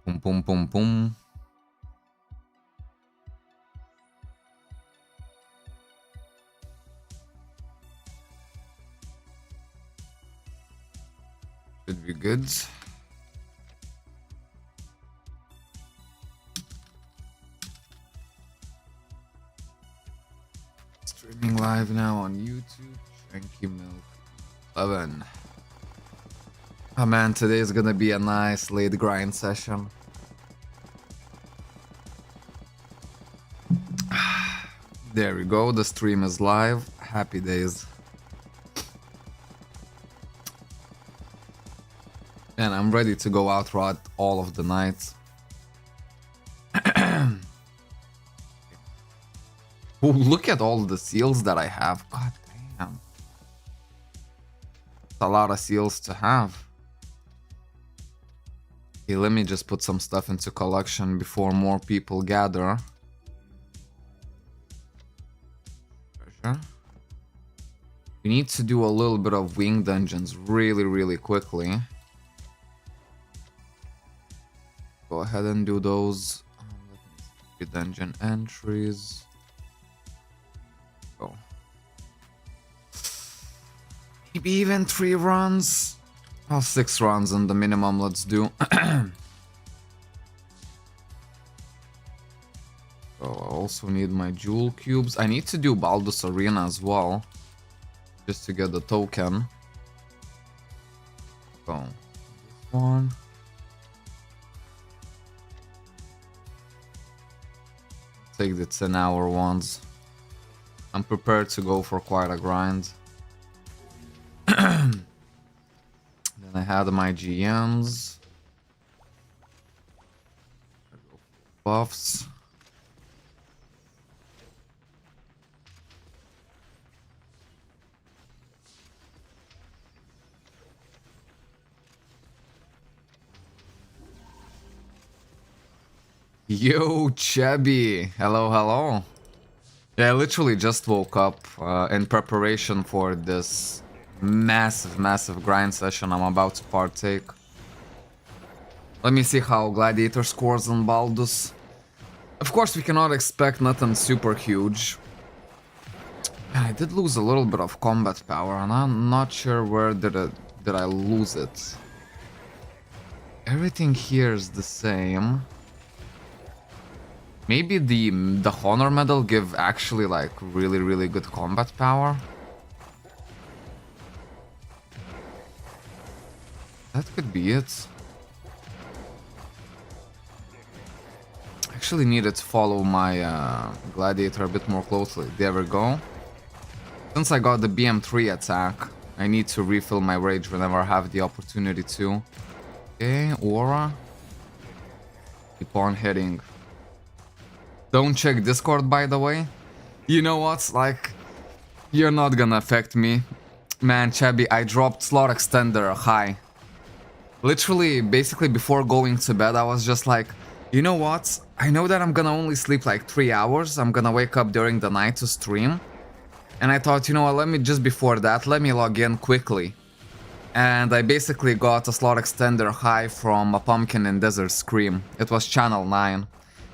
Boom, boom, boom, boom. Should be good. Streaming live now on YouTube. Shanky Milk 11. Oh man, today is gonna be a nice late grind session. There we go, the stream is live. Happy days. And I'm ready to go out throughout all of the nights. Oh, look at all the seals that I have. God damn. It's a lot of seals to have. Okay, let me just put some stuff into collection before more people gather. Treasure. We need to do a little bit of wing dungeons really quickly. Go ahead and do those. Let me see. Dungeon entries. Go. Maybe even 3 runs. Well, 6 runs on the minimum, let's do. So I also need my jewel cubes. I need to do Baldur's Arena as well. Just to get the token. So, this one. Take the 10-hour ones. I'm prepared to go for quite a grind. Then I had my GMs. Buffs. Yo, Chubby! Hello, hello. Yeah, I literally just woke up in preparation for this massive grind session I'm about to partake. Let me see how Gladiator scores on Baldus. Of course, we cannot expect nothing super huge. I did lose a little bit of combat power, and I'm not sure where did I lose it. Everything here is the same. Maybe the honor medal give actually like really good combat power. That could be it. Actually needed to follow my gladiator a bit more closely. There we go. Since I got the BM3 attack, I need to refill my rage whenever I have the opportunity to. Okay, aura. Keep on hitting. Don't check Discord, by the way. You know what? Like, you're not gonna affect me. Man, Chubby, I dropped slot extender high. Literally, basically before going to bed, I was just like, you know what? I know that I'm gonna only sleep like 3 hours. I'm gonna wake up during the night to stream. And I thought, you know what, let me just before that, let me log in quickly. And I basically got a slot extender high from a pumpkin in Desert Scream. It was channel 9.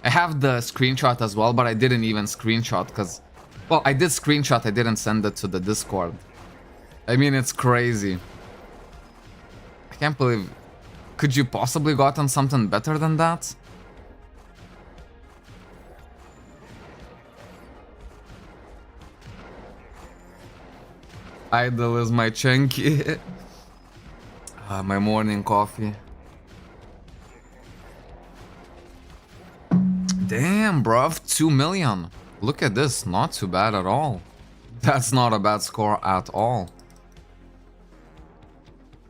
I have the screenshot as well, but I didn't even screenshot because... Well, I did screenshot, I didn't send it to the Discord. I mean, it's crazy. I can't believe... Could you possibly gotten something better than that? Idle is my chunky. My morning coffee. Damn, bruv, 2 million. Look at this, not too bad at all. That's not a bad score at all.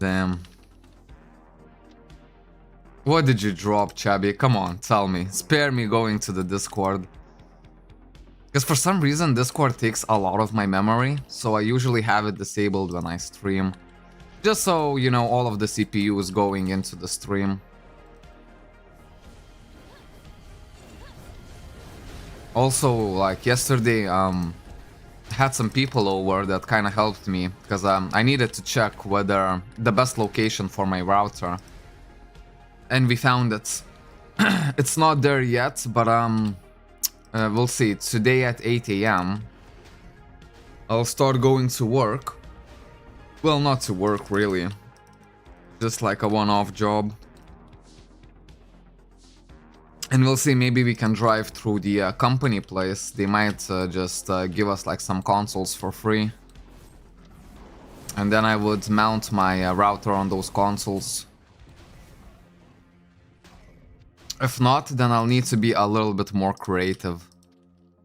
Damn. What did you drop, Chubby? Come on, tell me. Spare me going to the Discord. Because for some reason, Discord takes a lot of my memory, so I usually have it disabled when I stream. Just so, you know, all of the CPU is going into the stream. Also, like yesterday, had some people over that kind of helped me, because I needed to check whether the best location for my router. And we found it. It's not there yet, but we'll see. Today at 8 a.m. I'll start going to work. Well, not to work really. Just like a one-off job. And we'll see, maybe we can drive through the company place. They might just give us like some consoles for free. And then I would mount my router on those consoles. If not, then I'll need to be a little bit more creative.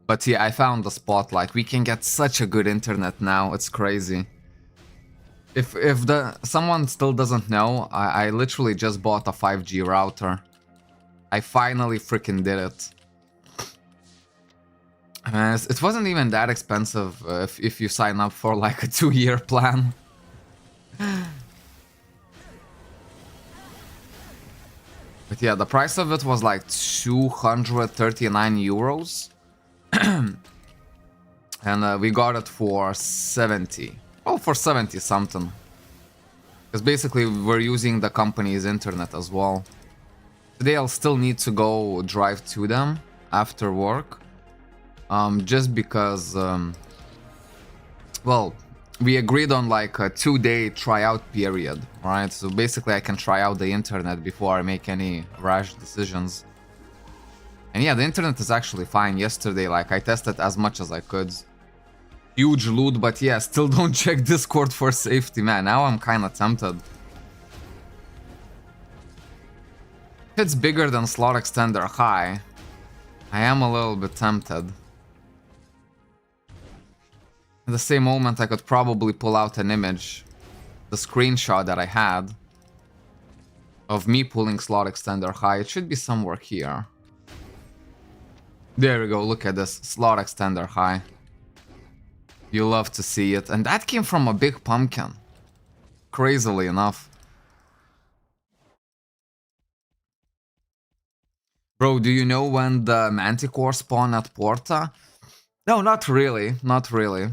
But yeah, I found the spot. Like, we can get such a good internet now. It's crazy. If someone still doesn't know, I literally just bought a 5G router. I finally freaking did it. It wasn't even that expensive if you sign up for like a 2-year plan. But yeah, the price of it was like 239 euros. And we got it for 70. Well, for 70 something. Because basically we're using the company's internet as well. Today I'll still need to go drive to them after work. Just because, well, we agreed on like a 2-day tryout period, right? So basically I can try out the internet before I make any rash decisions. And yeah, the internet is actually fine. Yesterday, like, I tested as much as I could. Huge loot, but yeah, still don't check Discord for safety, man. Now I'm kinda tempted. If it's bigger than slot extender high, I am a little bit tempted. At the same moment, I could probably pull out an image, the screenshot that I had, of me pulling slot extender high. It should be somewhere here. There we go, look at this, slot extender high. You love to see it, and that came from a big pumpkin. Crazily enough. Bro, do you know when the Manticore spawn at Porta? No, not really, not really.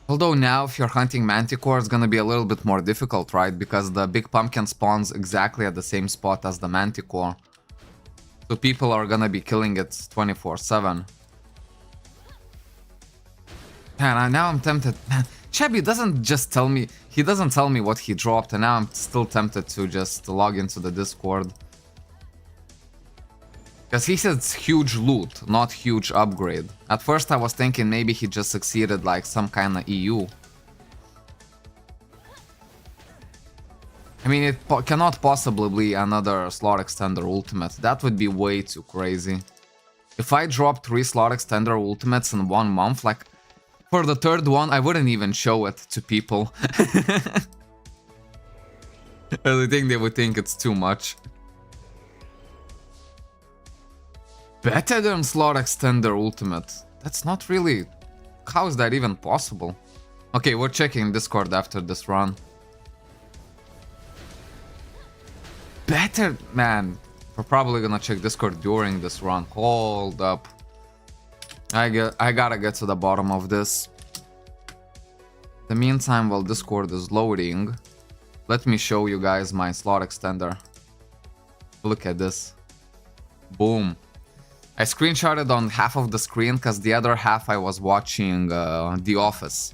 Although now, if you're hunting Manticore, it's gonna be a little bit more difficult, right? Because the big pumpkin spawns exactly at the same spot as the Manticore. So people are gonna be killing it 24/7. And now I'm tempted. Man, Chebby doesn't just tell me. He doesn't tell me what he dropped, and now I'm still tempted to just log into the Discord. Because he said it's huge loot, not huge upgrade. At first I was thinking maybe he just succeeded like some kind of EU. I mean, it cannot possibly be another slot extender ultimate. That would be way too crazy. If I dropped 3 slot extender ultimates in 1 month, like, for the third one, I wouldn't even show it to people. I think they would think it's too much. Better than slot extender ultimate. That's not really... How is that even possible? Okay, we're checking Discord after this run. Better... Man, we're probably gonna check Discord during this run. Hold up. I gotta get to the bottom of this. In the meantime, while Discord is loading, let me show you guys my slot extender. Look at this. Boom. I screenshotted on half of the screen because the other half I was watching The Office.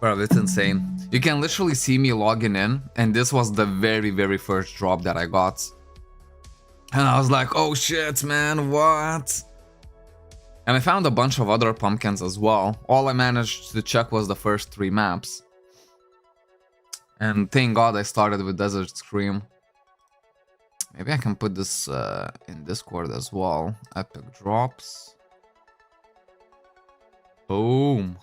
Bro, it's insane. You can literally see me logging in, and this was the very, very first drop that I got. And I was like, oh shit, man, what? And I found a bunch of other pumpkins as well. All I managed to check was the first 3 maps. And thank God I started with Desert Scream. Maybe I can put this in Discord as well. Epic drops. Boom.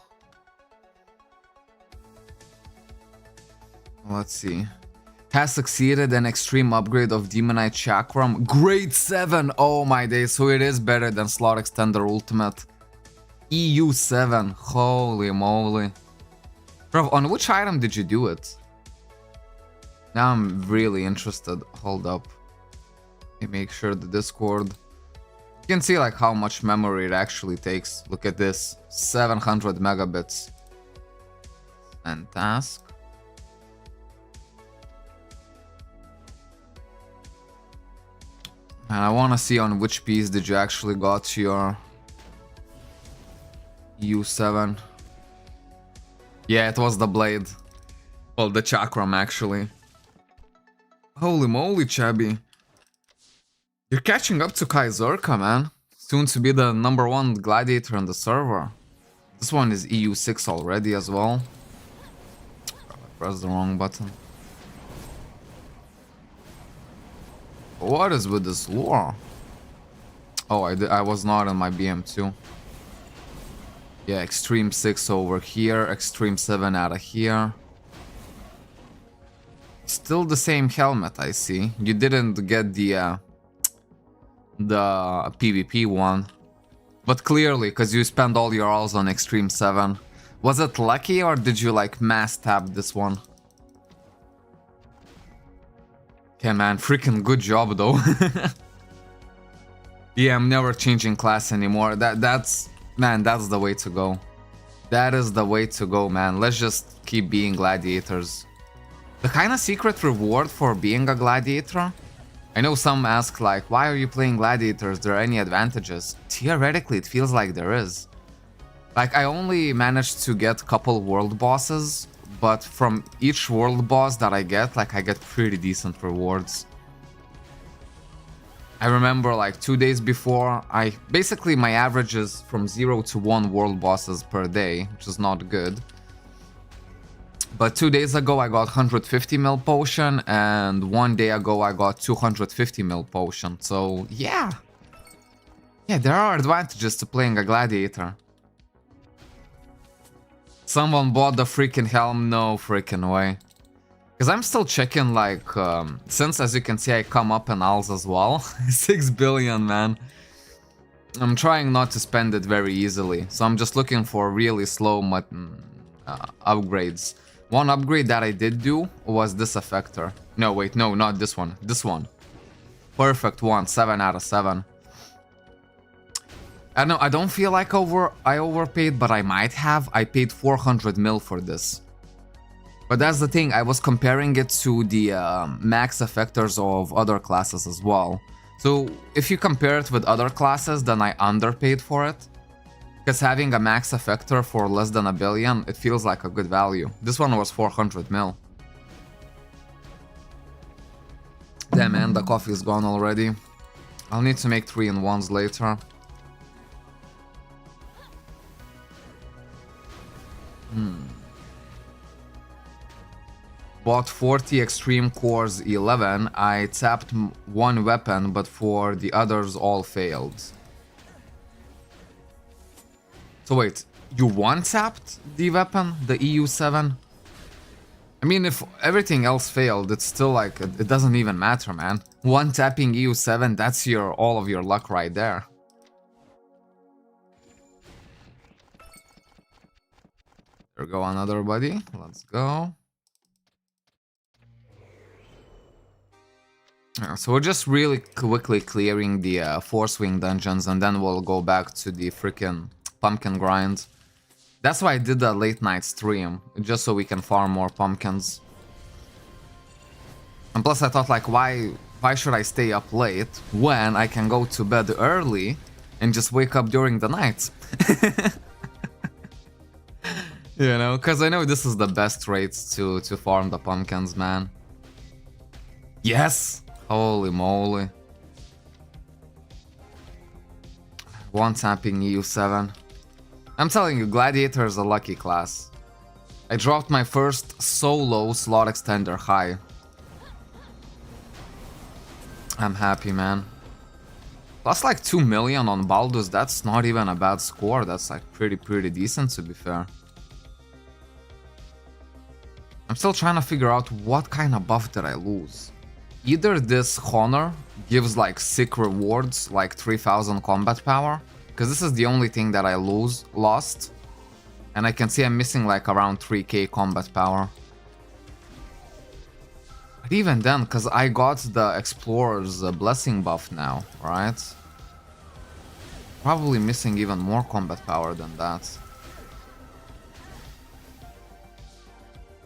Let's see. Has succeeded an extreme upgrade of Demonite Chakram. Grade 7! Oh my days, so it is better than Slot Extender Ultimate. EU 7. Holy moly. Bro, on which item did you do it? Now I'm really interested. Hold up. Let me make sure the Discord... You can see like how much memory it actually takes. Look at this. 700 megabits. And task. And I want to see on which piece did you actually got your U7. Yeah, it was the blade. Well, the chakram, actually. Holy moly, Chubby. You're catching up to Kaizurka, man. Soon to be the #1 gladiator on the server. This one is EU6 already as well. I pressed the wrong button. What is with this lore? Oh, I was not in my BM2. Yeah, Extreme 6 over here, Extreme 7 out of here. Still the same helmet, I see. You didn't get the PvP one. But clearly, because you spent all your alls on Extreme 7. Was it lucky or did you like mass tap this one? Okay, man, freaking good job though. Yeah, I'm never changing class anymore. That's the way to go. That is the way to go, man. Let's just keep being gladiators. The kind of secret reward for being a gladiator? I know some ask like, why are you playing gladiators? There are any advantages? Theoretically, it feels like there is. Like, I only managed to get a couple world bosses, but from each world boss that I get, like, I get pretty decent rewards. I remember like 2 days before, basically my average is from 0 to 1 world bosses per day, which is not good. But 2 days ago I got 150 mil potion, and 1 day ago I got 250 mil potion. So yeah, there are advantages to playing a gladiator. Someone bought the freaking helm? No freaking way. Because I'm still checking, like, since as you can see I come up in alls as well. 6 billion, man. I'm trying not to spend it very easily, so I'm just looking for really slow upgrades. One upgrade that I did do was this effector. No, wait, no, not this one. This one. Perfect one, 7 out of 7. I don't know, I don't feel like I overpaid, but I might have. I paid 400 mil for this. But that's the thing, I was comparing it to the max effectors of other classes as well. So if you compare it with other classes, then I underpaid for it. Because having a max effector for less than $1 billion, it feels like a good value. This one was 400 mil. Damn man, the coffee is gone already. I'll need to make 3-in-1s later. Bought 40 extreme cores 11. I tapped one weapon, but for the others all failed. So wait, you one-tapped the weapon, the EU7? I mean, if everything else failed, it's still like, it doesn't even matter, man. One-tapping EU7, that's all of your luck right there. There go another buddy, let's go. So we're just really quickly clearing the Force Wing dungeons, and then we'll go back to the freaking pumpkin grind. That's why I did a late night stream, just so we can farm more pumpkins. And plus I thought like, why should I stay up late when I can go to bed early and just wake up during the night? You know, because I know this is the best rates to farm the pumpkins, man. Yes! Holy moly. One-tapping EU7. I'm telling you, Gladiator is a lucky class. I dropped my first solo slot extender high. I'm happy, man. Plus like 2 million on Baldus, that's not even a bad score. That's like pretty decent, to be fair. I'm still trying to figure out what kind of buff did I lose. Either this Honor gives like sick rewards, like 3000 combat power, because this is the only thing that I lost. And I can see I'm missing like around 3k combat power. But even then, because I got the Explorer's Blessing buff now, right? Probably missing even more combat power than that.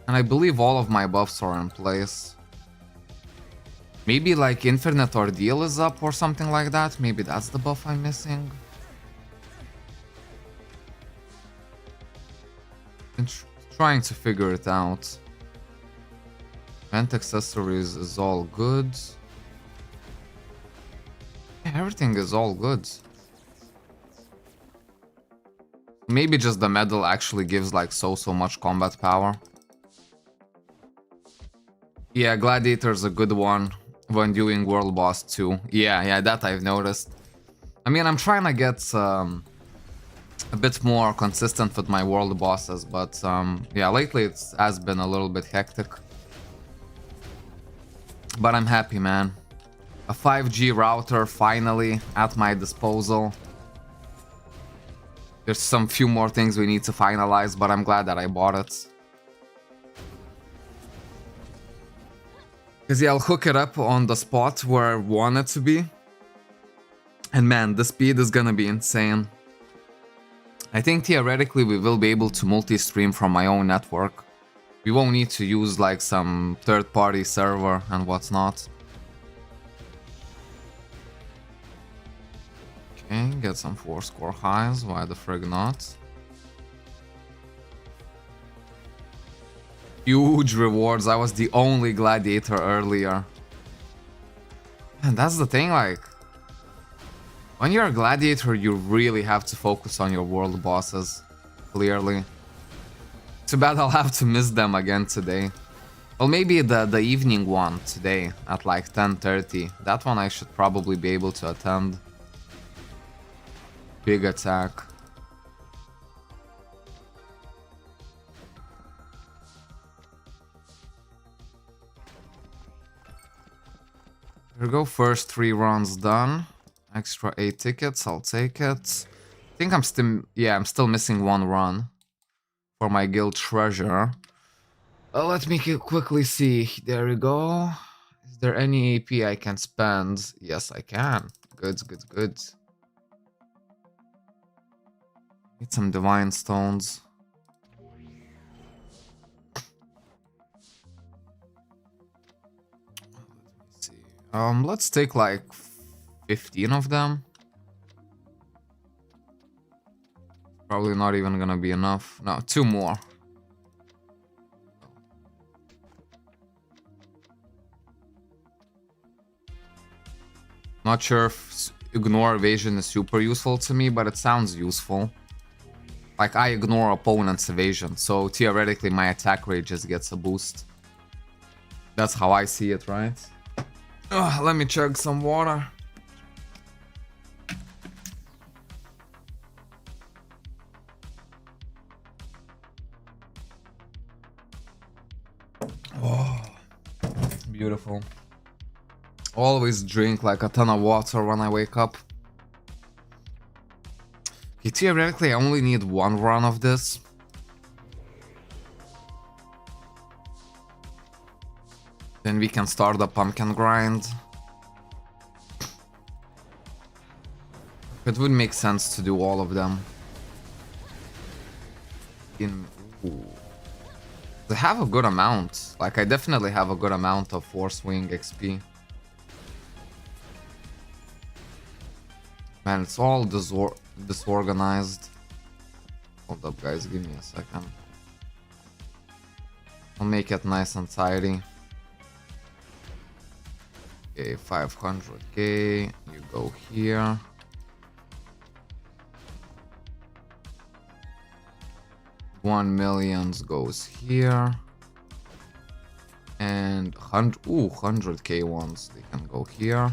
And I believe all of my buffs are in place. Maybe like Infinite Ordeal is up or something like that. Maybe that's the buff I'm missing. Trying to figure it out. Vent accessories is all good. Yeah, everything is all good. Maybe just the medal actually gives like so much combat power. Yeah, Gladiator's a good one when doing World Boss too. Yeah, that I've noticed. I mean, I'm trying to get a bit more consistent with my world bosses, but yeah, lately it has been a little bit hectic. But I'm happy, man. A 5G router finally at my disposal. There's some few more things we need to finalize, but I'm glad that I bought it. Because yeah, I'll hook it up on the spot where I want it to be. And man, the speed is gonna be insane. I think theoretically we will be able to multi-stream from my own network. We won't need to use like some third-party server and what's not. Okay, get some 4-score highs, why the frig not? Huge rewards, I was the only gladiator earlier. And that's the thing, like... when you're a gladiator, you really have to focus on your world bosses, clearly. Too bad I'll have to miss them again today. Well, maybe the evening one today at like 10:30. That one I should probably be able to attend. Big attack. Here we go, first 3 runs done. Extra 8 tickets, I'll take it. I think I'm still missing 1 run for my guild treasure. Let me quickly see. There we go. Is there any AP I can spend? Yes, I can. Good. Need some divine stones. Let me see. Let's take like 15 of them. Probably not even gonna be enough. No, 2 more. Not sure if ignore evasion is super useful to me, but it sounds useful. Like, I ignore opponent's evasion, so theoretically my attack rate just gets a boost. That's how I see it, right? Let me chug some water. Oh, beautiful. Always drink like a ton of water when I wake up. Okay, theoretically I only need 1 run of this. Then we can start the pumpkin grind. It would make sense to do all of them. Ooh. They have a good amount. Like, I definitely have a good amount of Force Wing XP. Man, it's all disorganized. Hold up, guys. Give me a second. I'll make it nice and tidy. Okay, 500k. You go here. $1 million goes here. And 100k ones. They can go here.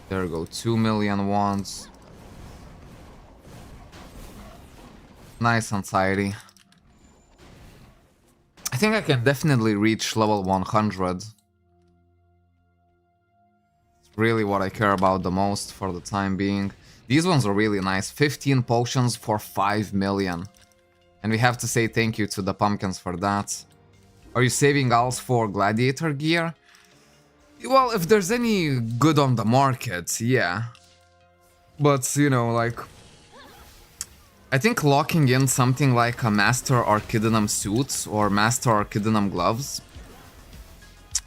There we go, 2 million ones. Nice and tidy. I think I can definitely reach level 100. It's really what I care about the most for the time being. These ones are really nice. 15 potions for 5 million. And we have to say thank you to the pumpkins for that. Are you saving alls for gladiator gear? Well, if there's any good on the market, yeah. But, you know, like... I think locking in something like a Master Archidinum suit or Master Archidinum gloves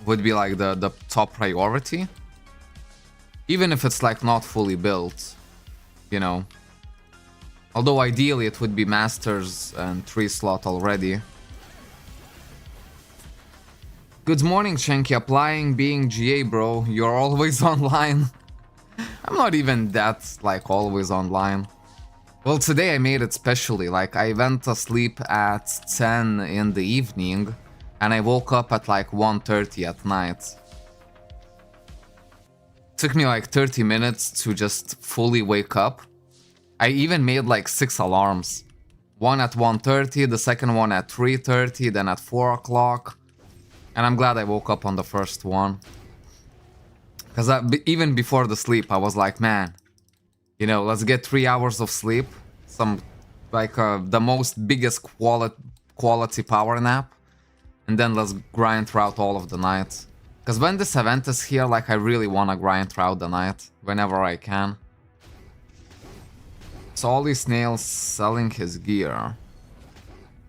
would be like the top priority. Even if it's like not fully built, you know. Although ideally it would be Masters and 3 slot already. Good morning, Shanky. Applying being GA, bro. You're always online. I'm not even that, like, always online. Well, today I made it specially. Like, I went to sleep at 10 in the evening, and I woke up at like 1:30 at night. Took me like 30 minutes to just fully wake up. I even made like 6 alarms. One at 1:30, the second one at 3:30, then at 4 o'clock. And I'm glad I woke up on the first one. Because even before the sleep, I was like, man, you know, let's get 3 hours of sleep. Some, like, the most biggest quality power nap. And then let's grind throughout all of the night. Because when this event is here, like, I really want to grind throughout the night. Whenever I can. Solly Snail selling his gear.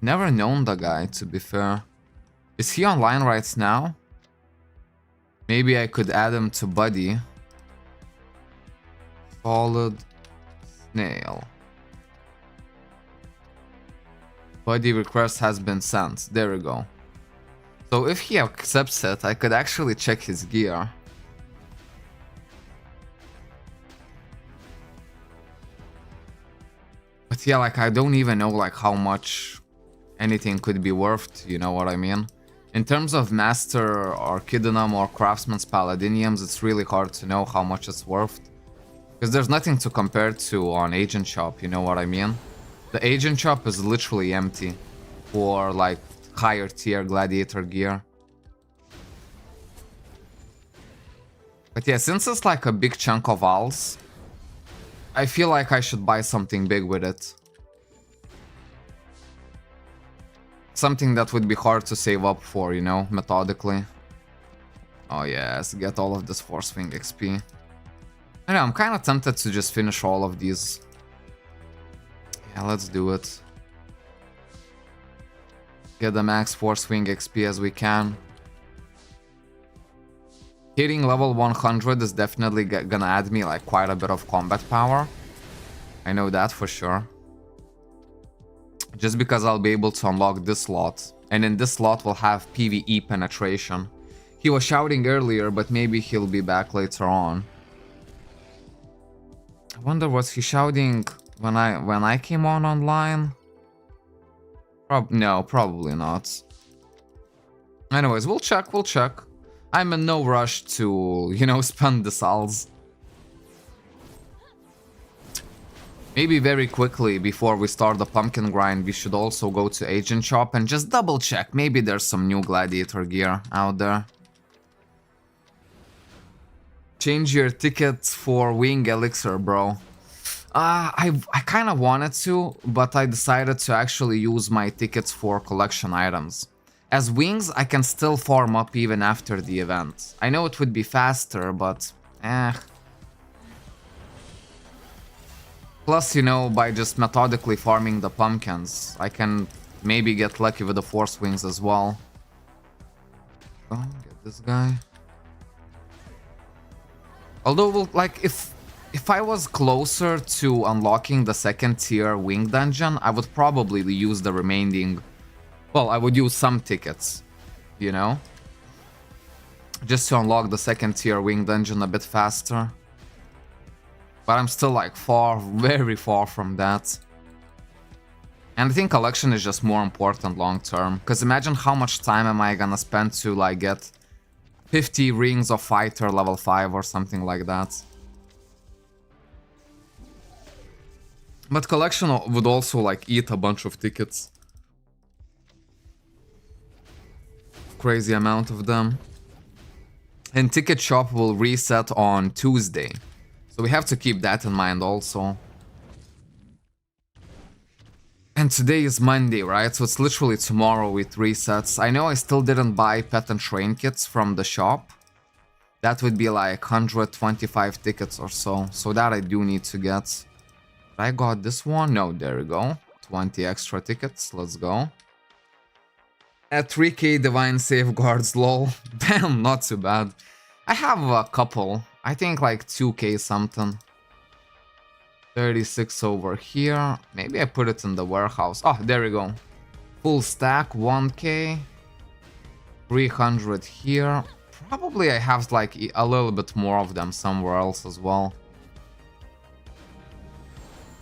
Never known the guy, to be fair. Is he online right now? Maybe I could add him to Buddy. Solid Snail. Buddy request has been sent. There we go. So if he accepts it, I could actually check his gear. But yeah, like, I don't even know, like, how much anything could be worth, you know what I mean? In terms of Master Archidinum or Craftsman's Paladiniums, it's really hard to know how much it's worth. Because there's nothing to compare to on Agent Shop, you know what I mean? The Agent Shop is literally empty for, like, higher tier Gladiator gear. But yeah, since it's like a big chunk of alts, I feel like I should buy something big with it. Something that would be hard to save up for, you know, methodically. Oh yes, get all of this Force Wing XP. I know, I'm kind of tempted to just finish all of these. Yeah, let's do it. Get the max Force Wing XP as we can. Hitting level 100 is definitely gonna add me like quite a bit of combat power. I know that for sure. Just because I'll be able to unlock this slot. And in this slot we'll have PvE penetration. He was shouting earlier, but maybe he'll be back later on. I wonder, was he shouting when I came on online? No, probably not. Anyways, we'll check. I'm in no rush to, you know, spend the souls. Maybe very quickly, before we start the pumpkin grind, we should also go to Agent Shop and just double check. Maybe there's some new Gladiator gear out there. Change your tickets for Wing Elixir, bro. I kind of wanted to, but I decided to actually use my tickets for collection items. As Wings, I can still farm up even after the event. I know it would be faster, but Plus, you know, by just methodically farming the pumpkins, I can maybe get lucky with the Force Wings as well. Oh, get this guy. Although, like, if I was closer to unlocking the second tier wing dungeon, I would probably use the remaining... Well, I would use some tickets, you know? Just to unlock the second tier wing dungeon a bit faster. But I'm still like very far from that. And I think collection is just more important long term. Because imagine how much time am I gonna spend to like get 50 rings of fighter level 5 or something like that. But collection would also like eat a bunch of tickets. Crazy amount of them. And ticket shop will reset on Tuesday. So we have to keep that in mind also. And today is Monday, right? So it's literally tomorrow it resets. I know I still didn't buy pet and train kits from the shop. That would be like 125 tickets or so. So that I do need to get. I got this one? No, there we go. 20 extra tickets. Let's go. At 3k divine safeguards, lol. Damn, not too bad. I have a couple. I think like 2k something. 36 over here. Maybe I put it in the warehouse. Oh, there we go. Full stack, 1k. 300 here. Probably I have like a little bit more of them somewhere else as well.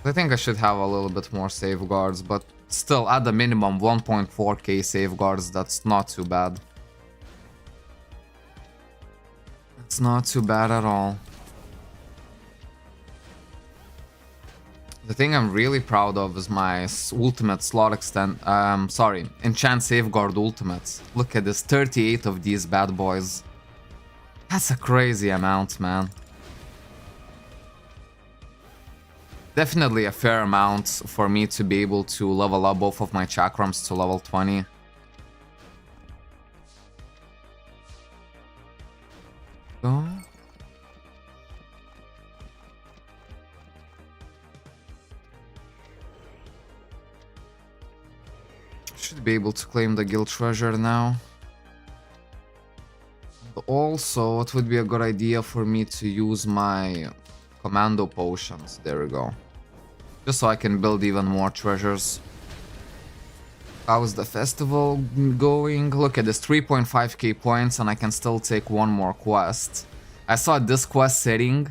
I think I should have a little bit more safeguards, but still at the minimum 1.4k safeguards, that's not too bad. It's not too bad at all. The thing I'm really proud of is my ultimate slot extent, enchant safeguard ultimates. Look at this, 38 of these bad boys. That's a crazy amount, man. Definitely a fair amount for me to be able to level up both of my chakrams to level 20. Go. Should be able to claim the guild treasure now. Also, it would be a good idea for me to use my commando potions. There we go. Just so I can build even more treasures. How's the festival going? Look at this, 3.5k points and I can still take one more quest. I saw this quest setting,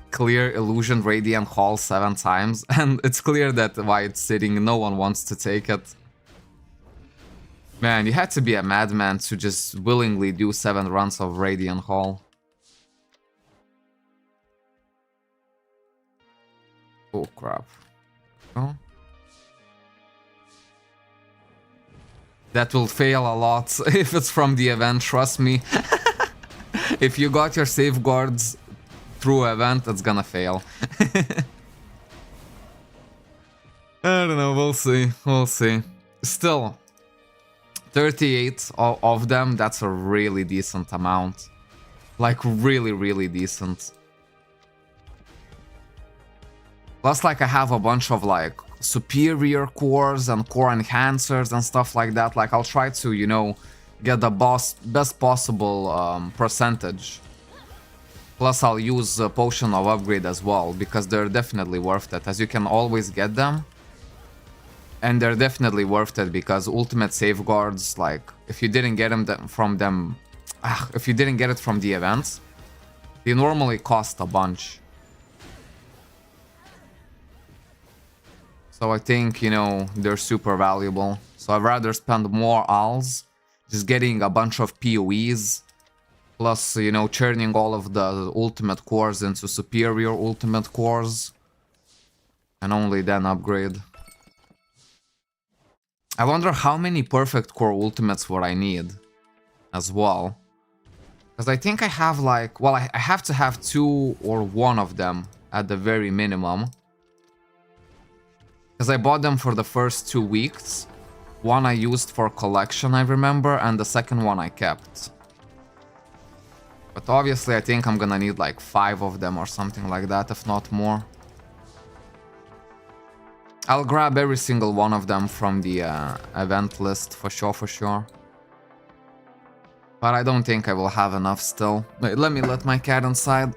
clear Illusion Radiant Hall 7 times, and it's clear that why it's sitting, no one wants to take it. Man, you had to be a madman to just willingly do 7 runs of Radiant Hall. Oh crap. Oh. That will fail a lot if it's from the event, trust me. If you got your safeguards through event, it's gonna fail. I don't know, we'll see, we'll see. Still, 38 of them, that's a really decent amount. Like, really, really decent. Plus, like, I have a bunch of, like, superior cores and core enhancers and stuff like that. Like, I'll try to, you know, get the best possible percentage. Plus, I'll use a potion of upgrade as well, because they're definitely worth it, as you can always get them. And they're definitely worth it, because ultimate safeguards, like, if you didn't get them from them... if you didn't get it from the events, they normally cost a bunch. So I think, you know, they're super valuable. So I'd rather spend more ALs, just getting a bunch of PoEs, plus, you know, churning all of the ultimate cores into superior ultimate cores, and only then upgrade. I wonder how many perfect core ultimates would I need as well. Because I think I have like, well, I have to have 2 or 1 of them at the very minimum. Because I bought them for the first 2 weeks. One I used for collection, I remember, and the second one I kept. But obviously I think I'm gonna need like 5 of them or something like that, if not more. I'll grab every single one of them from the event list, for sure. But I don't think I will have enough still. Wait, let me let my cat inside.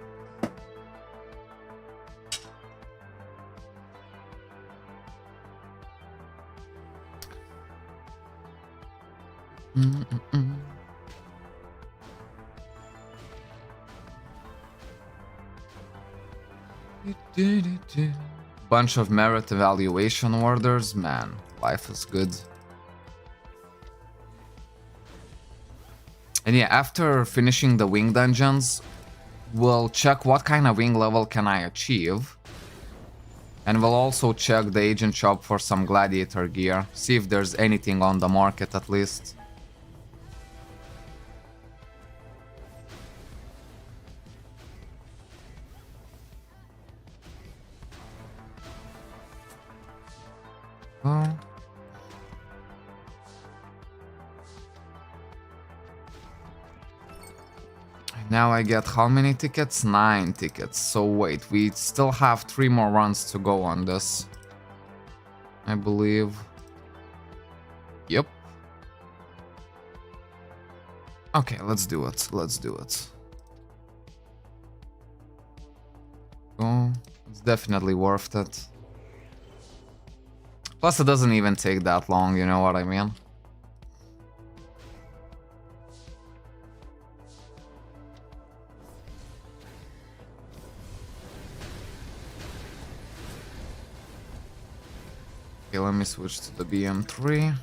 Bunch of merit evaluation orders, man, life is good. And yeah, after finishing the wing dungeons, we'll check what kind of wing level can I achieve. And we'll also check the agent shop for some gladiator gear, see if there's anything on the market at least. Oh. Now I get how many tickets? 9 tickets. So wait, we still have 3 more runs to go on this, I believe. Yep. Okay, let's do it. Let's do it. Oh, it's definitely worth it. Plus, it doesn't even take that long, you know what I mean? Okay, let me switch to the BM3.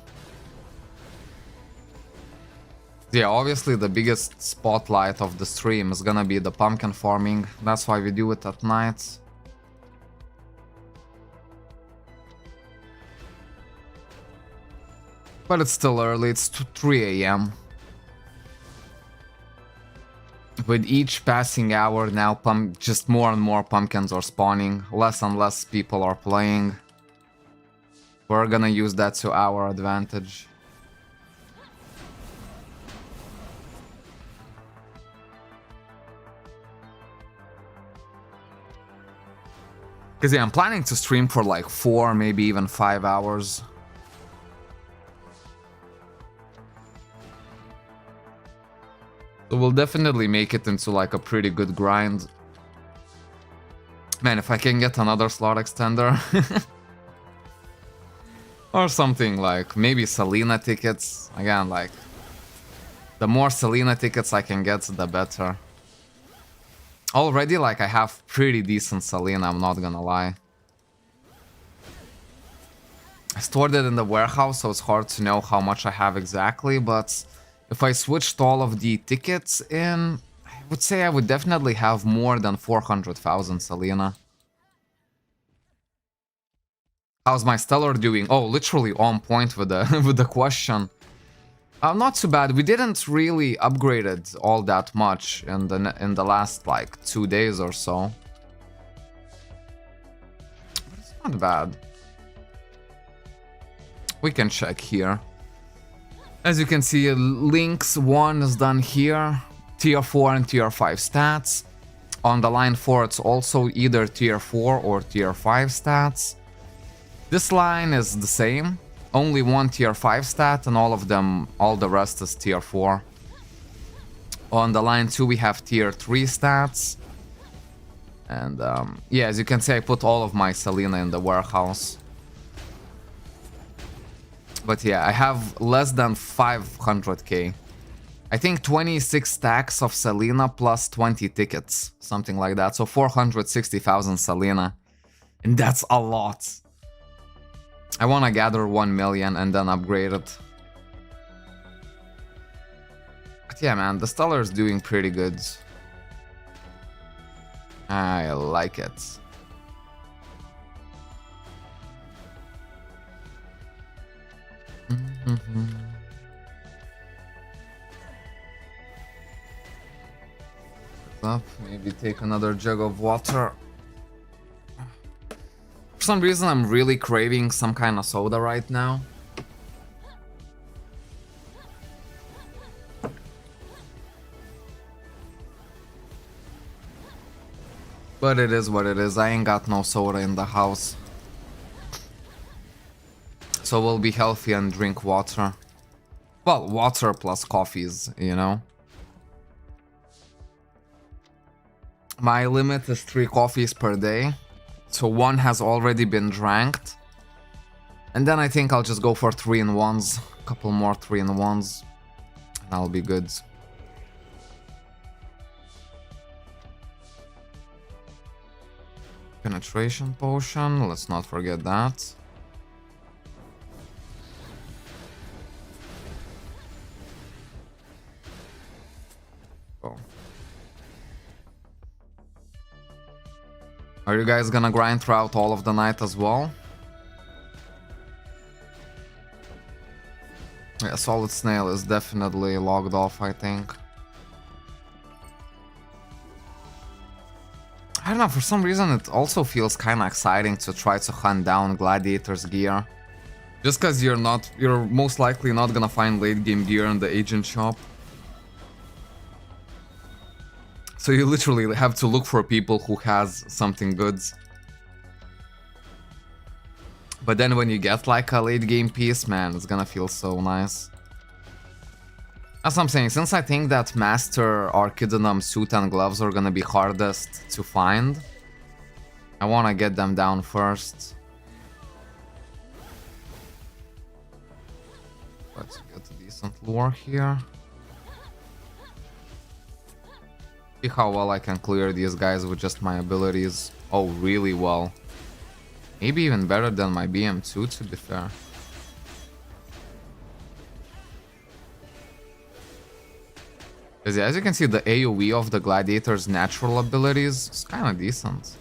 Yeah, obviously the biggest spotlight of the stream is gonna be the pumpkin farming. That's why we do it at night. But it's still early, it's 3 AM. With each passing hour now, just more and more pumpkins are spawning. Less and less people are playing. We're gonna use that to our advantage. Because yeah, I'm planning to stream for like 4, maybe even 5 hours. So we'll definitely make it into like a pretty good grind. Man, if I can get another slot extender. Or something like maybe Selena tickets. Again, like the more Selena tickets I can get, the better. Already, like, I have pretty decent Selena, I'm not gonna lie. I stored it in the warehouse, so it's hard to know how much I have exactly, but if I switched all of the tickets in, I would say I would definitely have more than 400,000 Selena. How's my Stellar doing? Oh, literally on point with the with the question. Not too bad. We didn't really upgrade it all that much in the last like 2 days or so. But it's not bad. We can check here. As you can see, Lynx 1 is done here. Tier 4 and Tier 5 stats. On the line 4, it's also either Tier 4 or Tier 5 stats. This line is the same. Only one Tier 5 stat, and all the rest is Tier 4. On the line 2 we have Tier 3 stats. And yeah, as you can see, I put all of my Selena in the warehouse. But yeah, I have less than 500k. I think 26 stacks of Selena plus 20 tickets. Something like that. So 460,000 Selena. And that's a lot. I want to gather 1 million and then upgrade it. But yeah, man, the Stellar is doing pretty good. I like it. Up, maybe take another jug of water. For some reason, I'm really craving some kind of soda right now. But it is what it is. I ain't got no soda in the house. So we'll be healthy and drink water. Well, water plus coffees, you know. My limit is 3 coffees per day. So 1 has already been drank. And then I think I'll just go for 3-in-1s. A couple more 3-in-1s. And I'll be good. Penetration potion. Let's not forget that. Oh. Are you guys gonna grind throughout all of the night as well? Yeah, Solid Snail is definitely logged off, I think. I don't know, for some reason it also feels kinda exciting to try to hunt down Gladiator's gear. Just cause you're most likely not gonna find late game gear in the agent shop. So you literally have to look for people who has something good. But then when you get like a late game piece, man, it's gonna feel so nice. That's what I'm saying. Since I think that Master Archidonum suit and gloves are gonna be hardest to find, I wanna get them down first. Let's get a decent lure here. See how well I can clear these guys with just my abilities. Oh, really well. Maybe even better than my BM2, to be fair. Because as you can see, the AoE of the Gladiator's natural abilities is kind of decent.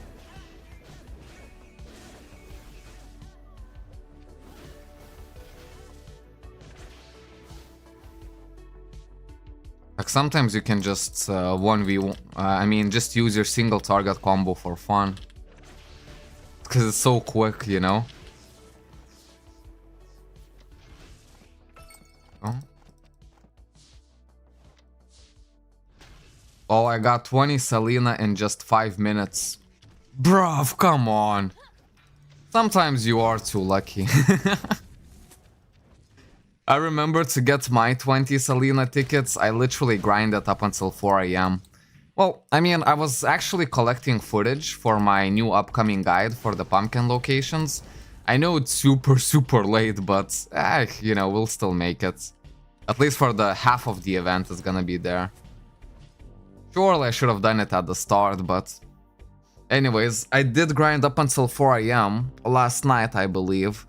Like sometimes you can just 1v1, I mean just use your single target combo for fun. Because it's so quick, you know? Oh, I got 20 Selena in just 5 minutes. Bruv, come on. Sometimes you are too lucky. I remember to get my 20 Selena tickets, I literally grinded up until 4 AM. Well, I mean, I was actually collecting footage for my new upcoming guide for the pumpkin locations. I know it's super late, but you know, we'll still make it. At least for the half of the event is gonna be there. Surely I should have done it at the start, but... Anyways, I did grind up until 4 AM last night, I believe.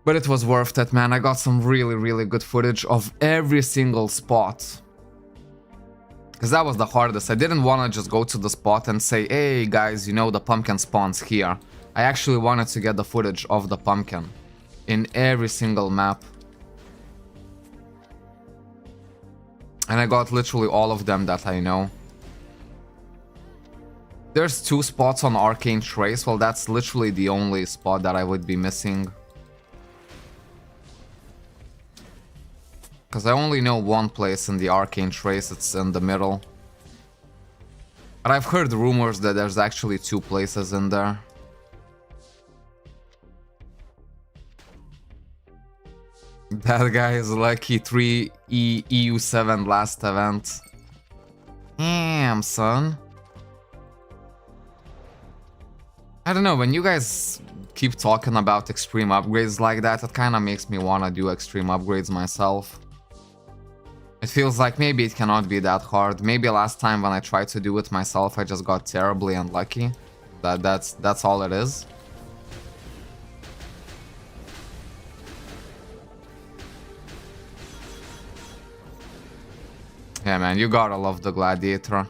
But it was worth it, man. I got some really good footage of every single spot. Because that was the hardest. I didn't want to just go to the spot and say, hey guys, you know, the pumpkin spawns here. I actually wanted to get the footage of the pumpkin in every single map. And I got literally all of them that I know. There's 2 spots on Arcane Trace. Well, that's literally the only spot that I would be missing. Because I only know one place in the Arcane Trace, it's in the middle. But I've heard rumors that there's actually 2 places in there. That guy is lucky 3 EU7 last event. Damn, son. I don't know, when you guys keep talking about extreme upgrades like that, it kind of makes me want to do extreme upgrades myself. It feels like maybe it cannot be that hard. Maybe last time when I tried to do it myself, I just got terribly unlucky. That's all it is. Yeah, man, you gotta love the Gladiator.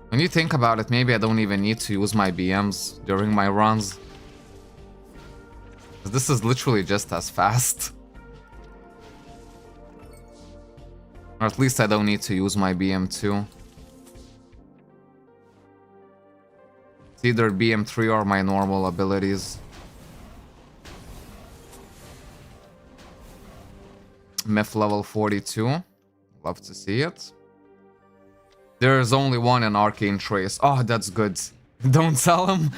When you think about it, maybe I don't even need to use my BMs during my runs. This is literally just as fast. Or at least I don't need to use my BM2. It's either BM3 or my normal abilities. Myth level 42. Love to see it. There's only one in Arcane Trace. Oh, that's good. Don't tell him.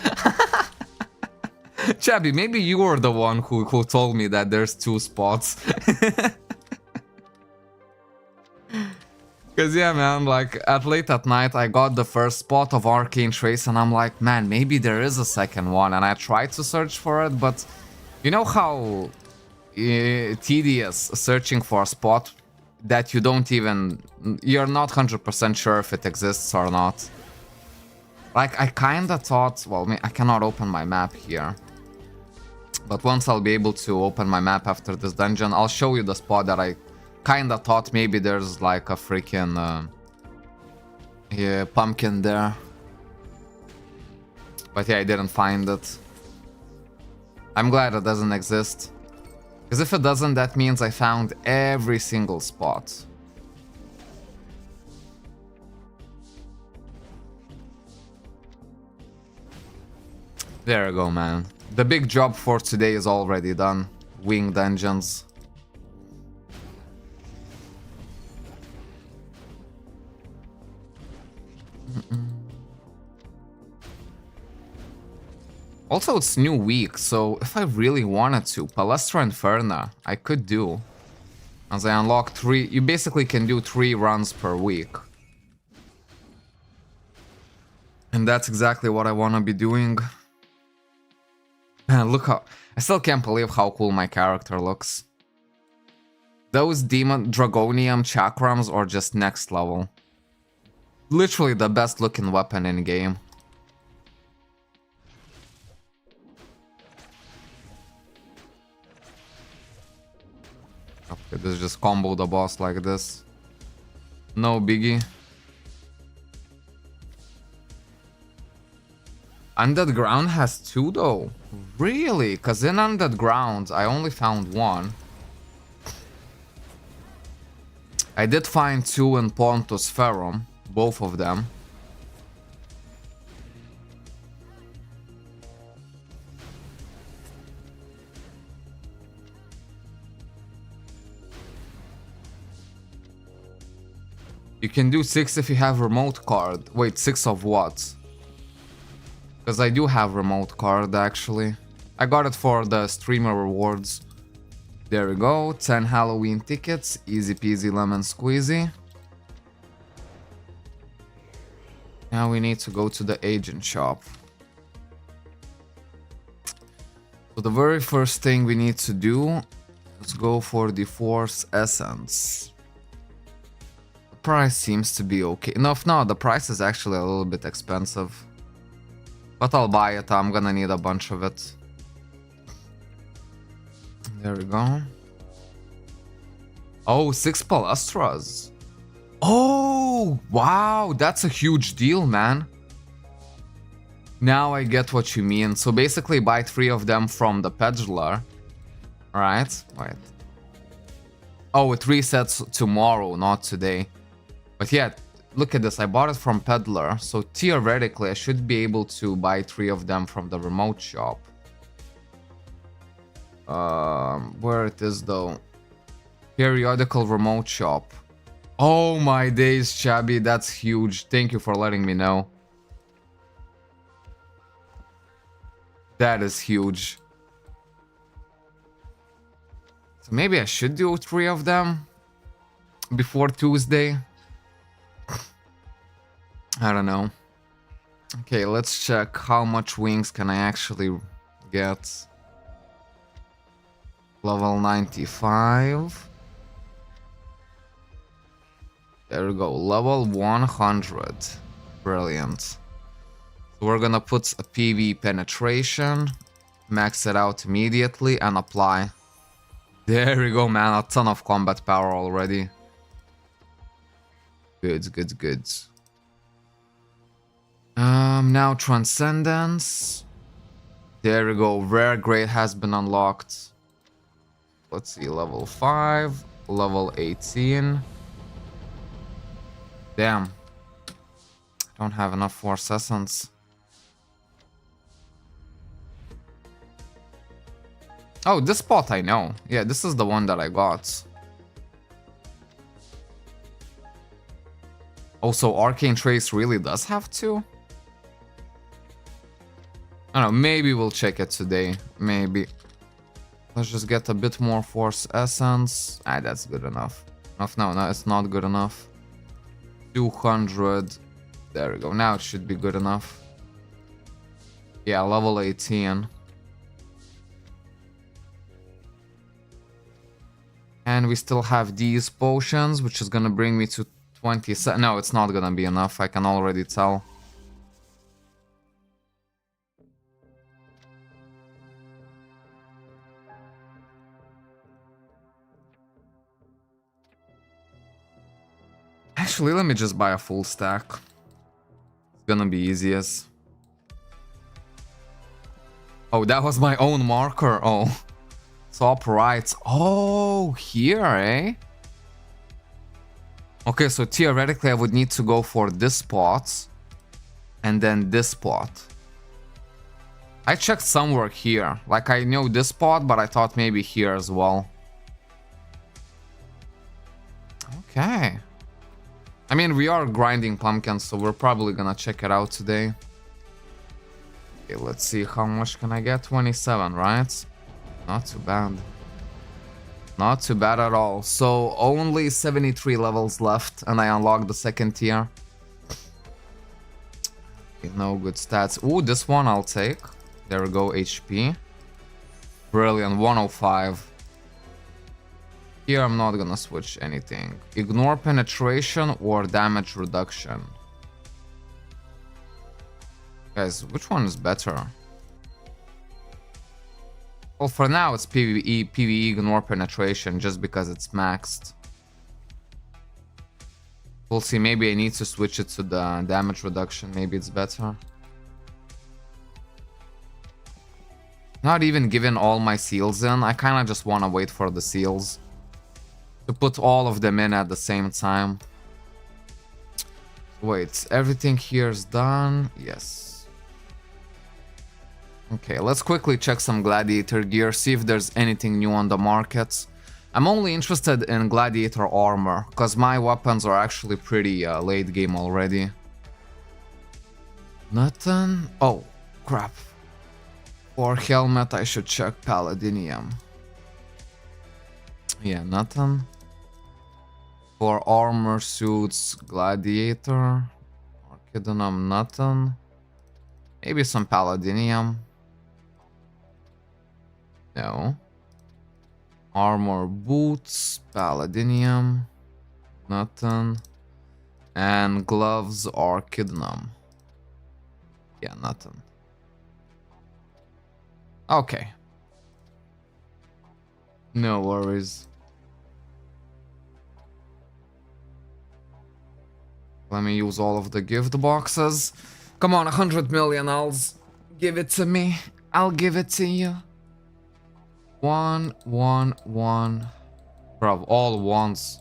Chabby, maybe you were the one who told me that there's 2 spots. Cause yeah, man, like at late at night I got the first spot of Arcane Trace and I'm like, man, maybe there is a second one, and I tried to search for it, but you know how tedious searching for a spot that you're not 100% sure if it exists or not. Like I kinda thought, well, I cannot open my map here. But once I'll be able to open my map after this dungeon, I'll show you the spot that I kinda thought maybe there's like a freaking pumpkin there. But yeah, I didn't find it. I'm glad it doesn't exist. Because if it doesn't, that means I found every single spot. There you go, man. The big job for today is already done. Wing dungeons. Also, it's new week, so if I really wanted to, Palestra Inferna, I could do. As I unlock 3, you basically can do 3 runs per week. And that's exactly what I want to be doing. Man, look how... I still can't believe how cool my character looks. Those demon dragonium chakrams are just next level. Literally the best looking weapon in game. Okay, this just combo the boss like this. No biggie. Undead Ground has 2 though? Really? Cause in Undead Ground I only found 1. I did find 2 in Pontus Ferrum, both of them. You can do 6 if you have remote card. Wait, 6 of what? Because I do have remote card actually. I got it for the streamer rewards. There we go, 10 Halloween tickets, easy peasy lemon squeezy. Now we need to go to the agent shop. So the very first thing we need to do is go for the Force Essence. The price seems to be okay. No, the price is actually a little bit expensive. But I'll buy it, I'm gonna need a bunch of it. There we go. Oh, 6 Palastras. Oh, wow, that's a huge deal, man. Now I get what you mean. So basically buy 3 of them from the peddler. Right? Wait. Oh, it resets tomorrow, not today. But yeah, look at this. I bought it from peddler. So theoretically, I should be able to buy 3 of them from the remote shop. Where it is though? Periodical remote shop. Oh my days, Chabby, that's huge. Thank you for letting me know. That is huge. So maybe I should do 3 of them before Tuesday. I don't know. Okay, let's check how much wings can I actually get. Level 95. There we go. Level 100. Brilliant. So we're gonna put a PV penetration. Max it out immediately and apply. There we go, man. A ton of combat power already. Good, good, good. Now Transcendence. There we go. Rare grade has been unlocked. Let's see, level 5, level 18. Damn. I don't have enough Force Essence. Oh, this spot I know. Yeah, this is the one that I got. Also, Arcane Trace really does have 2? I don't know, maybe we'll check it today. Maybe. Let's just get a bit more Force Essence. Ah, that's good enough. No, it's not good enough. 200. There we go. Now it should be good enough. Yeah, level 18. And we still have these potions, which is gonna bring me to 27. No, it's not gonna be enough. I can already tell. Actually, let me just buy a full stack. It's gonna be easiest. Oh, that was my own marker. Oh. Top right. Oh, here, eh? Okay, so theoretically I would need to go for this spot. And then this spot. I checked somewhere here. Like, I know this spot, but I thought maybe here as well. Okay. I mean, we are grinding pumpkins, so we're probably gonna check it out today. Okay, let's see, how much can I get? 27, right? Not too bad. Not too bad at all. So only 73 levels left and I unlock the second tier. Okay, no good stats. Ooh, this one I'll take. There we go, HP. Brilliant, 105. Here I'm not gonna switch anything. Ignore penetration or damage reduction. Guys, which one is better? Well, for now it's PvE, ignore penetration, just because it's maxed. We'll see, maybe I need to switch it to the damage reduction, maybe it's better. Not even given all my seals in, I kinda just wanna wait for the seals. To put all of them in at the same time. Wait, everything here is done? Yes. Okay, let's quickly check some gladiator gear, see if there's anything new on the market. I'm only interested in gladiator armor, because my weapons are actually pretty late game already. Nothing? Oh, crap. For helmet, I should check Paladinium. Yeah, nothing. For armor suits, gladiator, Archidonum, nothing. Maybe some Paladinium. No. Armor boots, Paladinium, nothing. And gloves, Archidonum. Yeah, nothing. Okay. No worries. Let me use all of the gift boxes. Come on, 100 million alls. Give it to me. I'll give it to you. 1, 1, 1. Bro, all ones.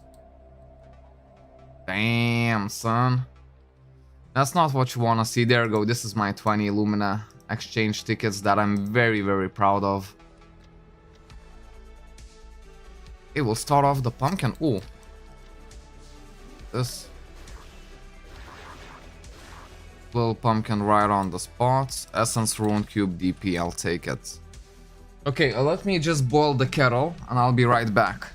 Damn, son. That's not what you wanna see. There we go. This is my 20 Lumina exchange tickets that I'm very, very proud of. Okay, we'll start off the pumpkin. Ooh. This. Little pumpkin right on the spot. Essence Rune Cube DP, I'll take it. Okay, let me just boil the kettle and I'll be right back.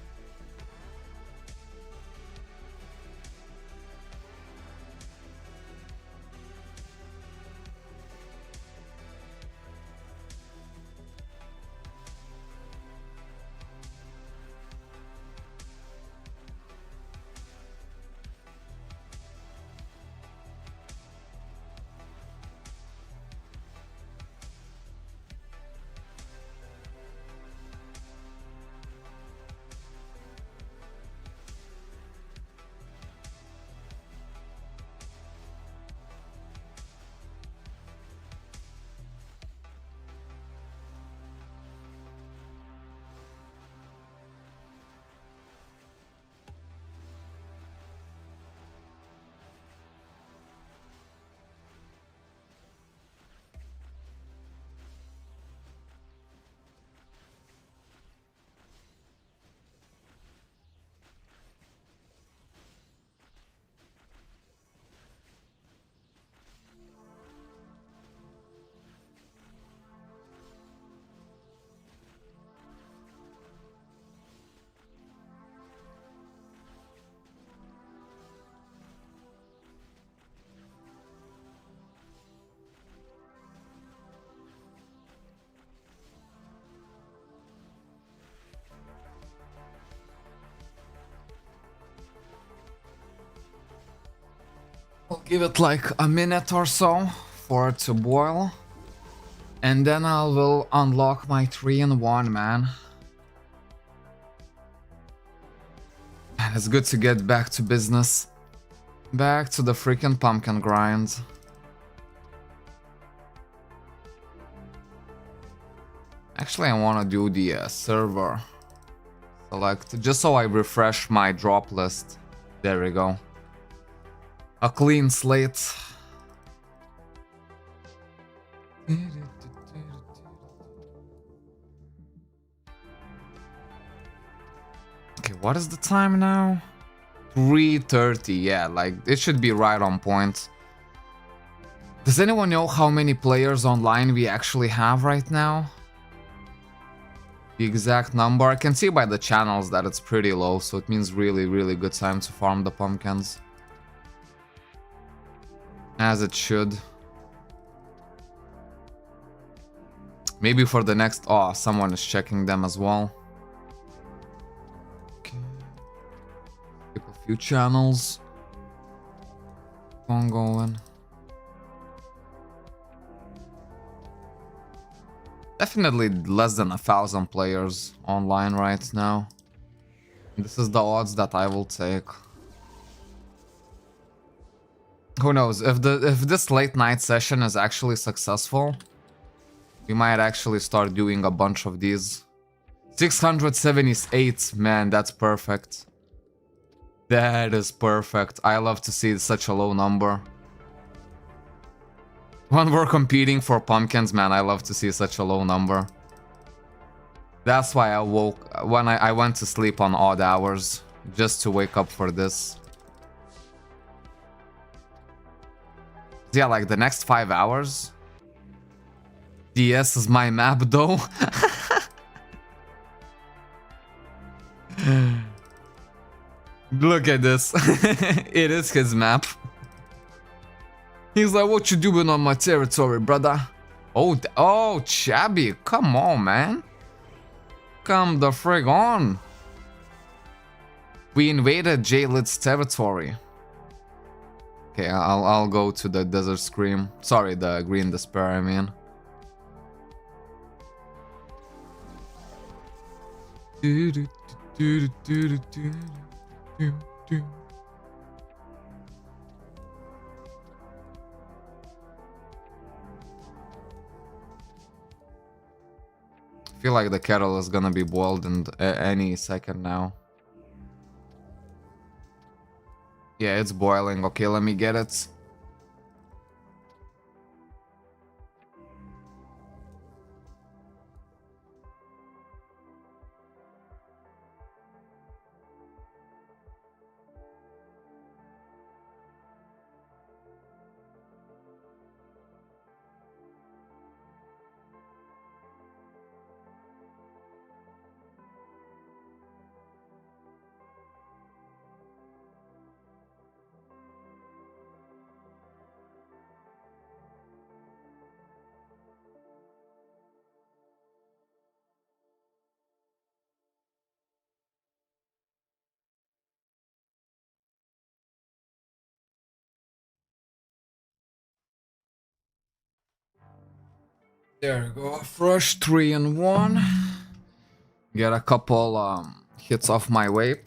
I'll give it like a minute or so for it to boil. And then I will unlock my 3-in-1, man. And it's good to get back to business. Back to the freaking pumpkin grind. Actually, I want to do the server select, just so I refresh my drop list. There we go. A clean slate. Okay, what is the time now? 3:30, yeah, like it should be right on point. Does anyone know how many players online we actually have right now? the exact number. I can see by the channels that it's pretty low, so it means really, really good time to farm the pumpkins. As it should. Maybe for the next... Oh, someone is checking them as well. Okay. Skip a few channels. Keep on going. Definitely less than 1,000 players online right now. This is the odds that I will take. Who knows, if this late night session is actually successful, we might actually start doing a bunch of these. 678, man, that's perfect. That is perfect. I love to see such a low number. When we're competing for pumpkins, man, I love to see such a low number. That's why I woke... When I went to sleep on odd hours, just to wake up for this. Yeah, like the next 5 hours. DS is my map, though. Look at this. It is his map. He's like, what you doing on my territory, brother? Oh, oh, Chabby, come on, man. Come the frig on. We invaded J-Lid's territory. Okay, I'll go to the Desert Scream. Sorry, the Green Despair, I mean. I feel like the kettle is gonna be boiled in any second now. Yeah, it's boiling. Okay, let me get it. There we go. Fresh 3 and 1. Get a couple hits off my vape.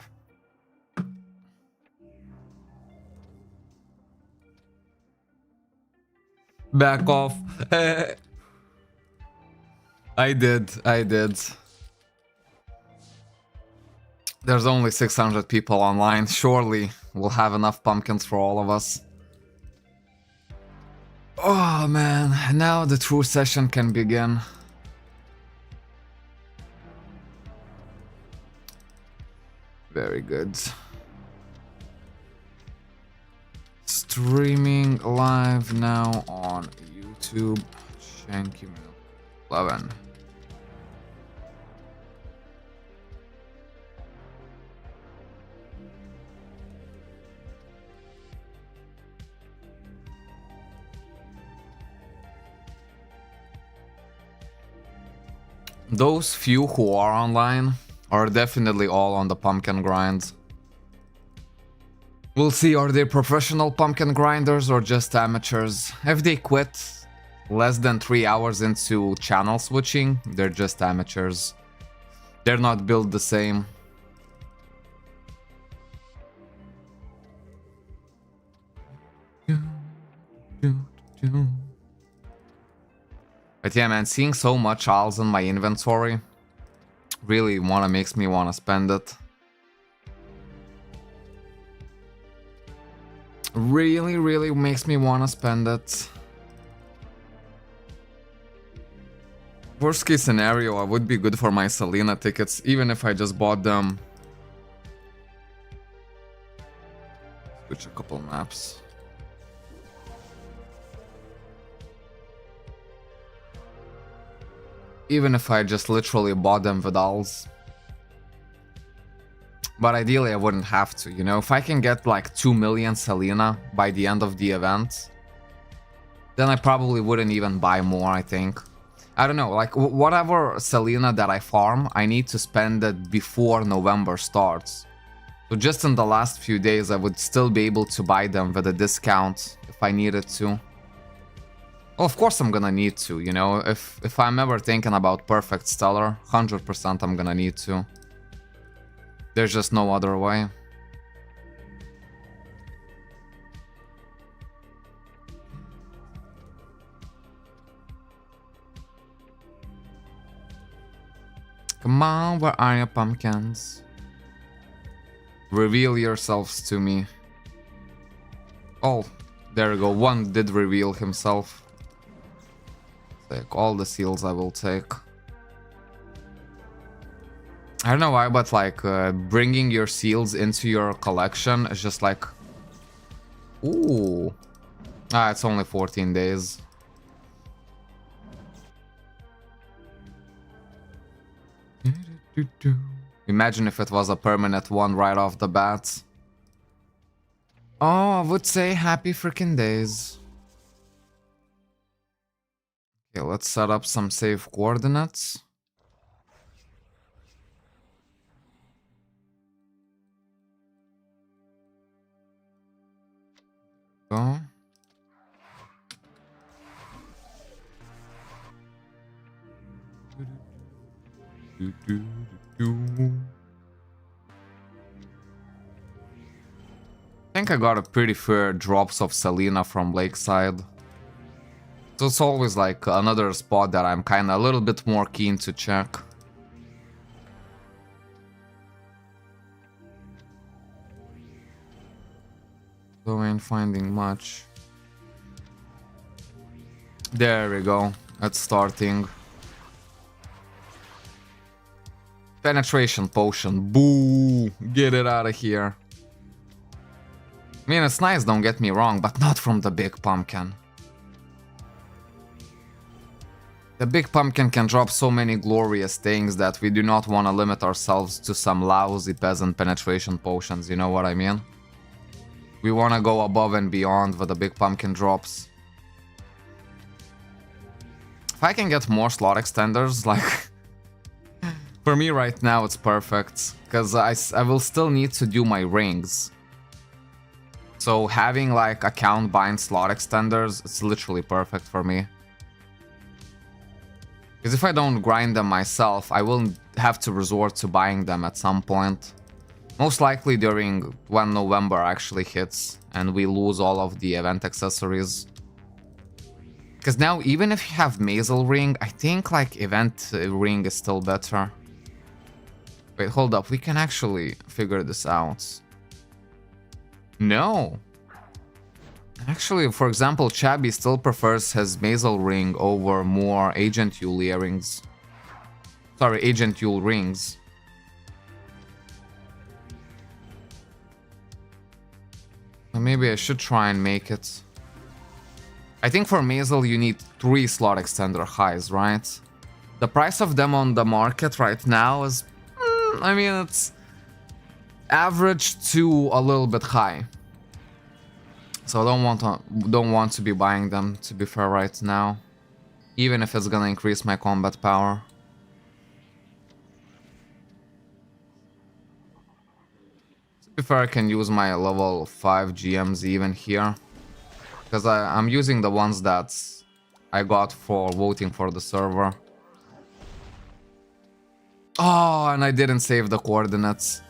Back off. I did. There's only 600 people online. Surely we'll have enough pumpkins for all of us. Oh man, now the true session can begin. Very good. Streaming live now on YouTube. Shanky Milk 11. Those few who are online are definitely all on the pumpkin grind. We'll see, are they professional pumpkin grinders or just amateurs? If they quit less than 3 hours into channel switching, they're just amateurs. They're not built the same. But yeah, man, seeing so much owls in my inventory really makes me wanna spend it. Really makes me wanna spend it. Worst case scenario, I would be good for my Selena tickets, even if I just bought them. Switch a couple maps. Even if I just literally bought them Vidals. But ideally I wouldn't have to, you know? If I can get like 2 million Selena by the end of the event, then I probably wouldn't even buy more, I think. I don't know, like whatever Selena that I farm, I need to spend it before November starts. So just in the last few days I would still be able to buy them with a discount if I needed to. Well, of course I'm gonna need to, you know? If I'm ever thinking about Perfect Stellar, 100% I'm gonna need to. There's just no other way. Come on, where are your pumpkins? Reveal yourselves to me. Oh, there you go. One did reveal himself. Take all the seals I will take. I don't know why, but like bringing your seals into your collection is just like... Ooh. Ah, it's only 14 days. Imagine if it was a permanent one right off the bat. Oh, I would say happy freaking days. Okay, let's set up some safe coordinates. Go. I think I got a pretty fair drops of Selena from Lakeside. So it's always like another spot that I'm kinda a little bit more keen to check. Though I ain't finding much. There we go. It's starting. Penetration potion. Boo! Get it out of here. I mean, it's nice, don't get me wrong, but not from the big pumpkin. The big pumpkin can drop so many glorious things that we do not want to limit ourselves to some lousy peasant penetration potions, you know what I mean? We want to go above and beyond with the big pumpkin drops. If I can get more slot extenders, like... For me right now it's perfect, because I will still need to do my rings. So having like account bind slot extenders, it's literally perfect for me. Because if I don't grind them myself, I will have to resort to buying them at some point. Most likely during when November actually hits and we lose all of the event accessories. Because now even if you have Mazel Ring, I think like event ring is still better. Wait, hold up, we can actually figure this out. No. Actually, for example, Chabby still prefers his Mazel Ring over more Agent Yule earrings. Sorry, Agent Yule rings. So maybe I should try and make it. I think for Mazel you need 3 slot extender highs, right? The price of them on the market right now is... I mean, it's average to a little bit high. So I don't want to be buying them, to be fair, right now. Even if it's gonna increase my combat power. To be fair, I can use my level 5 GMs even here. Because I'm using the ones that I got for voting for the server. Oh, and I didn't save the coordinates.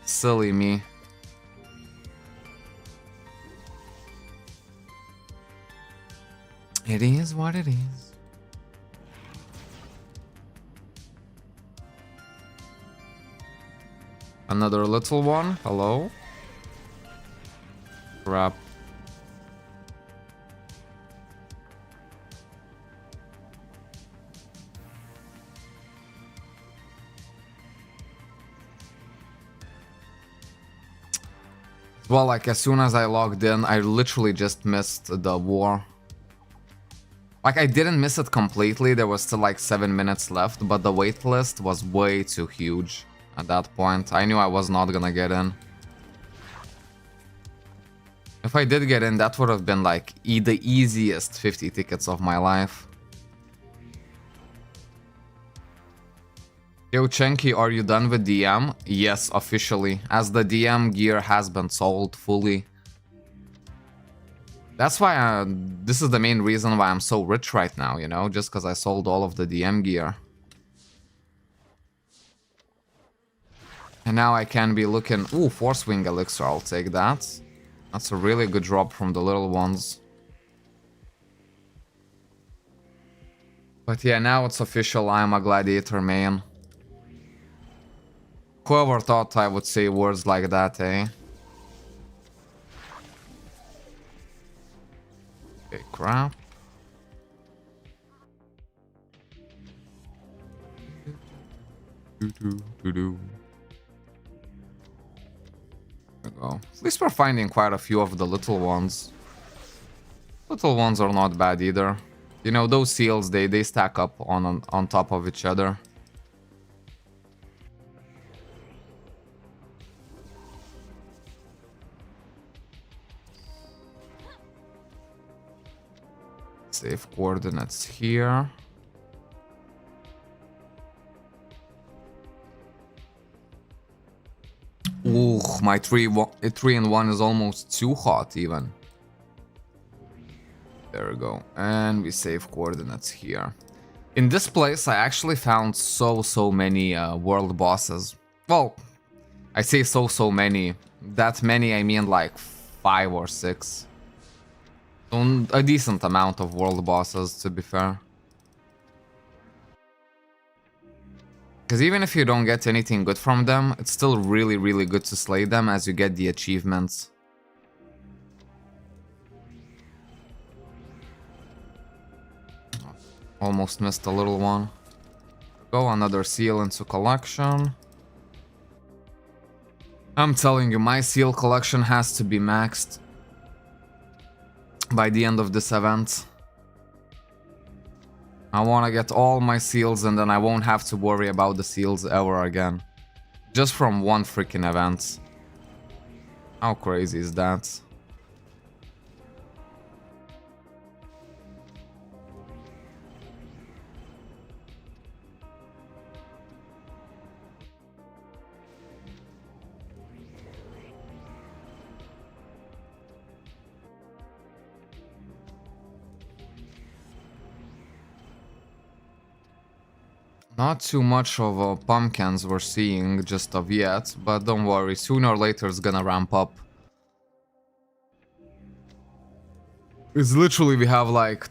Silly me. It is what it is. Another little one. Hello. Crap. Well, like as soon as I logged in, I literally just missed the war. Like, I didn't miss it completely. There was still like 7 minutes left, but the wait list was way too huge at that point. I knew I was not gonna get in. If I did get in, that would have been like the easiest 50 tickets of my life. Yo, Chenky, are you done with DM? Yes, officially, as the DM gear has been sold fully. That's why this is the main reason why I'm so rich right now, you know, just because I sold all of the DM gear. And now I can be looking... Ooh, Force Wing Elixir, I'll take that. That's a really good drop from the little ones. But yeah, now it's official, I'm a Gladiator main. Whoever thought I would say words like that, eh? Okay, crap. There we go. At least we're finding quite a few of the little ones. Little ones are not bad either. You know, those seals, they stack up on top of each other. Save coordinates here. Ooh, my 3-in-1 is almost too hot even. There we go. And we save coordinates here. In this place, I actually found so many world bosses. Well, I say so many. That many, I mean like 5 or 6. So a decent amount of world bosses, to be fair. Because even if you don't get anything good from them, it's still really good to slay them as you get the achievements. Almost missed a little one. Go, another seal into collection. I'm telling you, my seal collection has to be maxed by the end of this event. I want to get all my seals and then I won't have to worry about the seals ever again. Just from one freaking event. How crazy is that? Not too much of pumpkins we're seeing just of yet, but don't worry, sooner or later it's gonna ramp up. It's literally, we have like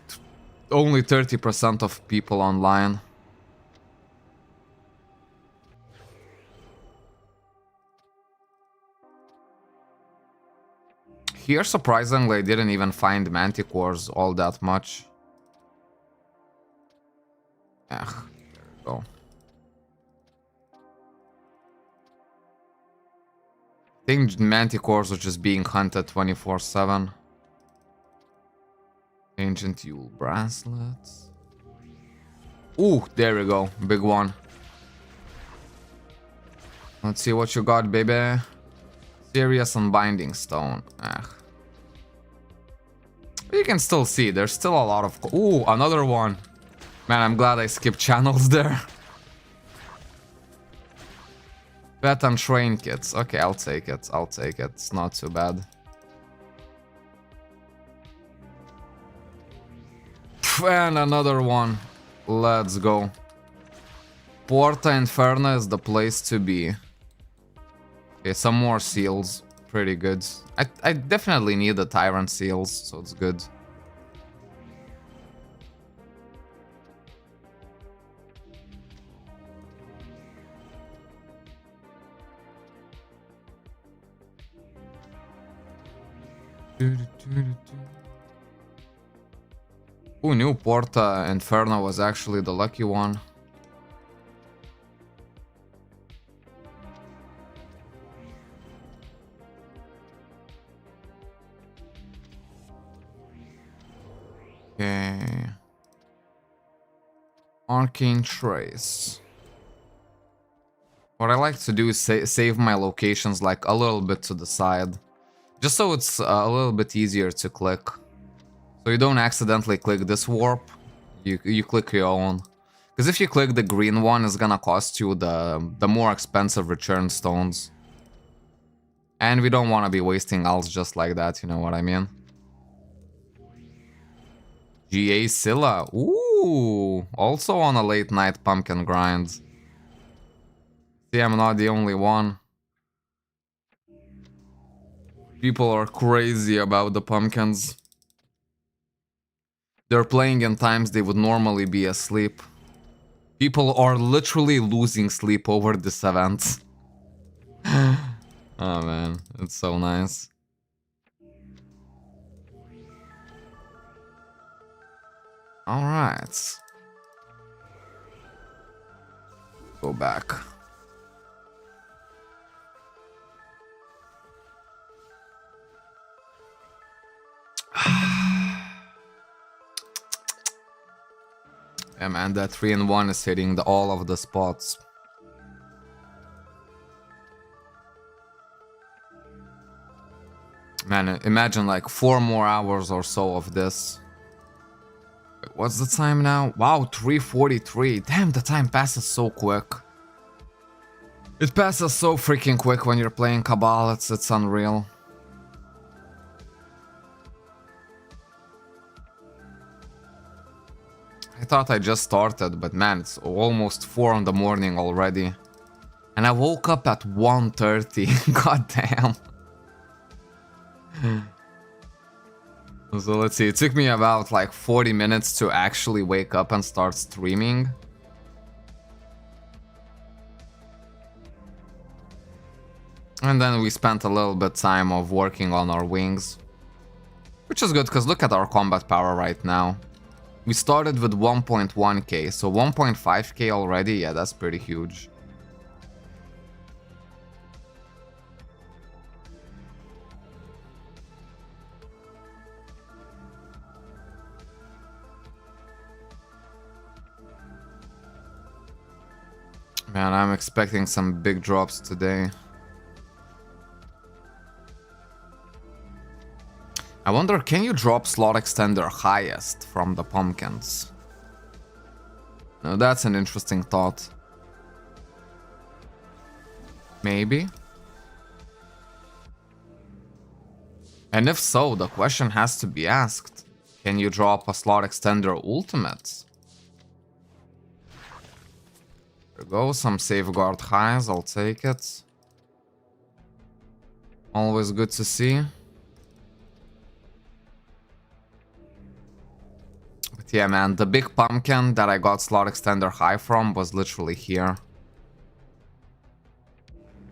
only 30% of people online. Here, surprisingly, I didn't even find manticores all that much. Ugh. Go. I think manticores are just being hunted 24/7. Ancient Yule bracelets. Ooh, there we go. Big one. Let's see what you got, baby. Serious Unbinding Stone. Ugh. You can still see, there's still a lot of... Ooh, another one. Man, I'm glad I skipped channels there. Vet and train kits. Okay, I'll take it. I'll take it. It's not too bad. And another one. Let's go. Porta Inferno is the place to be. Okay, some more seals. Pretty good. I definitely need the Tyrant seals, so it's good. Who knew Porta Inferno was actually the lucky one? Okay. Arcane Trace. What I like to do is save my locations like a little bit to the side. Just so it's a little bit easier to click. So you don't accidentally click this warp. You click your own. Because if you click the green one, it's gonna cost you the more expensive return stones. And we don't want to be wasting alts just like that, you know what I mean? GA Scylla. Ooh, also on a late night pumpkin grind. See, I'm not the only one. People are crazy about the pumpkins. They're playing in times they would normally be asleep. People are literally losing sleep over this event. Oh man, it's so nice. Alright. Go back. Yeah man, that 3-in-1 is hitting all of the spots. Man, imagine like 4 more hours or so of this. Wait, what's the time now? Wow, 3:43. Damn, the time passes so quick. It passes so freaking quick when you're playing Cabal, it's unreal. I thought I just started, but man, it's almost 4 in the morning already. And I woke up at 1:30. God damn. So let's see, it took me about like 40 minutes to actually wake up and start streaming. And then we spent a little bit time of working on our wings. Which is good, because look at our combat power right now. We started with 1.1k, so 1.5k already, yeah, that's pretty huge. Man, I'm expecting some big drops today. I wonder, can you drop slot extender highest from the pumpkins? Now that's an interesting thought. Maybe? And if so, the question has to be asked. Can you drop a slot extender ultimate? There we go, some safeguard highs, I'll take it. Always good to see. But yeah man, the big pumpkin that I got slot extender high from was literally here.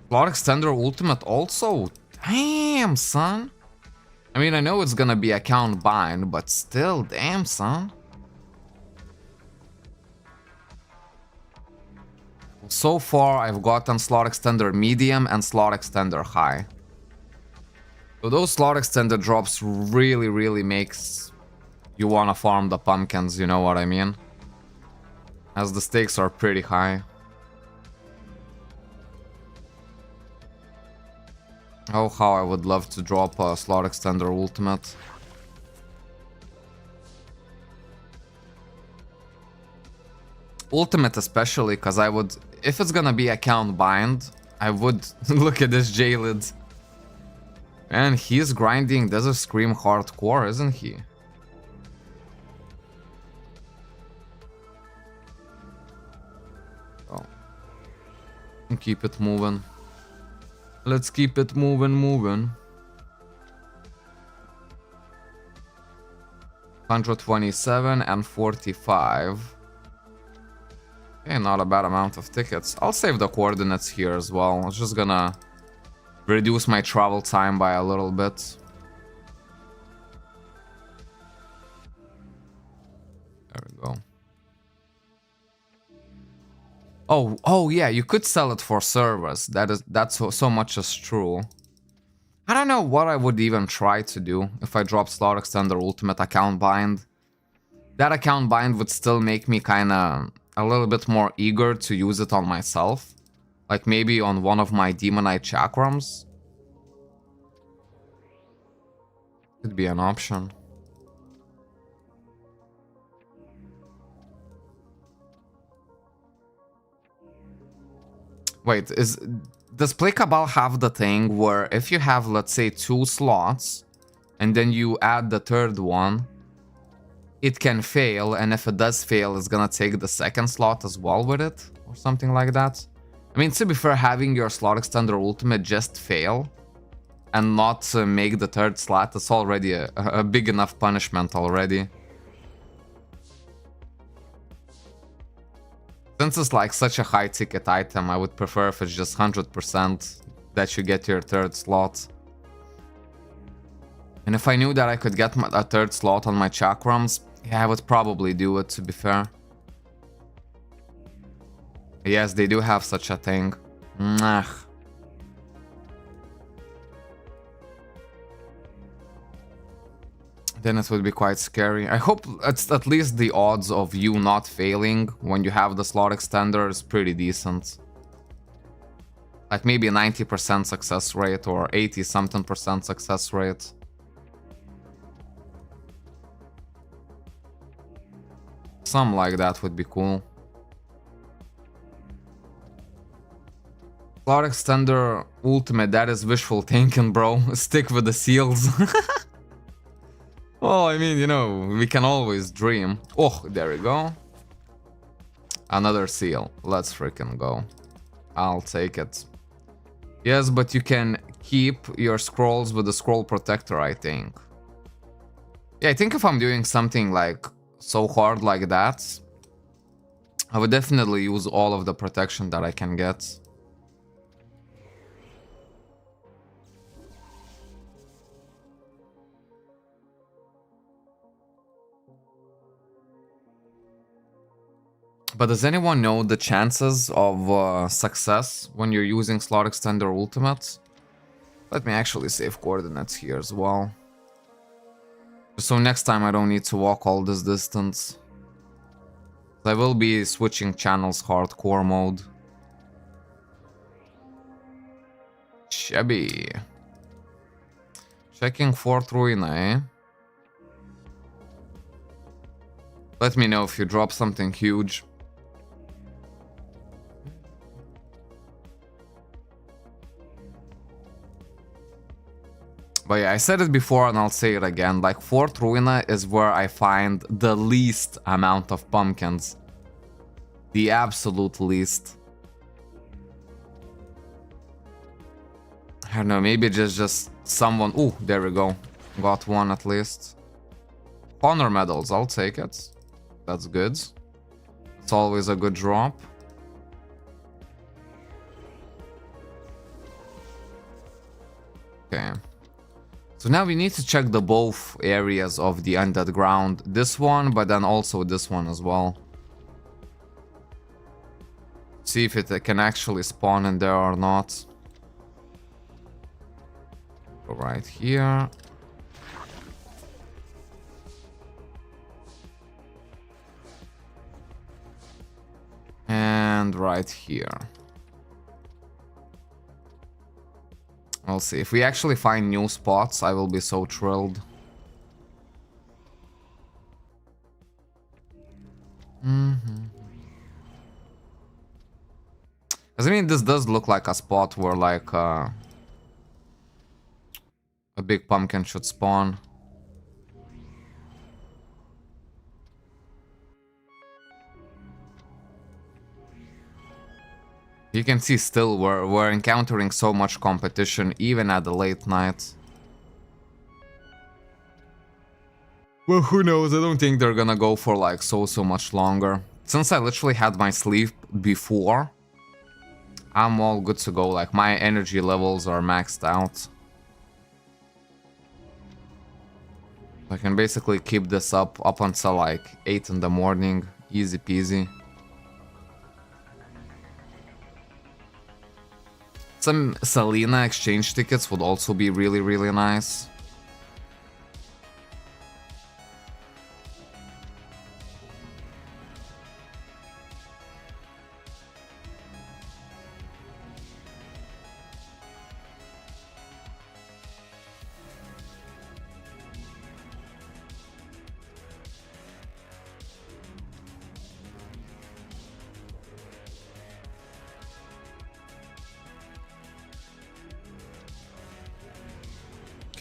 Slot extender ultimate also? Damn son. I mean, I know it's gonna be account bind, but still, damn son. So far, I've gotten slot extender medium and slot extender high. So those slot extender drops really makes you wanna farm the pumpkins, you know what I mean? As the stakes are pretty high. Oh, how I would love to drop a slot extender ultimate. Ultimate especially, because I would... If it's gonna be account bind, I would... Look at this J-Lid. And he's grinding Desert Scream hardcore, isn't he? Oh. Keep it moving. Let's keep it moving. 127 and 45. Okay, not a bad amount of tickets. I'll save the coordinates here as well. I'm just gonna reduce my travel time by a little bit. There we go. Oh yeah, you could sell it for service. That's so much is true. I don't know what I would even try to do if I drop slot extender ultimate account bind. That account bind would still make me kinda a little bit more eager to use it on myself. Like maybe on one of my Demonite chakrams. Could be an option. Wait, does Play Cabal have the thing where if you have, let's say, 2 slots, and then you add the third one, it can fail, and if it does fail, it's gonna take the second slot as well with it, or something like that? I mean, to be fair, having your slot extender ultimate just fail, and not make the third slot, it's already a big enough punishment already. Since it's like such a high ticket item, I would prefer if it's just 100% that you get your third slot. And if I knew that I could get a third slot on my chakrams, yeah, I would probably do it, to be fair. Yes, they do have such a thing. Then it would be quite scary. I hope it's at least the odds of you not failing when you have the slot extender is pretty decent. Like maybe a 90% success rate or 80-something% success rate. Something like that would be cool. Slot extender ultimate, that is wishful thinking, bro. Stick with the seals. Well, I mean, you know, we can always dream. Oh, there we go. Another seal. Let's freaking go. I'll take it. Yes, but you can keep your scrolls with the scroll protector, I think. Yeah, I think if I'm doing something like so hard like that, I would definitely use all of the protection that I can get. But does anyone know the chances of success when you're using slot extender ultimates? Let me actually save coordinates here as well. So next time I don't need to walk all this distance. I will be switching channels hardcore mode. Shabby. Checking 4th ruina, eh? Let me know if you drop something huge. But yeah, I said it before and I'll say it again, like 4th Ruina is where I find the least amount of pumpkins. The absolute least. I don't know, maybe just someone... Ooh, there we go. Got one at least. Honor medals, I'll take it. That's good. It's always a good drop. Okay. So now we need to check the both areas of the undead ground. This one, but then also this one as well. See if it can actually spawn in there or not. Go right here. And right here. We'll see. If we actually find new spots, I will be so thrilled. Because I mean, this does look like a spot where like a big pumpkin should spawn. You can see still we're encountering so much competition even at the late night. Well, who knows? I don't think they're gonna go for like so much longer. Since I literally had my sleep before, I'm all good to go. Like my energy levels are maxed out. I can basically keep this up until like 8 in the morning. Easy peasy. Some Selena exchange tickets would also be really nice.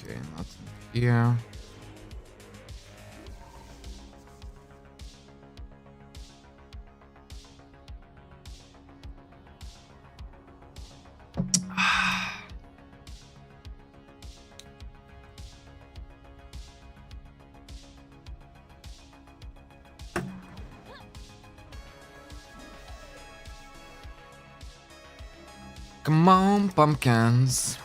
Okay, nothing here. Come on, pumpkins.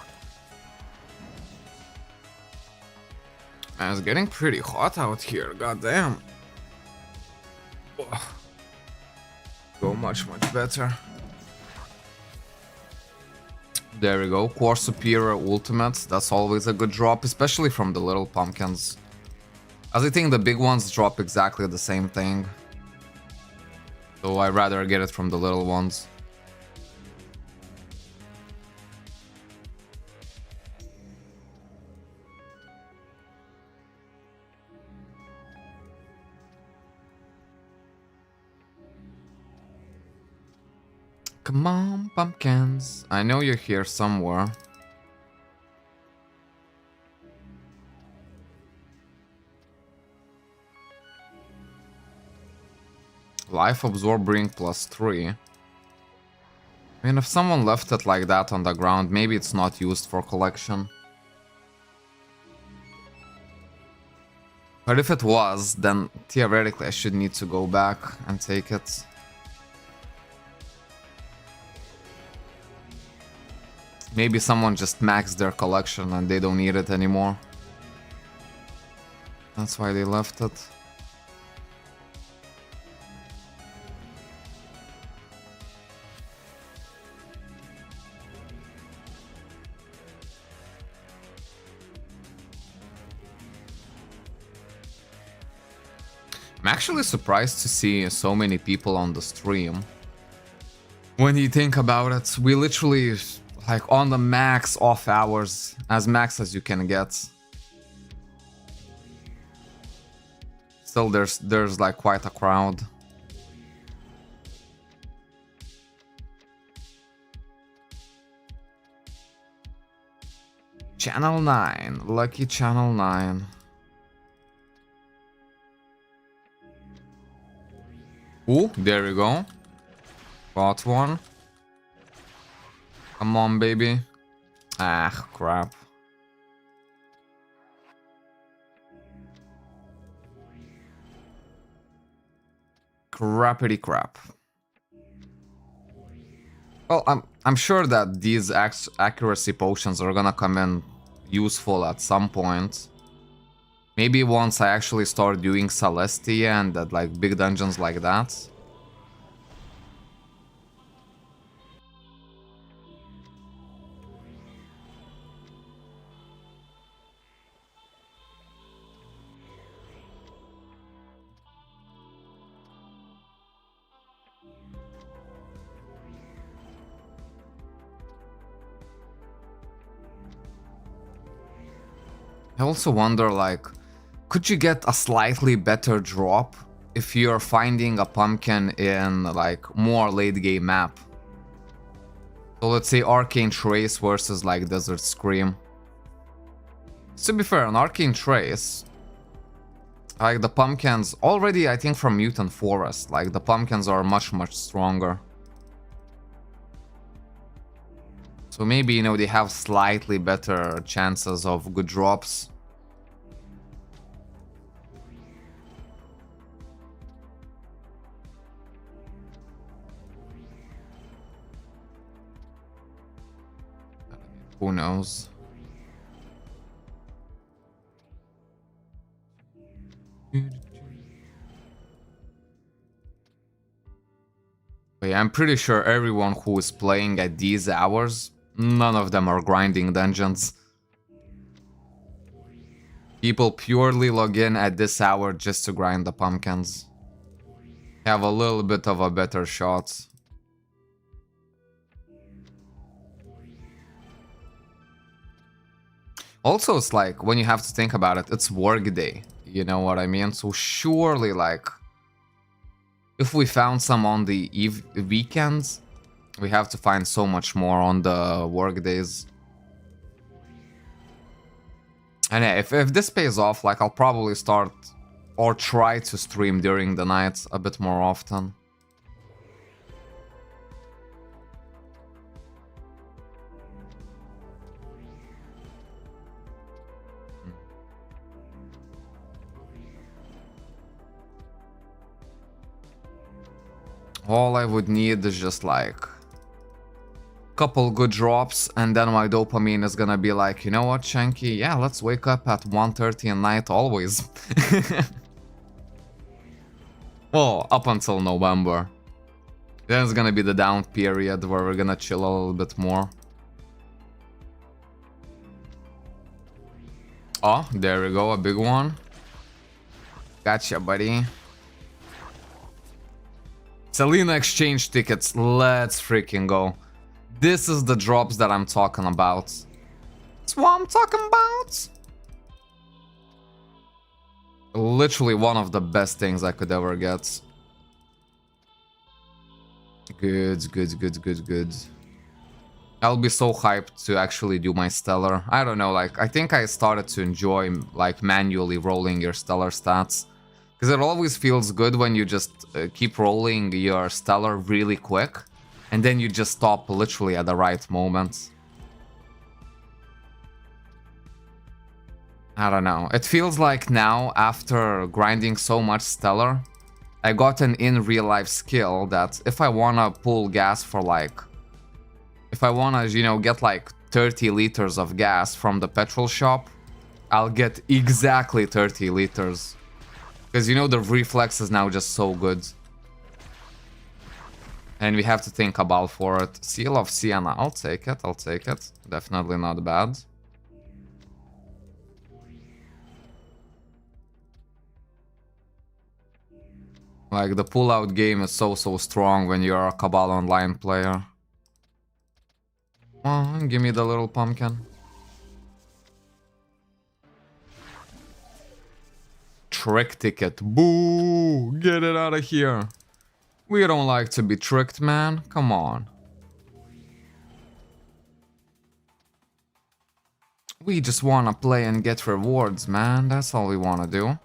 It's getting pretty hot out here, goddamn. Oh. Go much better. There we go, Core Superior Ultimate. That's always a good drop, especially from the little pumpkins. As I think the big ones drop exactly the same thing. So I'd rather get it from the little ones. Come on, pumpkins. I know you're here somewhere. Life Absorb Ring +3. I mean, if someone left it like that on the ground, maybe it's not used for collection. But if it was, then theoretically I should need to go back and take it. Maybe someone just maxed their collection and they don't need it anymore. That's why they left it. I'm actually surprised to see so many people on the stream. When you think about it, we literally like on the max off hours, as max as you can get. Still there's like quite a crowd. Channel 9, lucky Channel 9. Ooh, there we go. Got one. Come on, baby. Ah, crap. Crappity crap. Well, I'm sure that these accuracy potions are gonna come in useful at some point. Maybe once I actually start doing Celestia and that like big dungeons like that. I also wonder, like, could you get a slightly better drop if you're finding a pumpkin in, like, more late game map? So let's say Arcane Trace versus, like, Desert Scream. To be fair, on Arcane Trace, like, the pumpkins, already, I think, from Mutant Forest, like, the pumpkins are much stronger. So maybe, you know, they have slightly better chances of good drops. Who knows? But yeah, I'm pretty sure everyone who is playing at these hours, none of them are grinding dungeons. People purely log in at this hour just to grind the pumpkins. Have a little bit of a better shot. Also, it's like, when you have to think about it, it's work day. You know what I mean? So surely, like, if we found some on the weekends, we have to find so much more on the work days. And yeah, if this pays off, like I'll probably start or try to stream during the night a bit more often. All I would need is just like couple good drops, and then my dopamine is gonna be like, you know what, Shanky? Yeah, let's wake up at 1:30 at night always. Well, up until November. Then it's gonna be the down period where we're gonna chill a little bit more. Oh, there we go, a big one. Gotcha, buddy. Selena exchange tickets, let's freaking go. This is the drops that I'm talking about. That's what I'm talking about. Literally one of the best things I could ever get. Good, good, good, good, good. I'll be so hyped to actually do my stellar. I don't know, like, I think I started to enjoy, like, manually rolling your stellar stats. Because it always feels good when you just keep rolling your stellar really quick. And then you just stop literally at the right moment. I don't know. It feels like now, after grinding so much stellar, I got an in real life skill that if I wanna pull gas for like... If I wanna, you know, get like 30 liters of gas from the petrol shop, I'll get exactly 30 liters. Because, you know, the reflex is now just so good. And we have to think Cabal for it. Seal of Sienna, I'll take it, I'll take it. Definitely not bad. Like, the pull-out game is so strong when you're a Cabal online player. Oh, give me the little pumpkin. Trick ticket, boo! Get it out of here. We don't like to be tricked, man. Come on. We just wanna play and get rewards, man. That's all we wanna do.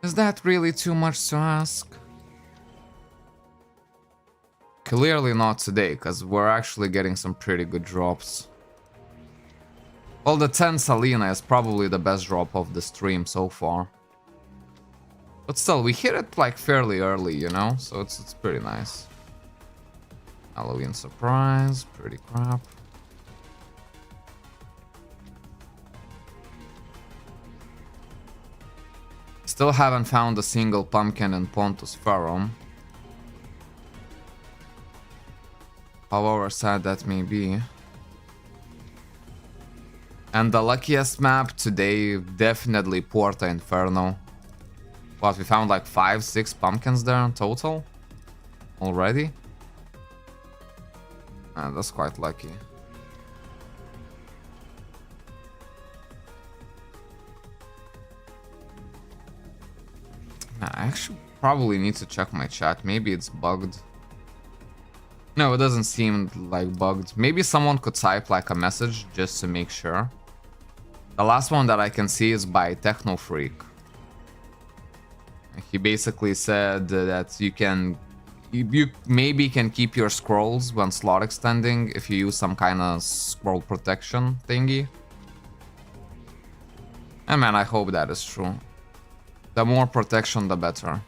Is that really too much to ask? Clearly not today, because we're actually getting some pretty good drops. Well, the 10 Selena is probably the best drop of the stream so far. But still, we hit it like fairly early, you know? So it's pretty nice. Halloween surprise, pretty crap. Still haven't found a single pumpkin in Pontus Ferrum. However sad that may be. And the luckiest map today, definitely Porta Inferno. What, we found like 5-6 pumpkins there in total? Already? That's quite lucky. I actually probably need to check my chat. Maybe it's bugged. No, it doesn't seem like bugged. Maybe someone could type like a message just to make sure. The last one that I can see is by Techno Freak. He basically said that you maybe can keep your scrolls when slot extending if you use some kind of scroll protection thingy. And man, I hope that is true. The more protection, the better.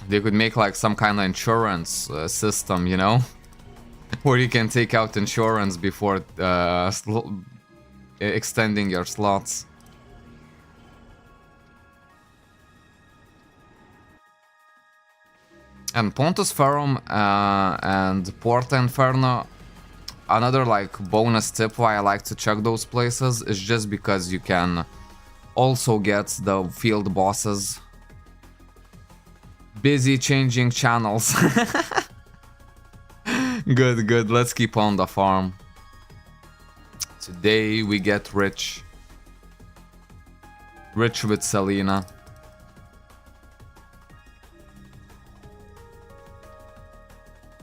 They could make like some kind of insurance system, you know? Where you can take out insurance before extending your slots. And Pontus Ferrum and Porta Inferno, another like bonus tip why I like to check those places is just because you can also get the field bosses. Busy changing channels. Good, good. Let's keep on the farm. Today we get rich. Rich with Selena.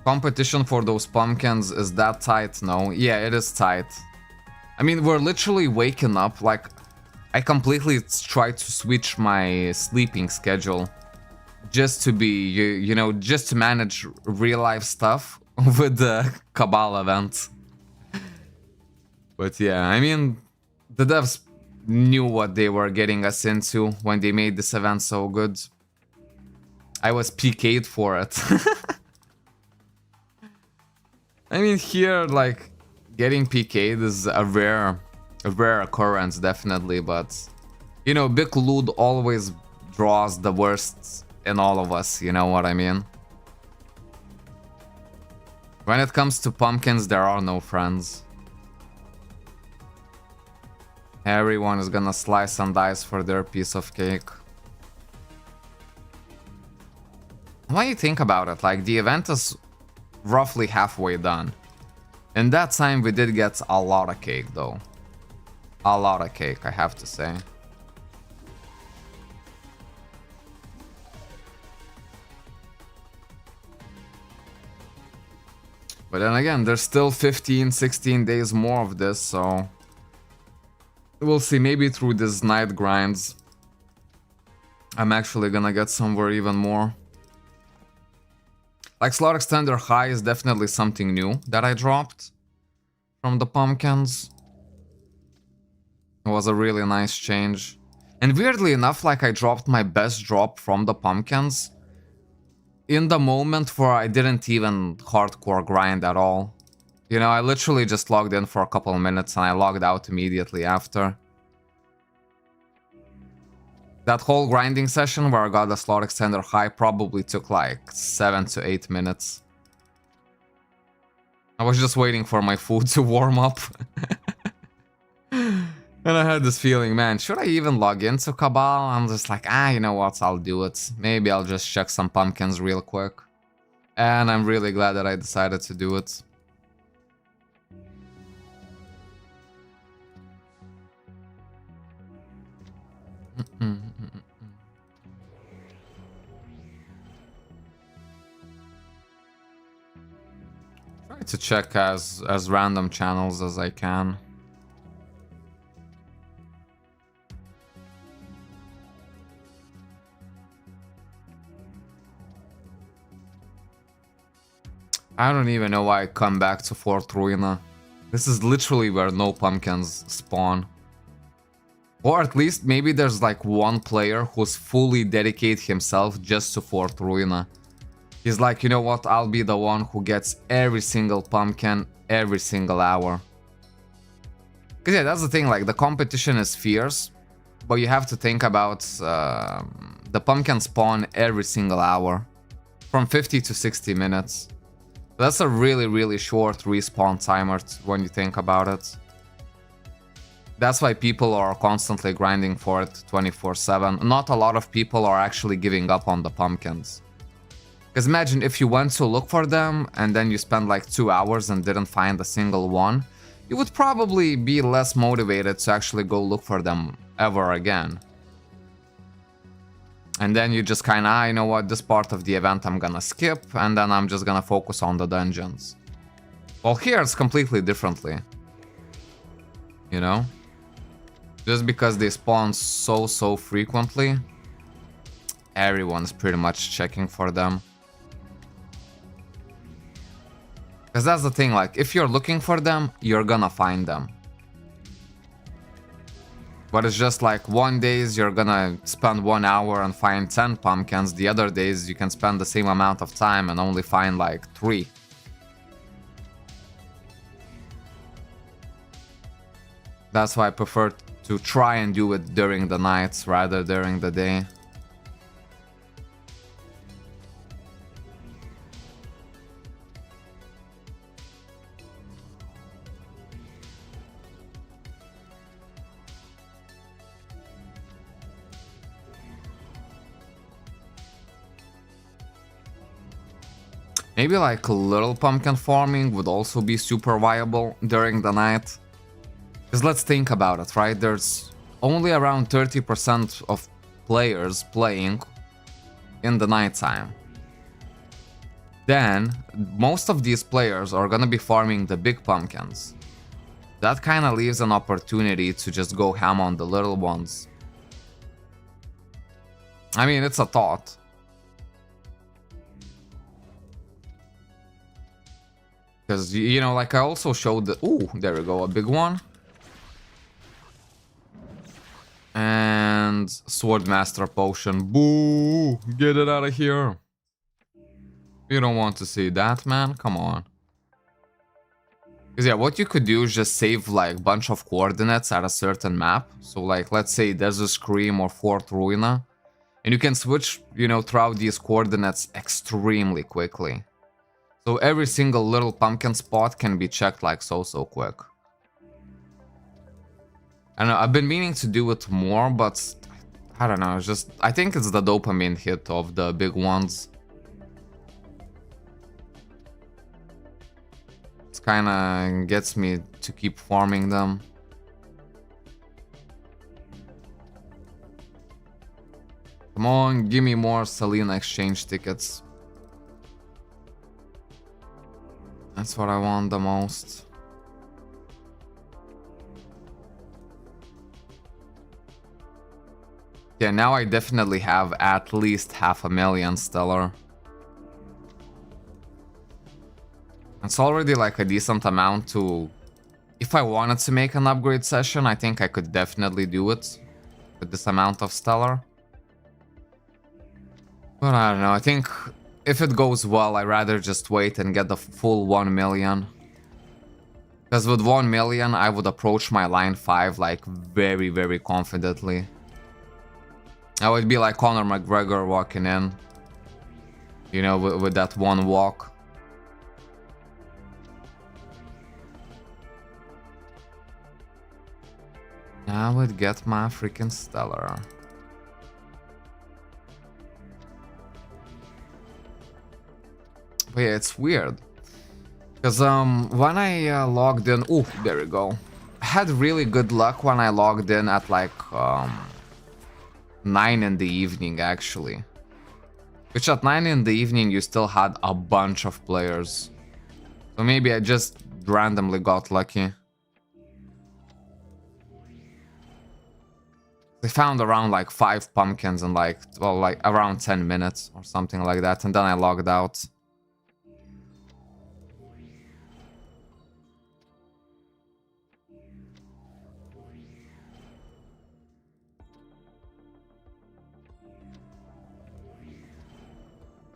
Competition for those pumpkins is that tight? No. Yeah, it is tight. I mean, we're literally waking up, like, I completely tried to switch my sleeping schedule just to be, you know, just to manage real life stuff with the Cabal event. But yeah, I mean, the devs knew what they were getting us into when they made this event so good. I was PK'd for it. I mean, here, like, getting PK'd is a rare occurrence, definitely, but, you know, Big Loot always draws the worst in all of us, you know what I mean? When it comes to pumpkins, there are no friends. Everyone is gonna slice and dice for their piece of cake. When you think about it, like, the event is roughly halfway done. In that time, we did get a lot of cake, though. A lot of cake, I have to say. But then again, there's still 15, 16 days more of this, so... We'll see, maybe through these night grinds, I'm actually gonna get somewhere even more. Like, Slot Extender High is definitely something new that I dropped from the pumpkins. It was a really nice change. And weirdly enough, like, I dropped my best drop from the pumpkins in the moment where I didn't even hardcore grind at all. You know, I literally just logged in for a couple of minutes and I logged out immediately after. That whole grinding session where I got the Slot Extender High probably took like 7 to 8 minutes. I was just waiting for my food to warm up. And I had this feeling, man, should I even log into Cabal? I'm just like, you know what, I'll do it. Maybe I'll just check some pumpkins real quick. And I'm really glad that I decided to do it. Try to check as random channels as I can. I don't even know why I come back to Fort Ruina. This is literally where no pumpkins spawn. Or at least maybe there's like one player who's fully dedicated himself just to Fort Ruina. He's like, you know what, I'll be the one who gets every single pumpkin every single hour. Cause yeah, that's the thing, like, the competition is fierce, but you have to think about the pumpkin spawn every single hour. From 50 to 60 minutes. That's a really, really short respawn timer when you think about it. That's why people are constantly grinding for it 24/7. Not a lot of people are actually giving up on the pumpkins. Because imagine if you went to look for them and then you spent like 2 hours and didn't find a single one, you would probably be less motivated to actually go look for them ever again. And then you just kind of, you know what, this part of the event I'm gonna skip, and then I'm just gonna focus on the dungeons. Well, here it's completely differently. You know? Just because they spawn so frequently, everyone's pretty much checking for them. Because that's the thing, like, if you're looking for them, you're gonna find them. But it's just like, one days you're gonna spend 1 hour and find 10 pumpkins, the other days you can spend the same amount of time and only find like 3. That's why I prefer to try and do it during the nights rather during the day. Maybe like little pumpkin farming would also be super viable during the night. Because let's think about it, right? There's only around 30% of players playing in the nighttime. then most of these players are gonna be farming the big pumpkins. That kind of leaves an opportunity to just go ham on the little ones. I mean, it's a thought. Because, you know, like I also showed the... Ooh, there we go, a big one. And Swordmaster Potion. Boo! Get it out of here. You don't want to see that, man? Come on. Because yeah, what you could do is just save like a bunch of coordinates at a certain map. So like, let's say there's a Scream or Fort Ruina. And you can switch, you know, throughout these coordinates extremely quickly. So every single little pumpkin spot can be checked like so quick. I don't know, I've been meaning to do it more, but I don't know, it's just, I think it's the dopamine hit of the big ones. It kinda gets me to keep farming them. Come on, give me more Selena exchange tickets. That's what I want the most. Yeah, now I definitely have at least 500,000 stellar. It's already like a decent amount to... If I wanted to make an upgrade session, I think I could definitely do it with this amount of stellar. But I don't know, I think if it goes well, I'd rather just wait and get the full 1 million. Because with 1 million, I would approach my line 5 like very confidently. I would be like Conor McGregor walking in. You know, with that one walk. I would get my freaking stellar. But yeah, it's weird. Because when I logged in... Ooh, there we go. I had really good luck when I logged in at like 9 in the evening, actually. Which at 9 in the evening, you still had a bunch of players. So maybe I just randomly got lucky. They found around like 5 pumpkins in like, well, like around 10 minutes or something like that. And then I logged out.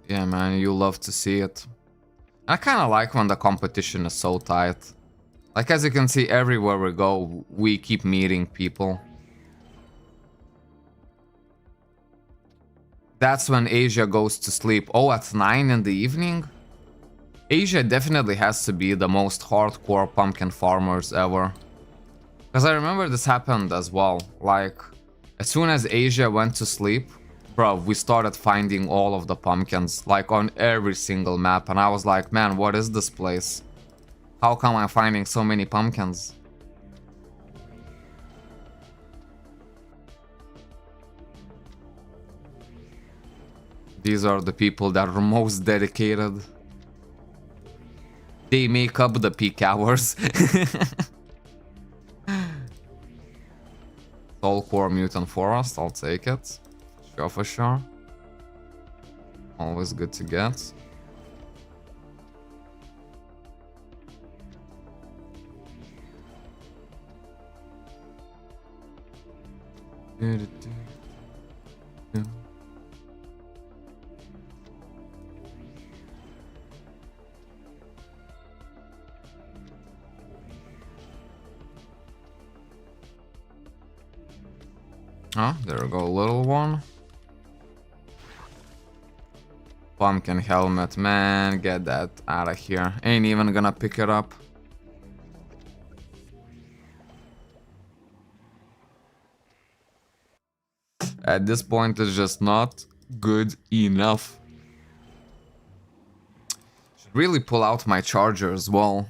Yeah, man, you love to see it. I kind of like when the competition is so tight. Like, as you can see, everywhere we go, we keep meeting people. That's when Asia goes to sleep. Oh, at 9 in the evening? Asia definitely has to be the most hardcore pumpkin farmers ever. Because I remember this happened as well. Like, as soon as Asia went to sleep, bro, we started finding all of the pumpkins, like on every single map. And I was like, man, what is this place? How come I'm finding so many pumpkins? These are the people that are most dedicated. They make up the peak hours. Soulcore Mutant Forest, I'll take it. Sure for sure. Always good to get. Oh, there we go, little one. Pumpkin helmet, man, get that out of here. Ain't even gonna pick it up. At this point, it's just not good enough. Should really pull out my charger as well.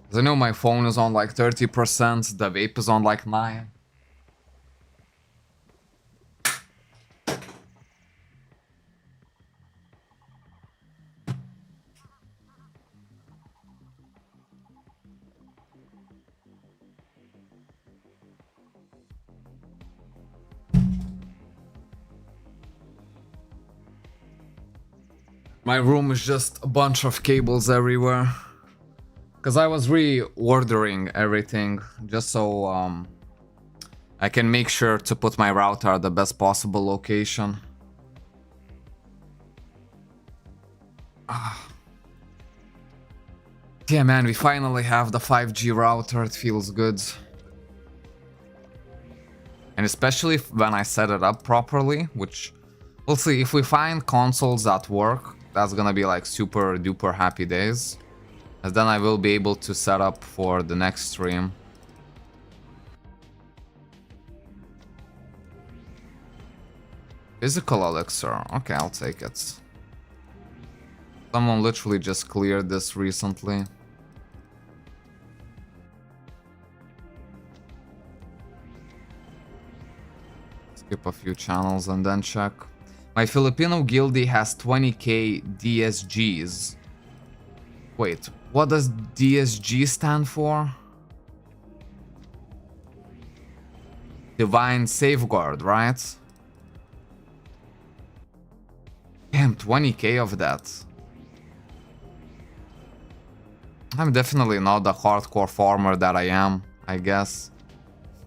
'Cause I know my phone is on like 30%, the vape is on like 9%. My room is just a bunch of cables everywhere. Because I was reordering everything just so I can make sure to put my router at the best possible location. Yeah, man, we finally have the 5G router. It feels good. And especially when I set it up properly, which we'll see. If we find consoles that work, that's gonna be like super duper happy days. And then I will be able to set up for the next stream. Physical elixir. Okay, I'll take it. Someone literally just cleared this recently. Skip a few channels and then check. My Filipino guildie has 20k DSGs. Wait, what does DSG stand for? Divine Safeguard, right? Damn, 20k of that. I'm definitely not the hardcore farmer that I am, I guess.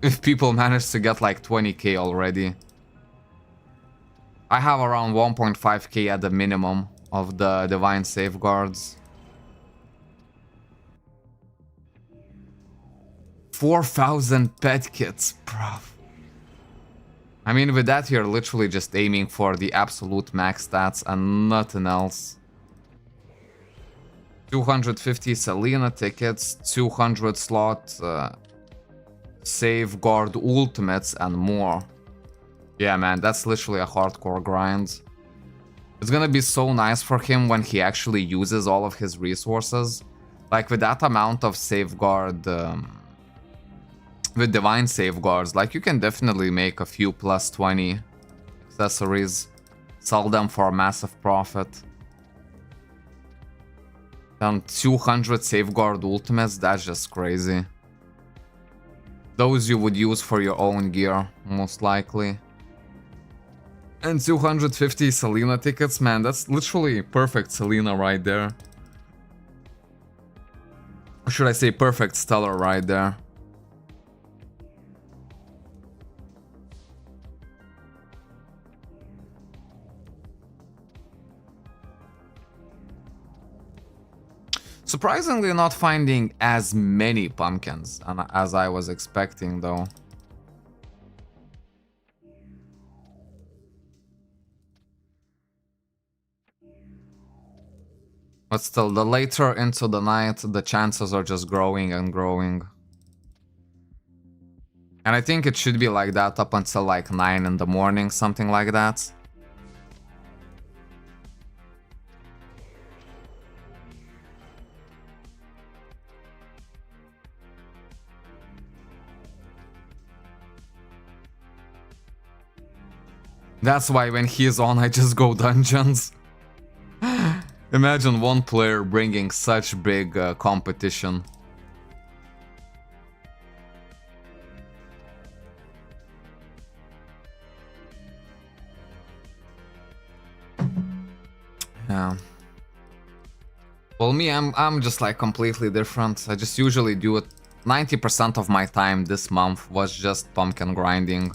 If people manage to get like 20k already. I have around 1.5k at the minimum of the Divine Safeguards. 4,000 pet kits, bruv. I mean, with that, you're literally just aiming for the absolute max stats and nothing else. 250 Selena tickets, 200 slot safeguard ultimates, and more. Yeah, man, that's literally a hardcore grind. It's gonna be so nice for him when he actually uses all of his resources. Like, with that amount of safeguard... with divine safeguards, like, you can definitely make a few plus 20 accessories, sell them for a massive profit. Then 200 safeguard ultimates, that's just crazy. Those you would use for your own gear, most likely. And 250 Selena tickets, man, that's literally perfect Selena right there. Or should I say perfect Stellar right there. Surprisingly not finding as many pumpkins as I was expecting, though. But still, the later into the night, the chances are just growing and growing. And I think it should be like that up until like 9 in the morning, something like that. That's why when he's on, I just go dungeons. Imagine one player bringing such big competition. Yeah. Well, me, I'm just like completely different. I just usually do it. 90% of my time this month was just pumpkin grinding.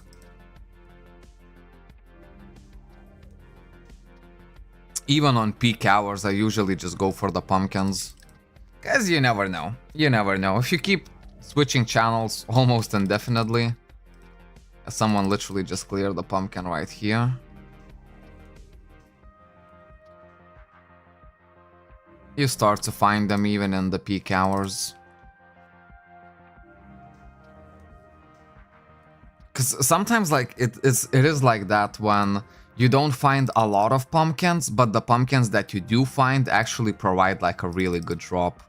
Even on peak hours, I usually just go for the pumpkins. Cause you never know. You never know. If you keep switching channels almost indefinitely. Someone literally just cleared the pumpkin right here. You start to find them even in the peak hours. Cause sometimes like it is like that when you don't find a lot of pumpkins, but the pumpkins that you do find actually provide like a really good drop.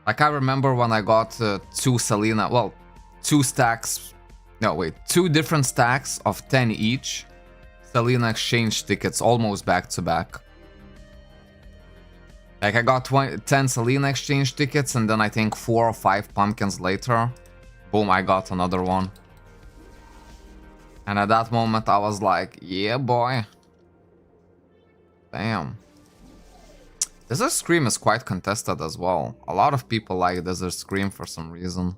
Like I remember when I got 2 Selena, well, 2 stacks, no wait, 2 different stacks of 10 each Selena exchange tickets almost back to back. Like I got 10 Selena exchange tickets and then I think 4 or 5 pumpkins later, boom, I got another one. And at that moment I was like, yeah boy. Damn. Desert Scream is quite contested as well. A lot of people like Desert Scream for some reason.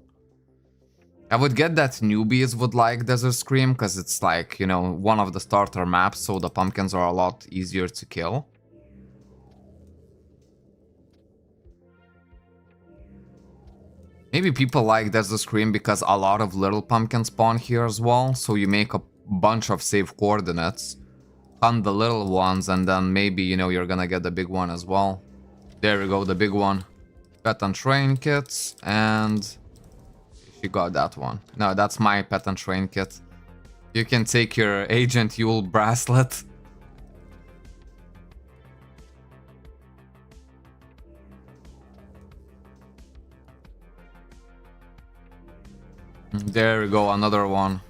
I would get that newbies would like Desert Scream because it's like, you know, one of the starter maps, so the pumpkins are a lot easier to kill. Maybe people like Desert Scream because a lot of little pumpkins spawn here as well, so you make a bunch of safe coordinates on the little ones, and then maybe, you know, you're gonna get the big one as well. There we go, the big one. Pet and train kits, and she got that one. No, that's my pet and train kit. You can take your Agent Yule bracelet. There we go, another one.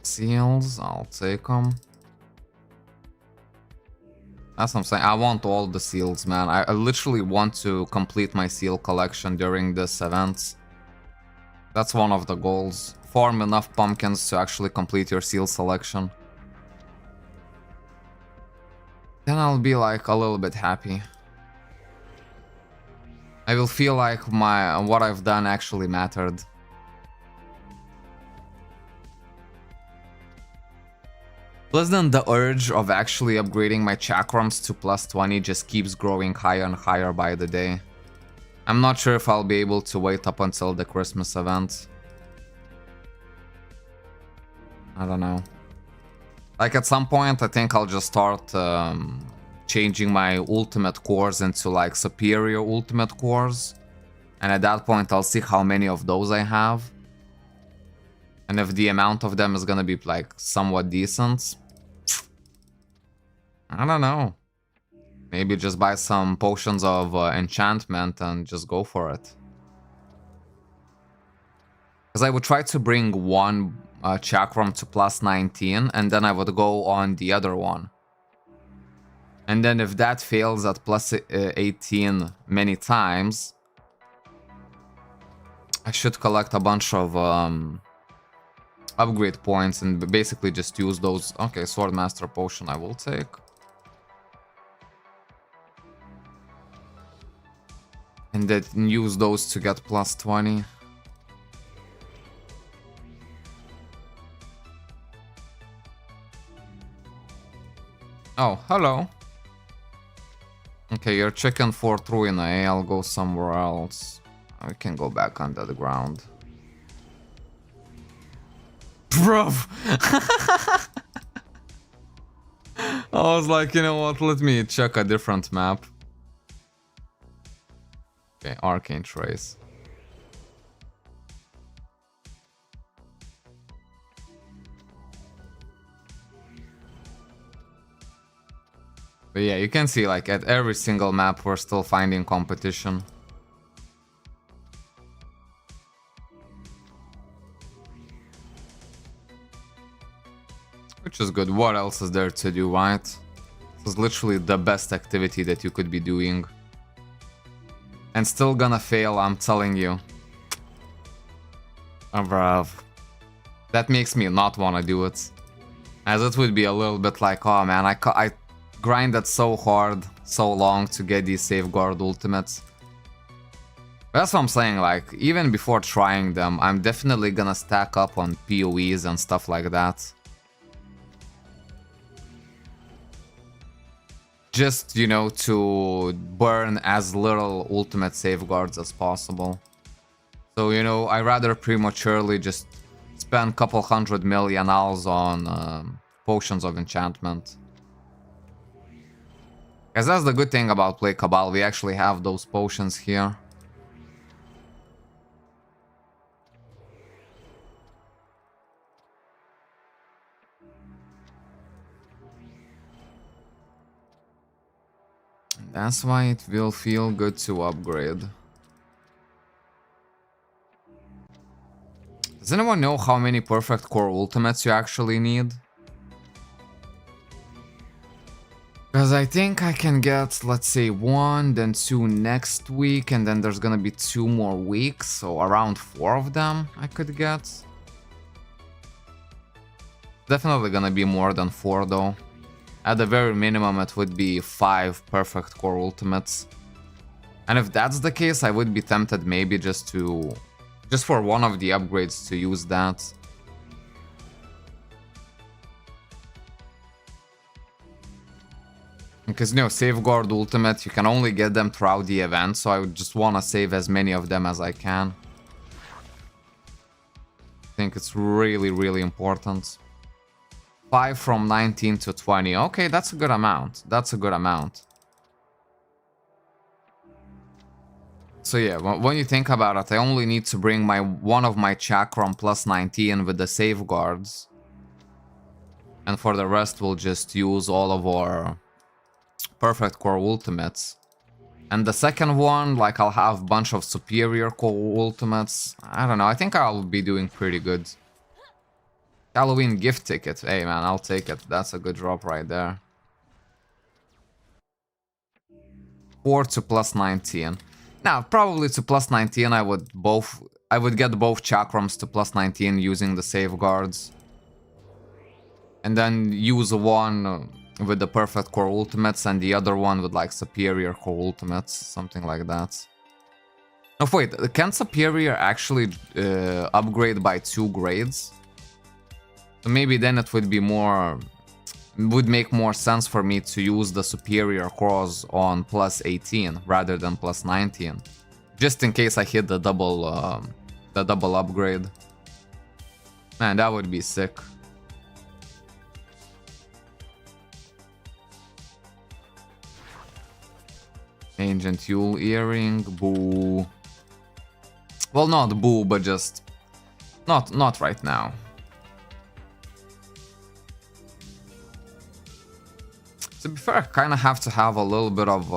Seals, I'll take them. That's what I'm saying. I want all the seals, man. I literally want to complete my seal collection during this event. That's one of the goals. Farm enough pumpkins to actually complete your seal selection. Then I'll be like a little bit happy. I will feel like what I've done actually mattered. Plus then the urge of actually upgrading my chakrams to +20 just keeps growing higher and higher by the day. I'm not sure if I'll be able to wait up until the Christmas event. I don't know. Like at some point I think I'll just start changing my ultimate cores into like superior ultimate cores, and at that point I'll see how many of those I have, and if the amount of them is gonna be like somewhat decent. I don't know, maybe just buy some potions of enchantment and just go for it, because I would try to bring one chakram to +19 and then I would go on the other one. And then if that fails at +18 many times, I should collect a bunch of upgrade points and basically just use those. Okay, Swordmaster Potion I will take. And then use those to get +20. Oh, hello. Okay, you're chicken for ruin. I'll go somewhere else. We can go back under the ground. Bruv! I was like, you know what, let me check a different map. Okay, Arcane Trace. But yeah, you can see like at every single map we're still finding competition. Which is good. What else is there to do, right? This is literally the best activity that you could be doing. And still gonna fail, I'm telling you. Oh, bruv. That makes me not wanna do it. As it would be a little bit like, oh man, I grinded so hard, so long to get these safeguard ultimates. But that's what I'm saying, like, even before trying them, I'm definitely gonna stack up on PoEs and stuff like that. Just, you know, to burn as little ultimate safeguards as possible. So, you know, I rather prematurely just spend a couple $100 million on potions of enchantment. Because that's the good thing about play Cabal, we actually have those potions here. That's why it will feel good to upgrade. Does anyone know how many perfect core ultimates you actually need? Because I think I can get, let's say, 1, then 2 next week, and then there's gonna be 2 more weeks, so around 4 of them I could get. Definitely gonna be more than 4 though. At the very minimum, it would be 5 perfect core ultimates. And if that's the case, I would be tempted maybe just for one of the upgrades to use that. Because, you know, Safeguard Ultimate, you can only get them throughout the event, so I would just want to save as many of them as I can. I think it's really, really important. 5 from 19 to 20. Okay, that's a good amount. That's a good amount. So yeah, when you think about it, I only need to bring one of my Chakram plus 19 with the safeguards. And for the rest, we'll just use all of our perfect core ultimates. And the second one, like, I'll have a bunch of superior core ultimates. I don't know, I think I'll be doing pretty good. Halloween gift ticket. Hey man, I'll take it. That's a good drop right there. 4 to plus 19. Now, probably to plus 19, I would get both chakrams to plus 19 using the safeguards. And then use one with the perfect core ultimates and the other one with like superior core ultimates, something like that. No, wait, can superior actually upgrade by 2 grades? So maybe then it would make more sense for me to use the superior cores on plus 18 rather than plus 19, just in case I hit the double upgrade. Man, that would be sick. Ancient Yule Earring, boo. Well, not boo, but just not right now. To be fair, I kind of have to have a little bit of...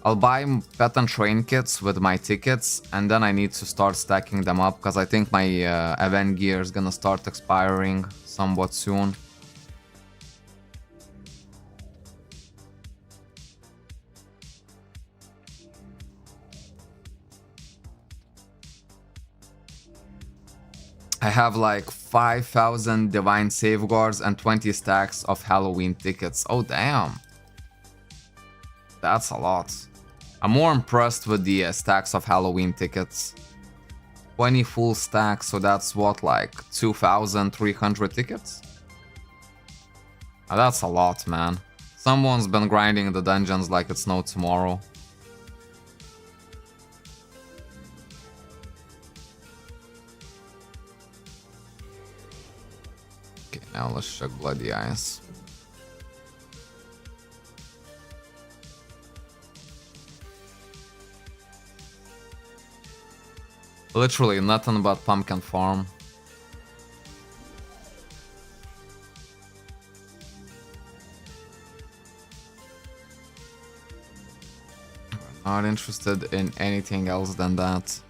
I'll buy pet and train kits with my tickets, and then I need to start stacking them up, because I think my event gear is gonna start expiring somewhat soon. I have like 5,000 divine safeguards and 20 stacks of Halloween tickets. Oh damn. That's a lot. I'm more impressed with the stacks of Halloween tickets. 20 full stacks, so that's what, like 2,300 tickets? Oh, that's a lot, man. Someone's been grinding the dungeons like it's no tomorrow. Now let's check Bloody Eyes. Literally nothing but pumpkin farm. Not interested in anything else than that.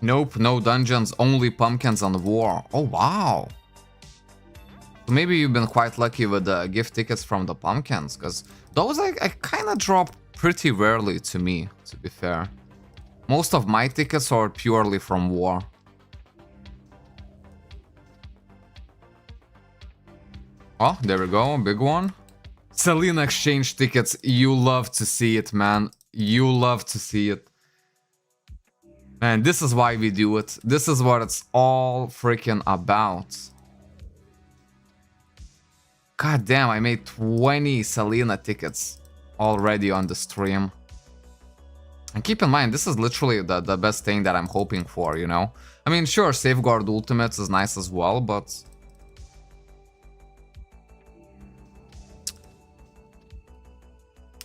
Nope, no dungeons, only pumpkins and war. Oh, wow. So maybe you've been quite lucky with the gift tickets from the pumpkins, because those I kind of drop pretty rarely to me, to be fair. Most of my tickets are purely from war. Oh, there we go, big one. Selena exchange tickets, you love to see it, man. You love to see it. Man, this is why we do it. This is what it's all freaking about. God damn, I made 20 Selena tickets already on the stream. And keep in mind, this is literally the best thing that I'm hoping for, you know? I mean, sure, Safeguard Ultimates is nice as well, but...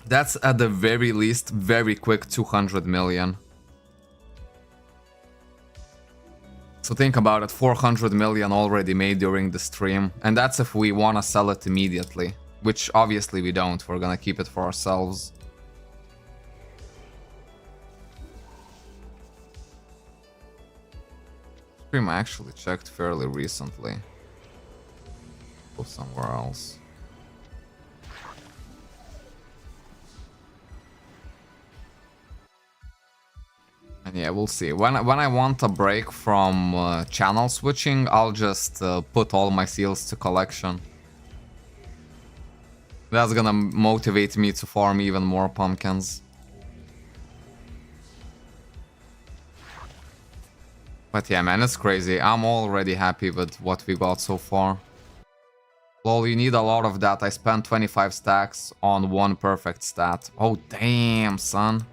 that's at the very least very quick 200 million. So think about it, 400 million already made during the stream, and that's if we want to sell it immediately, which obviously we don't, we're gonna keep it for ourselves. Stream I actually checked fairly recently. Go somewhere else. And yeah, we'll see. When I want a break from channel switching, I'll just put all my seals to collection. That's gonna motivate me to farm even more pumpkins. But yeah, man, it's crazy. I'm already happy with what we got so far. Lol, you need a lot of that. I spent 25 stacks on one perfect stat. Oh, damn, son.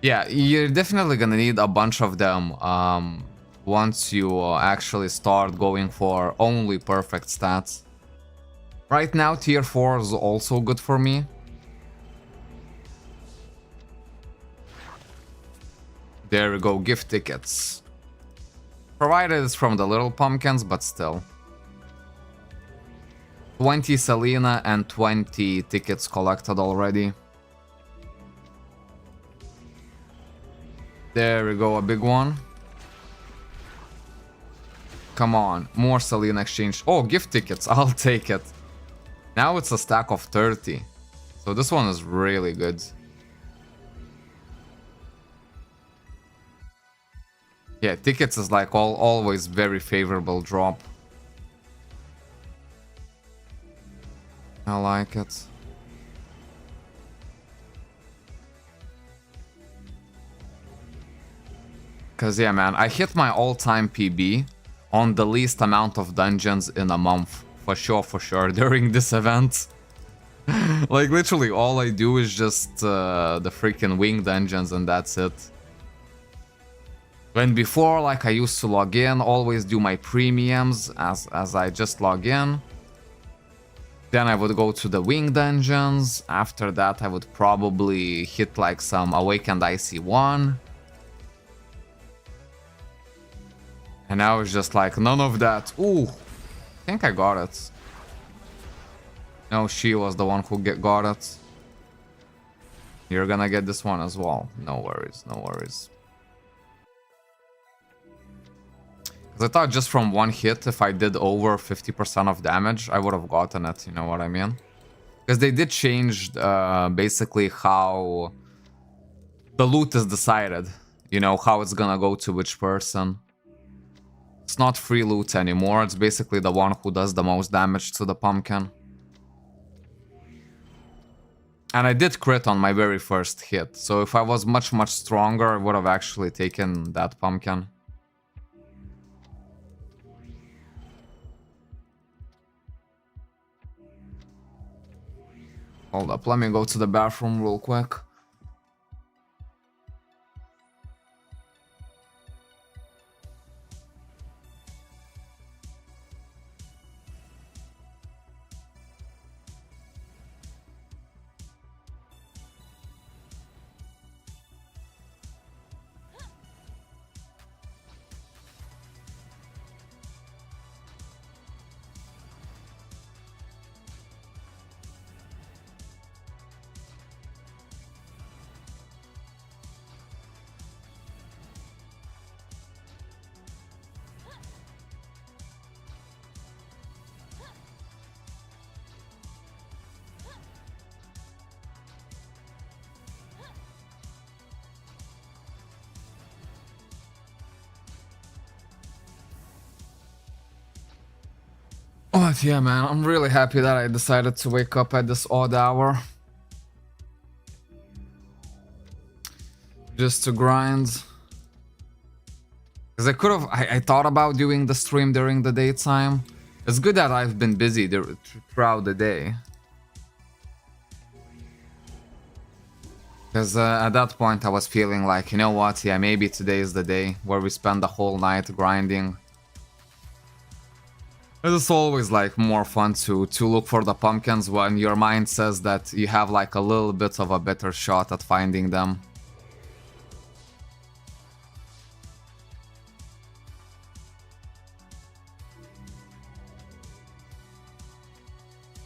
Yeah, you're definitely gonna need a bunch of them once you actually start going for only perfect stats. Right now, tier 4 is also good for me. There we go, gift tickets. Provided it's from the little pumpkins, but still. 20 Selena and 20 tickets collected already. There we go, a big one. Come on, more Selena exchange. Oh, gift tickets, I'll take it. Now it's a stack of 30. So this one is really good. Yeah, tickets is like always very favorable drop. I like it. Cause yeah, man, I hit my all-time PB on the least amount of dungeons in a month. For sure, during this event. Like, literally, all I do is just the freaking wing dungeons and that's it. When before, like, I used to log in, always do my premiums as I just log in. Then I would go to the wing dungeons. After that, I would probably hit, like, some Awakened IC1. And now it's just like, none of that. Ooh, I think I got it. No, she was the one who got it. You're gonna get this one as well. No worries, no worries. Because I thought just from one hit, if I did over 50% of damage, I would have gotten it, you know what I mean? Because they did change basically how the loot is decided. You know, how it's gonna go to which person. It's not free loot anymore, it's basically the one who does the most damage to the pumpkin. And I did crit on my very first hit, so if I was much stronger, I would have actually taken that pumpkin. Hold up, let me go to the bathroom real quick. But yeah, man, I'm really happy that I decided to wake up at this odd hour. Just to grind. Because I thought about doing the stream during the daytime. It's good that I've been busy throughout the day. Because at that point I was feeling like, you know what, yeah, maybe today is the day where we spend the whole night grinding. It's always like more fun to look for the pumpkins when your mind says that you have like a little bit of a better shot at finding them.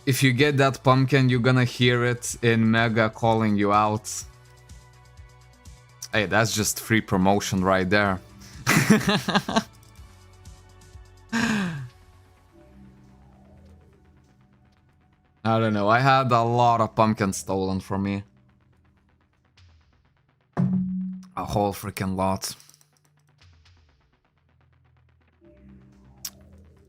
If you get that pumpkin, you're gonna hear it in Mega calling you out. Hey, that's just free promotion right there. I don't know, I had a lot of pumpkins stolen from me. Oh, whole freaking lot.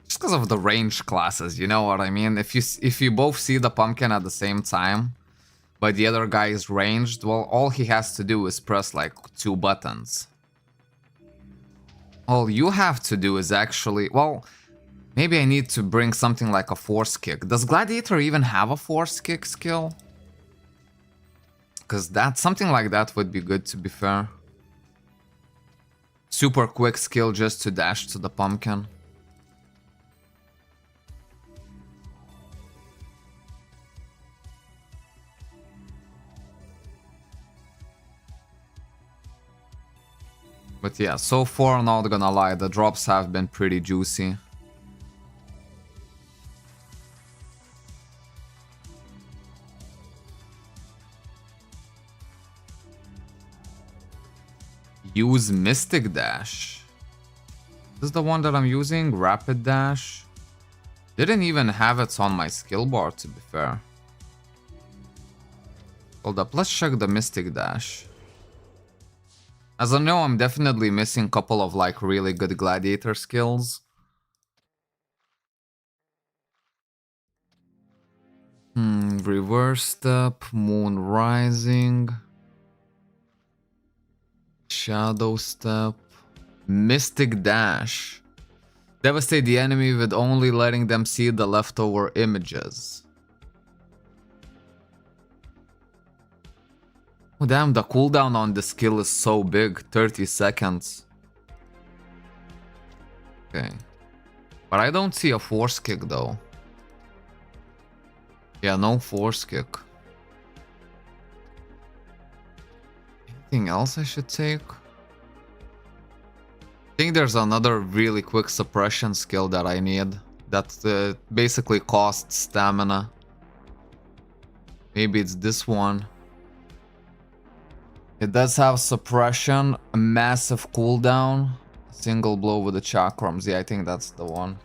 Just because of the range classes, you know what I mean? If you both see the pumpkin at the same time, but the other guy is ranged, well, all he has to do is press like 2 buttons. All you have to do is actually, well, maybe I need to bring something like a force kick. Does Gladiator even have a force kick skill? Because something like that would be good, to be fair. Super quick skill just to dash to the pumpkin. But yeah, so far, not gonna lie, the drops have been pretty juicy. Use Mystic Dash. This is the one that I'm using, Rapid Dash. Didn't even have it on my skill bar, to be fair. Hold up, let's check the Mystic Dash. As I know, I'm definitely missing a couple of like really good gladiator skills. Reverse Step, Moon Rising, Shadow Step, Mystic Dash. Devastate the enemy with only letting them see the leftover images. Oh damn, the cooldown on the skill is so big, 30 seconds. Okay. But I don't see a force kick though. Yeah, no force kick. Anything else I should take? I think there's another really quick suppression skill that I need. That basically costs stamina. Maybe it's this one. It does have suppression, a massive cooldown, single blow with the chakrams. Yeah, I think that's the one.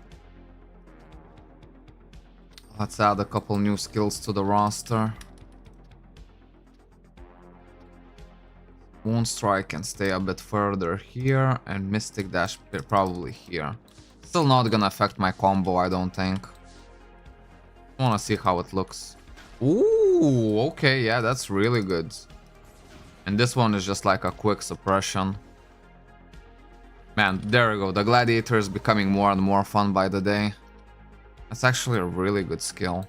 Let's add a couple new skills to the roster. Moonstrike can stay a bit further here, and Mystic Dash probably here. Still not gonna affect my combo, I don't think. I wanna see how it looks. Ooh, okay, yeah, that's really good. And this one is just like a quick suppression. Man, there we go. The Gladiator is becoming more and more fun by the day. That's actually a really good skill.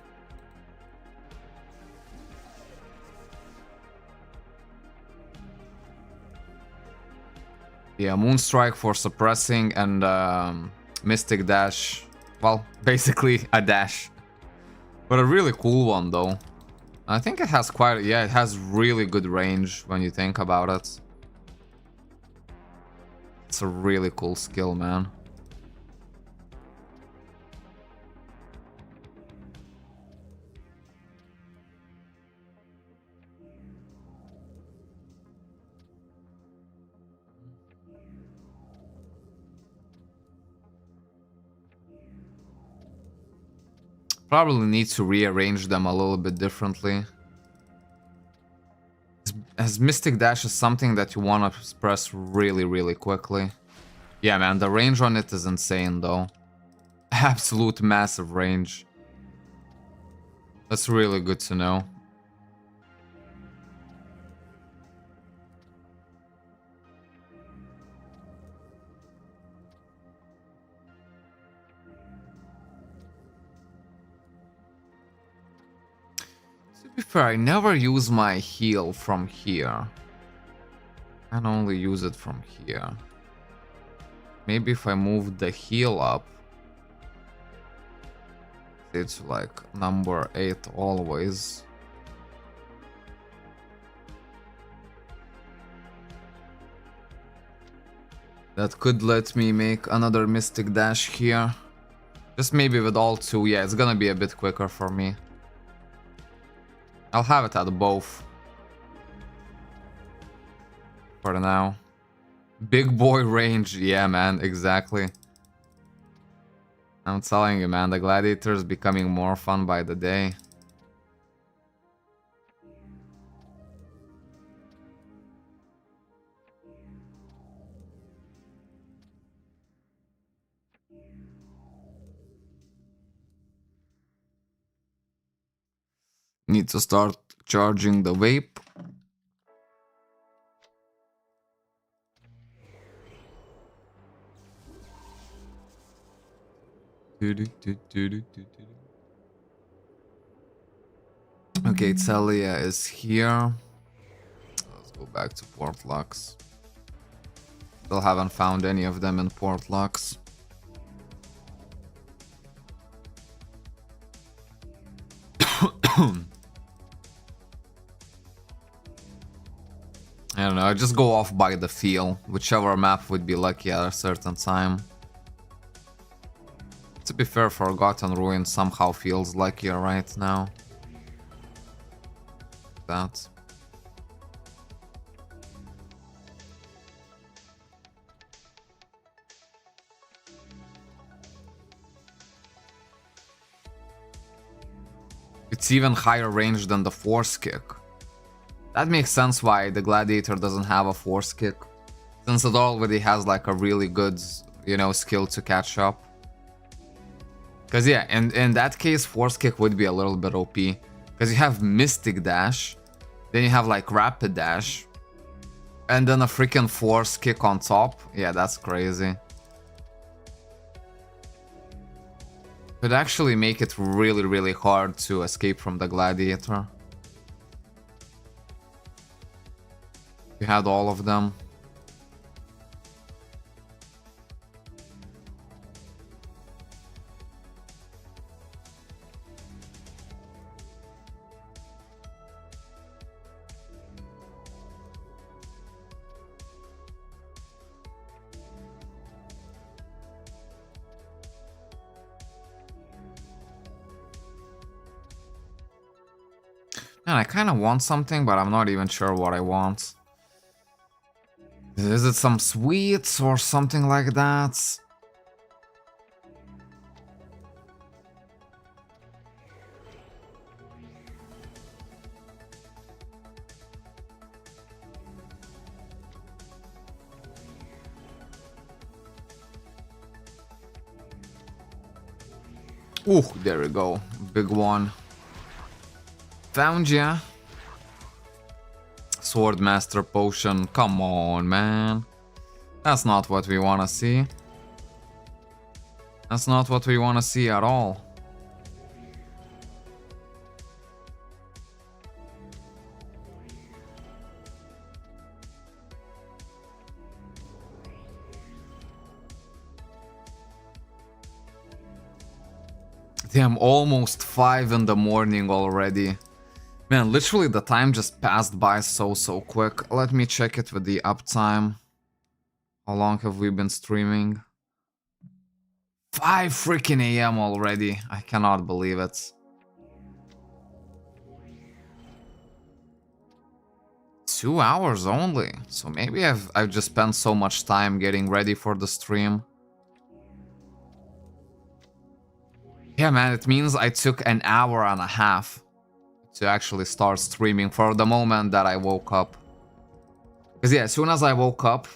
Yeah, Moonstrike for suppressing and Mystic Dash. Well, basically a dash. But a really cool one though. I think it has quite... yeah, it has really good range when you think about it. It's a really cool skill, man. Probably need to rearrange them a little bit differently. As Mystic Dash is something that you want to press really quickly. Yeah, man, the range on it is insane though. Absolute massive range. That's really good to know. To be fair, I never use my heal from here. I can only use it from here. Maybe if I move the heal up, it's like number 8 always. That could let me make another Mystic Dash here. Just maybe with all 2, yeah, it's gonna be a bit quicker for me. I'll have it at both. For now. Big boy range, yeah man, exactly. I'm telling you man, the Gladiator is becoming more fun by the day. Need to start charging the vape. Okay, Celia is here. Let's go back to Port Lux. Still haven't found any of them in Port Lux. I don't know, I just go off by the feel. Whichever map would be lucky at a certain time. To be fair, Forgotten Ruin somehow feels luckier right now. That. It's even higher range than the Force Kick. That makes sense why the Gladiator doesn't have a Force Kick. Since it already has like a really good, you know, skill to catch up. Because yeah, in that case, Force Kick would be a little bit OP. Because you have Mystic Dash, then you have like Rapid Dash, and then a freaking Force Kick on top. Yeah, that's crazy. Could actually make it really, really hard to escape from the Gladiator. You had all of them. Man, I kind of want something, but I'm not even sure what I want. Is it some sweets or something like that? Ooh, there we go. Big one. Found ya. Swordmaster potion. Come on, man. That's not what we want to see. That's not what we want to see at all. Damn, almost 5 in the morning already. Man, literally the time just passed by so quick. Let me check it with the uptime. How long have we been streaming? 5 freaking AM already. I cannot believe it. 2 hours only. So maybe I've just spent so much time getting ready for the stream. Yeah, man, it means I took an hour and a half to actually start streaming for the moment that I woke up. Because yeah, as soon as I woke up,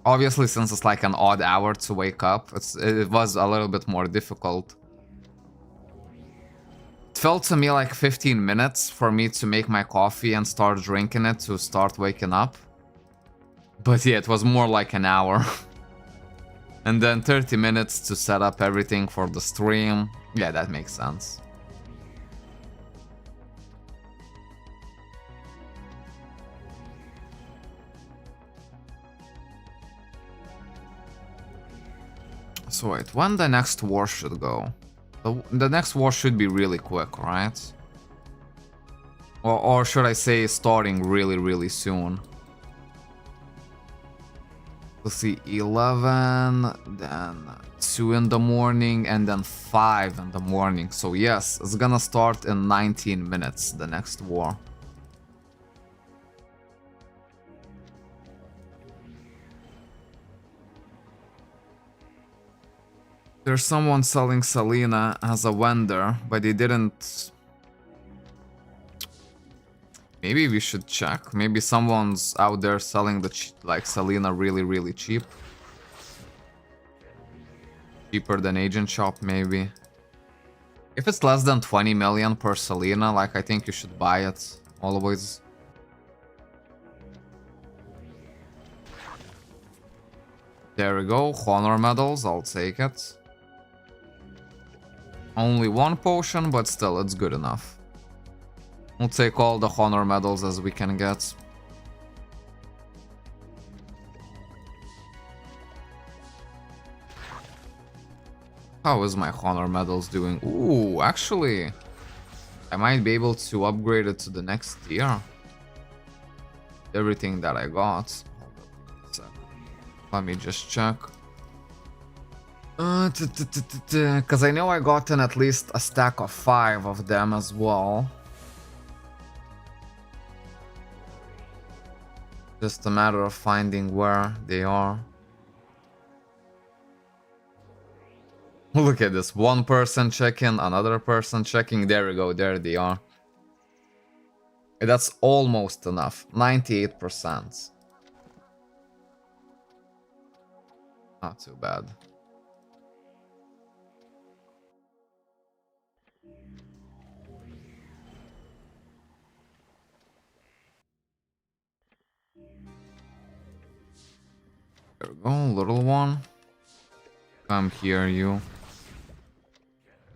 obviously since it's like an odd hour to wake up, it was a little bit more difficult. It felt to me like 15 minutes for me to make my coffee and start drinking it to start waking up. But yeah, it was more like an hour. And then 30 minutes to set up everything for the stream. Yeah, that makes sense. So wait, when the next war should go? The next war should be really quick, right? Or should I say starting really soon? Let's see, 11, then 2 in the morning, and then 5 in the morning. So yes, it's gonna start in 19 minutes, the next war. There's someone selling Selena as a vendor, but they didn't... Maybe we should check. Maybe someone's out there selling the like Selena really cheap. Cheaper than Agent Shop, maybe. If it's less than 20 million per Selena, like, I think you should buy it always. There we go, honor medals, I'll take it. Only one potion, but still, it's good enough. We'll take all the honor medals as we can get. How is my honor medals doing? Ooh, actually, I might be able to upgrade it to the next tier. Everything that I got. Let me just check. Because I know I gotten at least a stack of 5 of them as well. Just a matter of finding where they are. Look at this. One person checking, another person checking. There we go. There they are. That's almost enough. 98%. Not too bad. There we go, little one. Come here, you.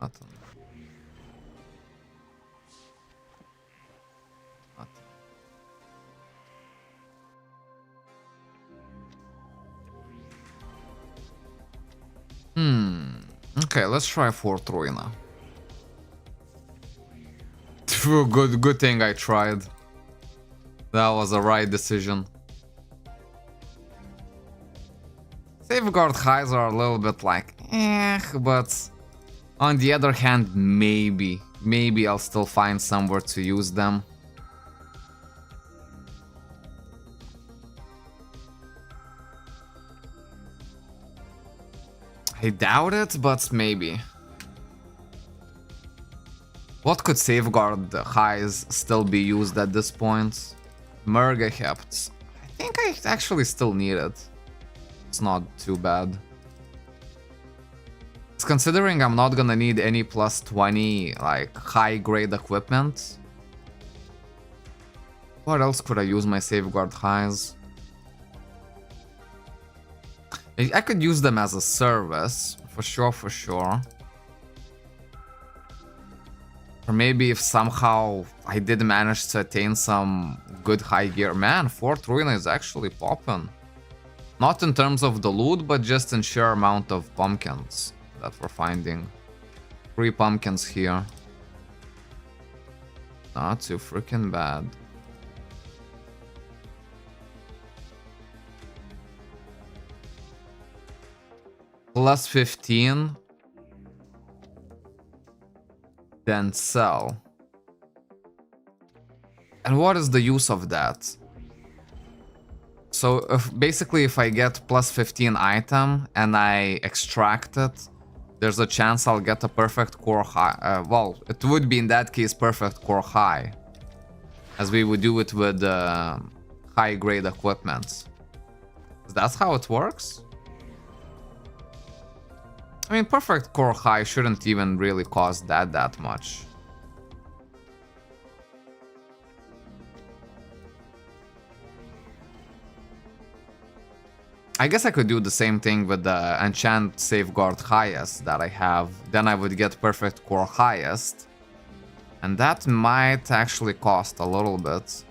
Nothing. Okay, let's try Fort Ruina. Good thing I tried. That was a right decision. Safeguard highs are a little bit like, but on the other hand, maybe I'll still find somewhere to use them. I doubt it, but maybe. What could safeguard highs still be used at this point? Murgahept. I think I actually still need it. It's not too bad. It's considering I'm not gonna need any plus 20 like high grade equipment. What else could I use my safeguard highs? I could use them as a service, for sure. Or maybe if somehow I did manage to attain some good high gear. Man, Fort Ruina is actually popping. Not in terms of the loot, but just in sheer amount of pumpkins that we're finding. 3 pumpkins here. Not too freaking bad. Plus 15. Then sell. And what is the use of that? So basically if I get plus 15 item and I extract it, there's a chance I'll get a perfect core high. Well, it would be in that case perfect core high, as we would do it with high grade equipment. That's how it works? I mean, perfect core high shouldn't even really cost that much. I guess I could do the same thing with the enchant safeguard highest that I have. Then I would get perfect core highest. And that might actually cost a little bit.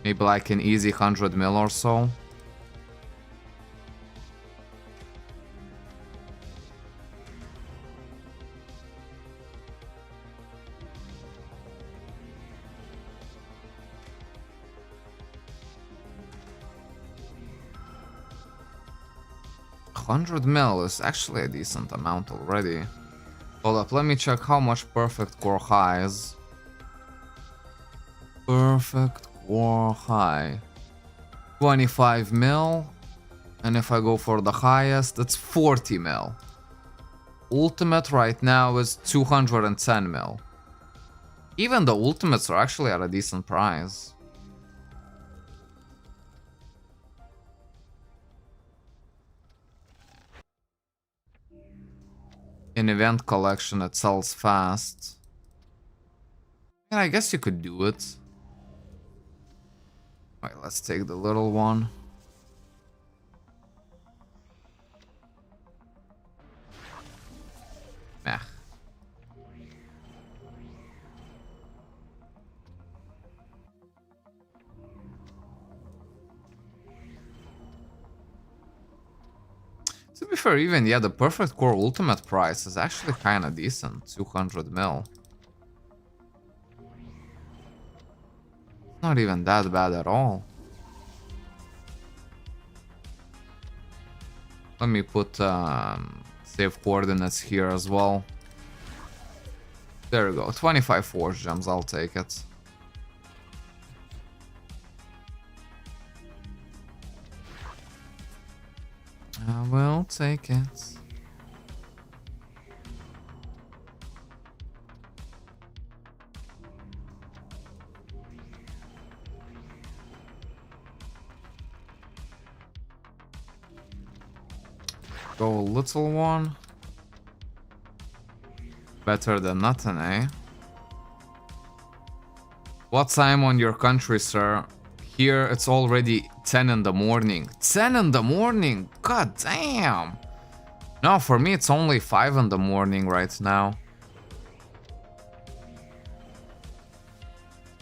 Maybe like an easy 100 mil or so. $100 mil is actually a decent amount already. Hold up, let me check how much perfect core high is. Perfect core high. 25 mil. And if I go for the highest, it's 40 mil. Ultimate right now is 210 mil. Even the ultimates are actually at a decent price. An event collection that sells fast. Yeah, I guess you could do it. Alright, let's take the little one. Meh. To be fair, even, yeah, the Perfect Core Ultimate price is actually kinda decent. 200 mil. Not even that bad at all. Let me put save coordinates here as well. There we go. 25 Force Gems, I'll take it. I will take it. Go little one. Better than nothing, eh? What time on your country, sir? Here it's already 10 in the morning. 10 in the morning? God damn! No, for me it's only 5 in the morning right now.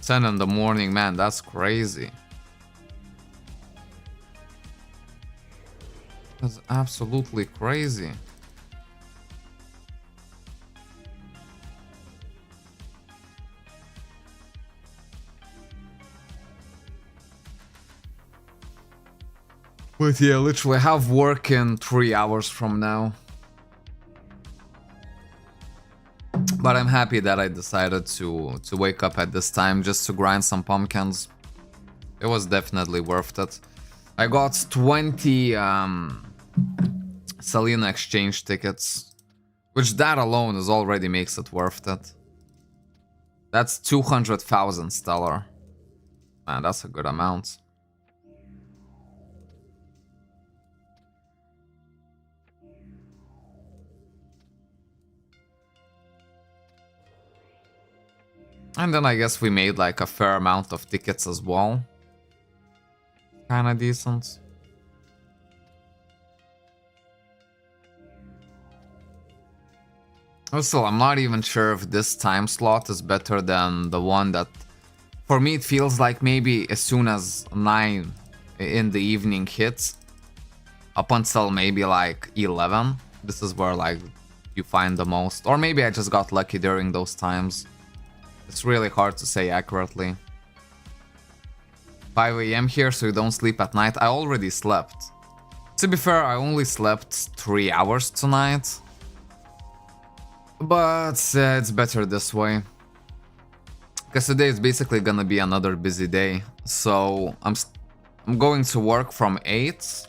10 in the morning, man, that's crazy. That's absolutely crazy. But yeah, literally have work in 3 hours from now. But I'm happy that I decided to wake up at this time just to grind some pumpkins. It was definitely worth it. I got 20 Selena exchange tickets, which that alone is already makes it worth it. That's 200,000 stellar. Man, that's a good amount. And then I guess we made like a fair amount of tickets as well. Kinda decent. Also, I'm not even sure if this time slot is better than the one that... For me, it feels like maybe as soon as 9 in the evening hits, up until maybe like 11, this is where like you find the most. Or maybe I just got lucky during those times. It's really hard to say accurately. 5 AM here, so you don't sleep at night. I already slept. To be fair, I only slept 3 hours tonight. But it's better this way. Because today is basically gonna be another busy day. So I'm going to work from 8.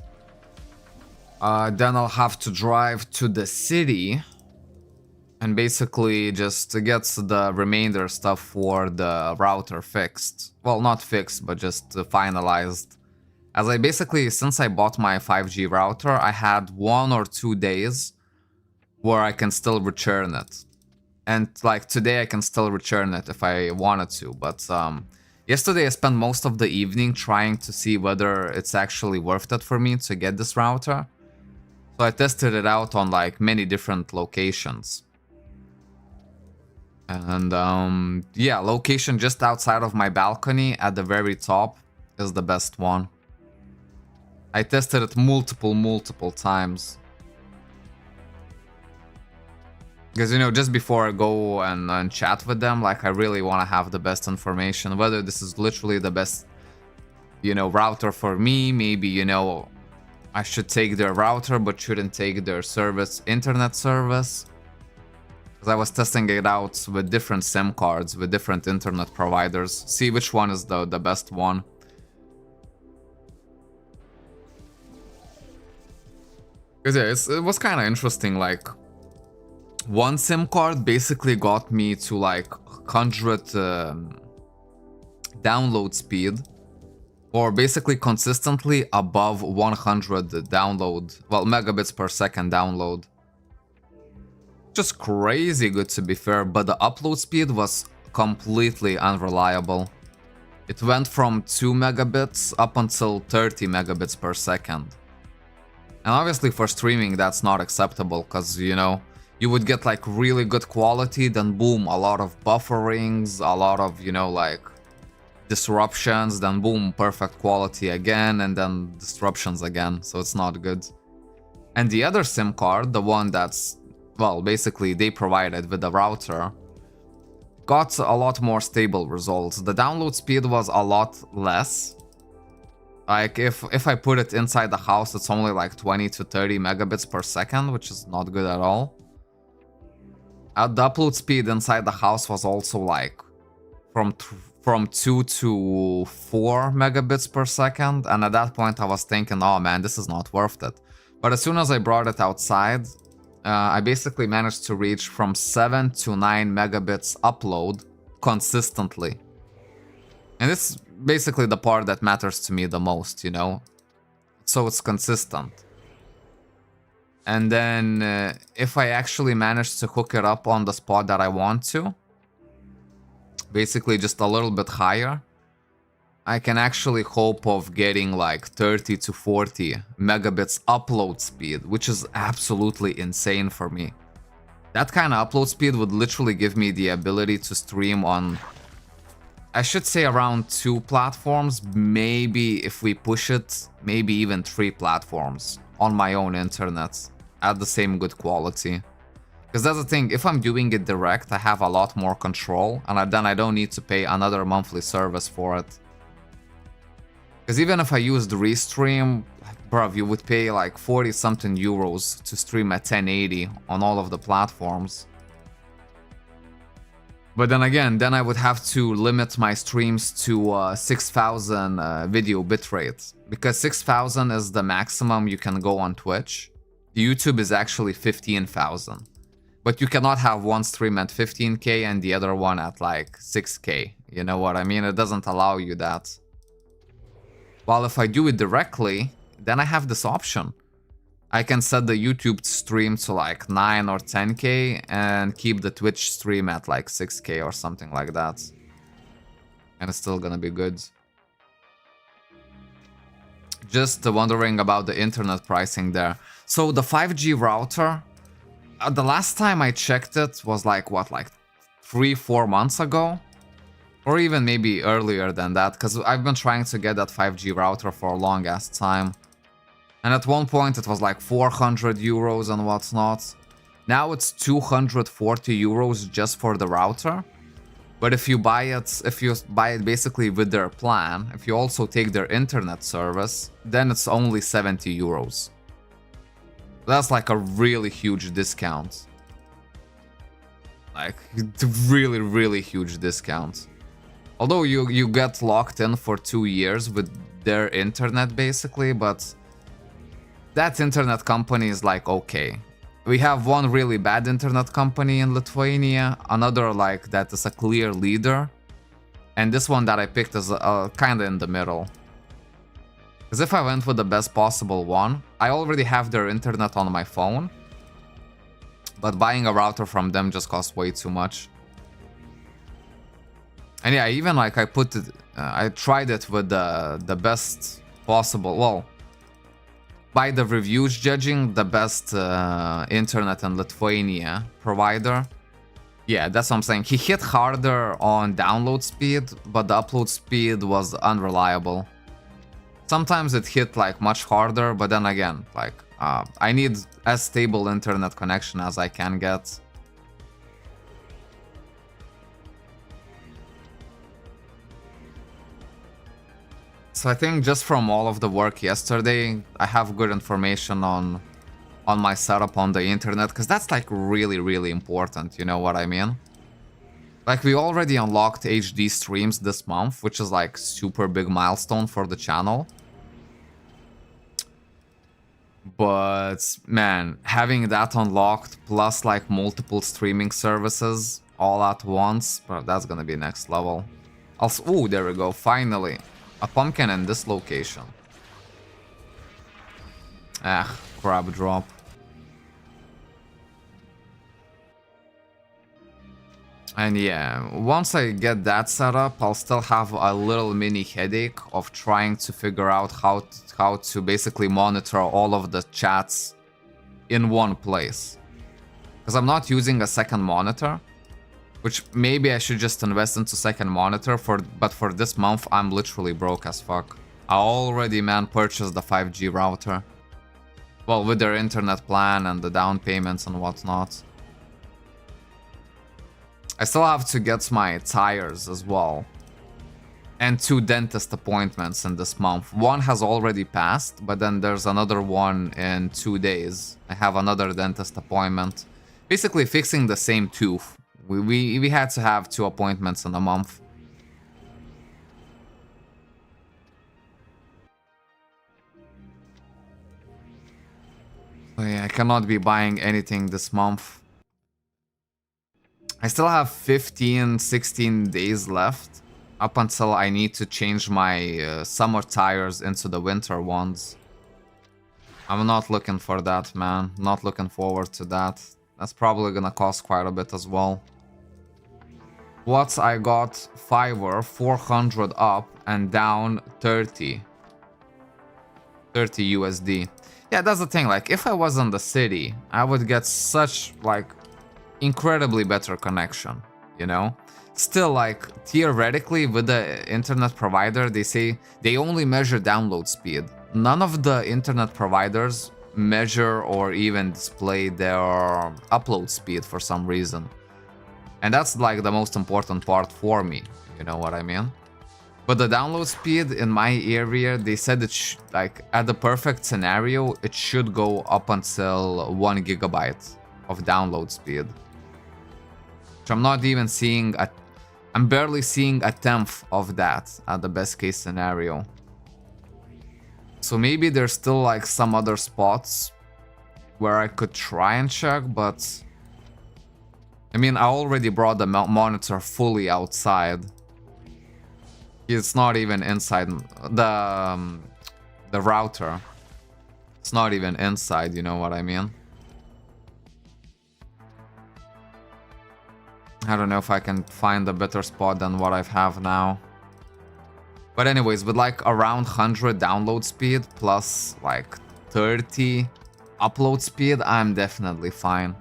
Then I'll have to drive to the city. And basically just to get the remainder stuff for the router fixed. Well, not fixed, but just finalized. As I basically, since I bought my 5G router, I had 1 or 2 days where I can still return it. And like today I can still return it if I wanted to. But yesterday I spent most of the evening trying to see whether it's actually worth it for me to get this router. So I tested it out on like many different locations. And yeah, location just outside of my balcony at the very top is the best one. I tested it multiple times. Because, you know, just before I go and chat with them, like, I really want to have the best information. Whether this is literally the best, you know, router for me. Maybe, you know, I should take their router but shouldn't take their service, internet service. Because I was testing it out with different SIM cards, with different internet providers. See which one is the best one. Because yeah, it was kind of interesting, like... One SIM card basically got me to like 100 download speed, or basically consistently above 100 download, well, megabits per second download. Just crazy good to be fair, but the upload speed was completely unreliable. It went from 2 megabits up until 30 megabits per second. And obviously for streaming that's not acceptable, because, you know, you would get like really good quality, then boom, a lot of bufferings, a lot of, you know, like disruptions, then boom, perfect quality again, and then disruptions again, so it's not good. And the other SIM card, the one that's, well, basically they provided with the router, got a lot more stable results. The download speed was a lot less. Like if I put it inside the house, it's only like 20 to 30 megabits per second, which is not good at all. The upload speed inside the house was also like from 2 to 4 megabits per second, and at that point I was thinking, oh man, this is not worth it. But as soon as I brought it outside, I basically managed to reach from 7 to 9 megabits upload consistently. And this is basically the part that matters to me the most, you know? So it's consistent. And then if I actually manage to hook it up on the spot that I want to, basically just a little bit higher, I can actually hope of getting like 30 to 40 megabits upload speed, which is absolutely insane for me. That kind of upload speed would literally give me the ability to stream on, I should say, around 2 platforms, maybe if we push it, maybe even 3 platforms on my own internet at the same good quality. Because that's the thing, if I'm doing it direct, I have a lot more control, and then I don't need to pay another monthly service for it. Because even if I used Restream, bruv, you would pay like 40 something euros to stream at 1080 on all of the platforms. But then again, then I would have to limit my streams to 6000 video bitrate. Because 6000 is the maximum you can go on Twitch. YouTube is actually 15,000. But you cannot have one stream at 15k and the other one at like 6k. You know what I mean? It doesn't allow you that. While if I do it directly, then I have this option. I can set the YouTube stream to like 9 or 10k and keep the Twitch stream at like 6k or something like that. And it's still gonna be good. Just wondering about the internet pricing there. So the 5G router, the last time I checked it was like, what, like 3-4 months ago? Or even maybe earlier than that, because I've been trying to get that 5G router for a long ass time. And at one point it was like 400 euros and what's not. Now it's 240 euros just for the router. But if you buy it basically with their plan, if you also take their internet service, then it's only 70 euros. That's like a really huge discount. Like, really, really huge discount. Although you get locked in for 2 years with their internet basically, but that internet company is like, okay. We have one really bad internet company in Lithuania, another like that is a clear leader, and this one that I picked is kind of in the middle. Because if I went with the best possible one, I already have their internet on my phone, but buying a router from them just costs way too much. And yeah, even like I tried it with the best possible, well, by the reviews judging, the best internet in Lithuania provider. Yeah, that's what I'm saying. He hit harder on download speed, but the upload speed was unreliable. Sometimes it hit like much harder, but then again, like I need as stable internet connection as I can get. So I think just from all of the work yesterday, I have good information on my setup on the internet, because that's like really, really important, you know what I mean? Like we already unlocked HD streams this month, which is like super big milestone for the channel. But man, having that unlocked plus like multiple streaming services all at once, bro, that's gonna be next level. Also, ooh, there we go, finally. A pumpkin in this location. Ah, crab drop. And yeah, once I get that set up, I'll still have a little mini headache of trying to figure out how to basically monitor all of the chats in one place. Because I'm not using a second monitor, which maybe I should just invest into second monitor but for this month I'm literally broke as fuck. I already, man, purchased the 5G router. Well, with their internet plan and the down payments and whatnot. I still have to get my tires as well. And 2 dentist appointments in this month. One has already passed, but then there's another one in 2 days. I have another dentist appointment. Basically fixing the same tooth. We had to have 2 appointments in a month. So yeah, I cannot be buying anything this month. I still have 15, 16 days left up until I need to change my summer tires into the winter ones. I'm not looking for that, man. Not looking forward to that. That's probably gonna cost quite a bit as well. What I got Fiverr 400 up and down 30 USD. Yeah, that's the thing. Like, if I was in the city, I would get such like incredibly better connection, you know? Still, like, theoretically with the internet provider, they say they only measure download speed. None of the internet providers measure or even display their upload speed for some reason. And that's like the most important part for me, you know what I mean? But the download speed in my area, they said it like at the perfect scenario, it should go up until 1 gigabyte of download speed. Which I'm not even seeing I'm barely seeing a tenth of that at the best case scenario. So maybe there's still like some other spots where I could try and check, but I mean, I already brought the monitor fully outside. It's not even inside the router. It's not even inside, you know what I mean? I don't know if I can find a better spot than what I have now. But anyways, with like around 100 download speed plus like 30 upload speed, I'm definitely fine.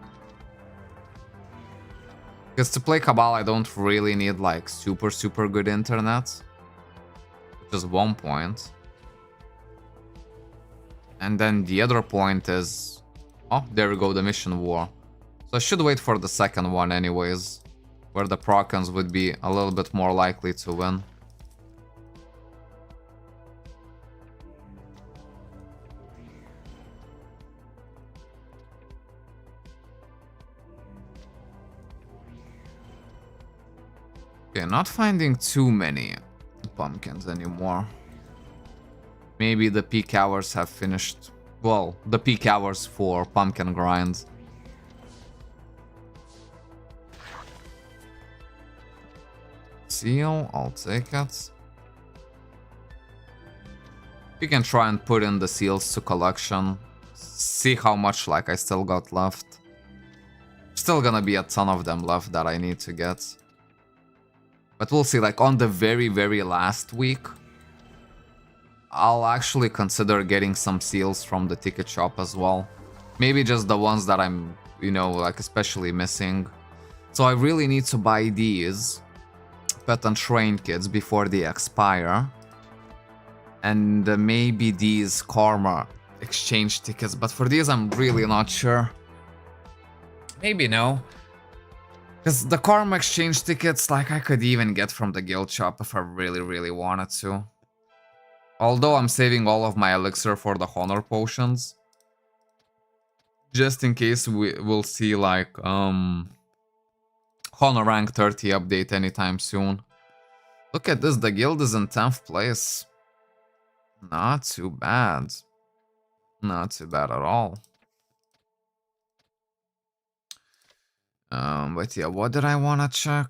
Because to play Cabal, I don't really need like super good internet. Which is one point. And then the other point is... Oh, there we go, the mission war. So I should wait for the second one anyways. Where the Procons would be a little bit more likely to win. Okay, not finding too many pumpkins anymore. Maybe the peak hours have finished. Well, the peak hours for pumpkin grinds. Seal, I'll take it. You can try and put in the seals to collection. See how much like I still got left. Still gonna be a ton of them left that I need to get. But we'll see, like on the very last week, I'll actually consider getting some seals from the ticket shop as well. Maybe just the ones that I'm, you know, like especially missing. So I really need to buy these pet and train kits before they expire. And maybe these karma exchange tickets, but for these I'm really not sure. Maybe no. Because the karma exchange tickets, like, I could even get from the guild shop if I really wanted to. Although I'm saving all of my elixir for the honor potions. Just in case we'll see, like, honor rank 30 update anytime soon. Look at this, the guild is in 10th place. Not too bad. Not too bad at all. But yeah, what did I want to check?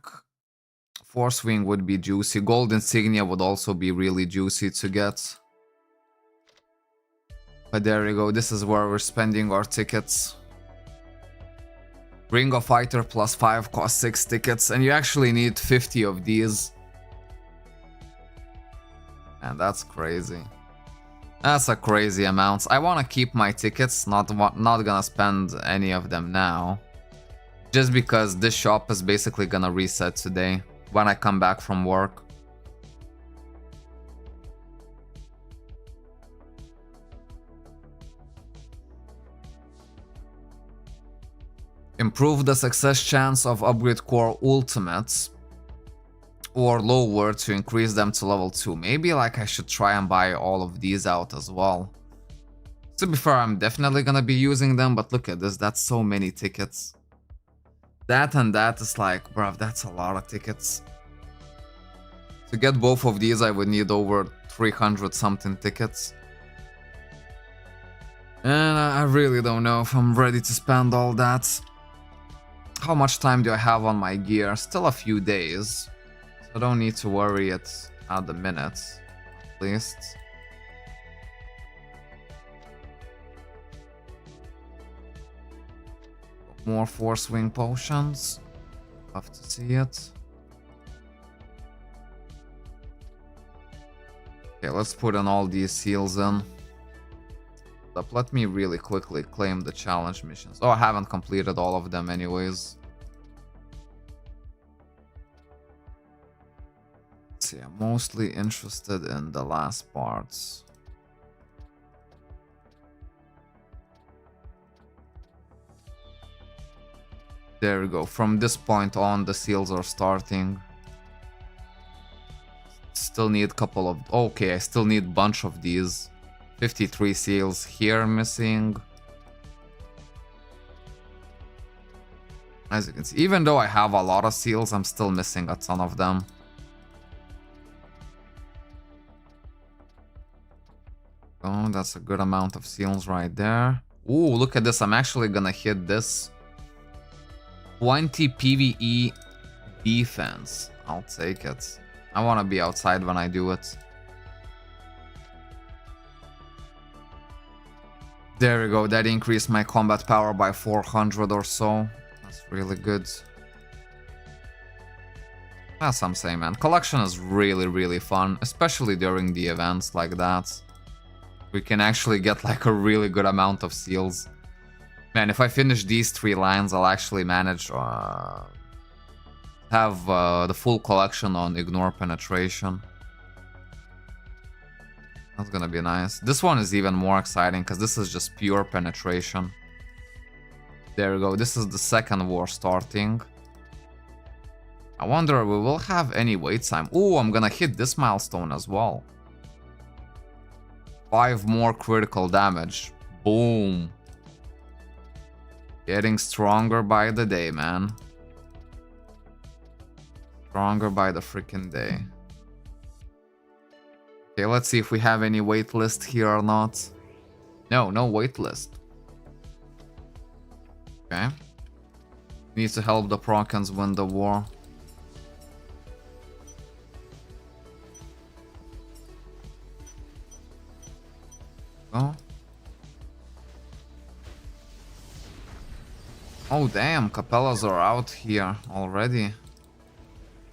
Force Wing would be juicy. Gold Insignia would also be really juicy to get. But there we go. This is where we're spending our tickets. Ring of Fighter +5 costs 6 tickets, and you actually need 50 of these. And that's crazy. That's a crazy amount. I want to keep my tickets, not gonna spend any of them now. Just because this shop is basically gonna reset today when I come back from work. Improve the success chance of upgrade core ultimates or lower to increase them to level 2. Maybe like I should try and buy all of these out as well. To be fair, I'm definitely gonna be using them, but look at this, that's so many tickets. That and that is like, bruv, that's a lot of tickets. To get both of these, I would need over 300 something tickets. And I really don't know if I'm ready to spend all that. How much time do I have on my gear? Still a few days. So I don't need to worry at the minute, at least. More Force Wing potions. Love to see it. Okay, let's put in all these seals in. But let me really quickly claim the challenge missions. Oh, I haven't completed all of them anyways. Let's see, I'm mostly interested in the last parts. There we go. From this point on, the seals are starting. Still need a couple of... Okay, I still need a bunch of these. 53 seals here missing. As you can see, even though I have a lot of seals, I'm still missing a ton of them. Oh, that's a good amount of seals right there. Ooh, look at this. I'm actually gonna hit this. 20 PvE defense. I'll take it. I want to be outside when I do it. There we go. That increased my combat power by 400 or so. That's really good. That's what I'm saying, man. Collection is really, really fun, especially during the events like that. We can actually get like a really good amount of seals. Man, if I finish these 3 lines, I'll actually manage have the full collection on Ignore Penetration. That's gonna be nice. This one is even more exciting because this is just pure penetration. There we go. This is the second war starting. I wonder if we will have any wait time. Ooh, I'm gonna hit this milestone as well. 5 more critical damage. Boom. Getting stronger by the day, man. Stronger by the freaking day. Okay, let's see if we have any waitlist here or not. No, no waitlist. Okay. Need to help the Prokans win the war. Oh. Oh damn, Capellas are out here already.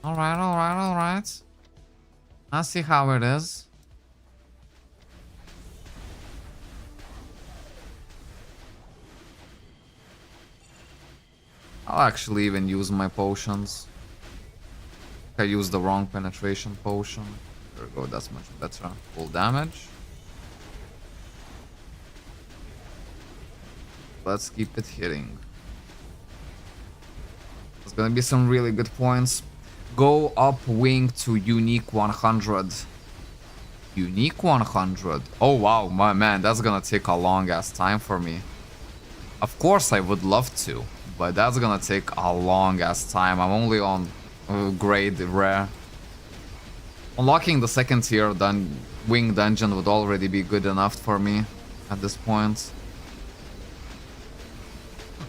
Alright, alright, alright. I see how it is. I'll actually even use my potions. I used the wrong penetration potion. There we go, that's much better. Full damage. Let's keep it hitting. There's gonna be some really good points. Go up wing to unique 100. Unique 100? Oh wow, my man, that's gonna take a long ass time for me. Of course I would love to, but that's gonna take a long ass time. I'm only on grade rare. Unlocking the second tier wing dungeon would already be good enough for me at this point.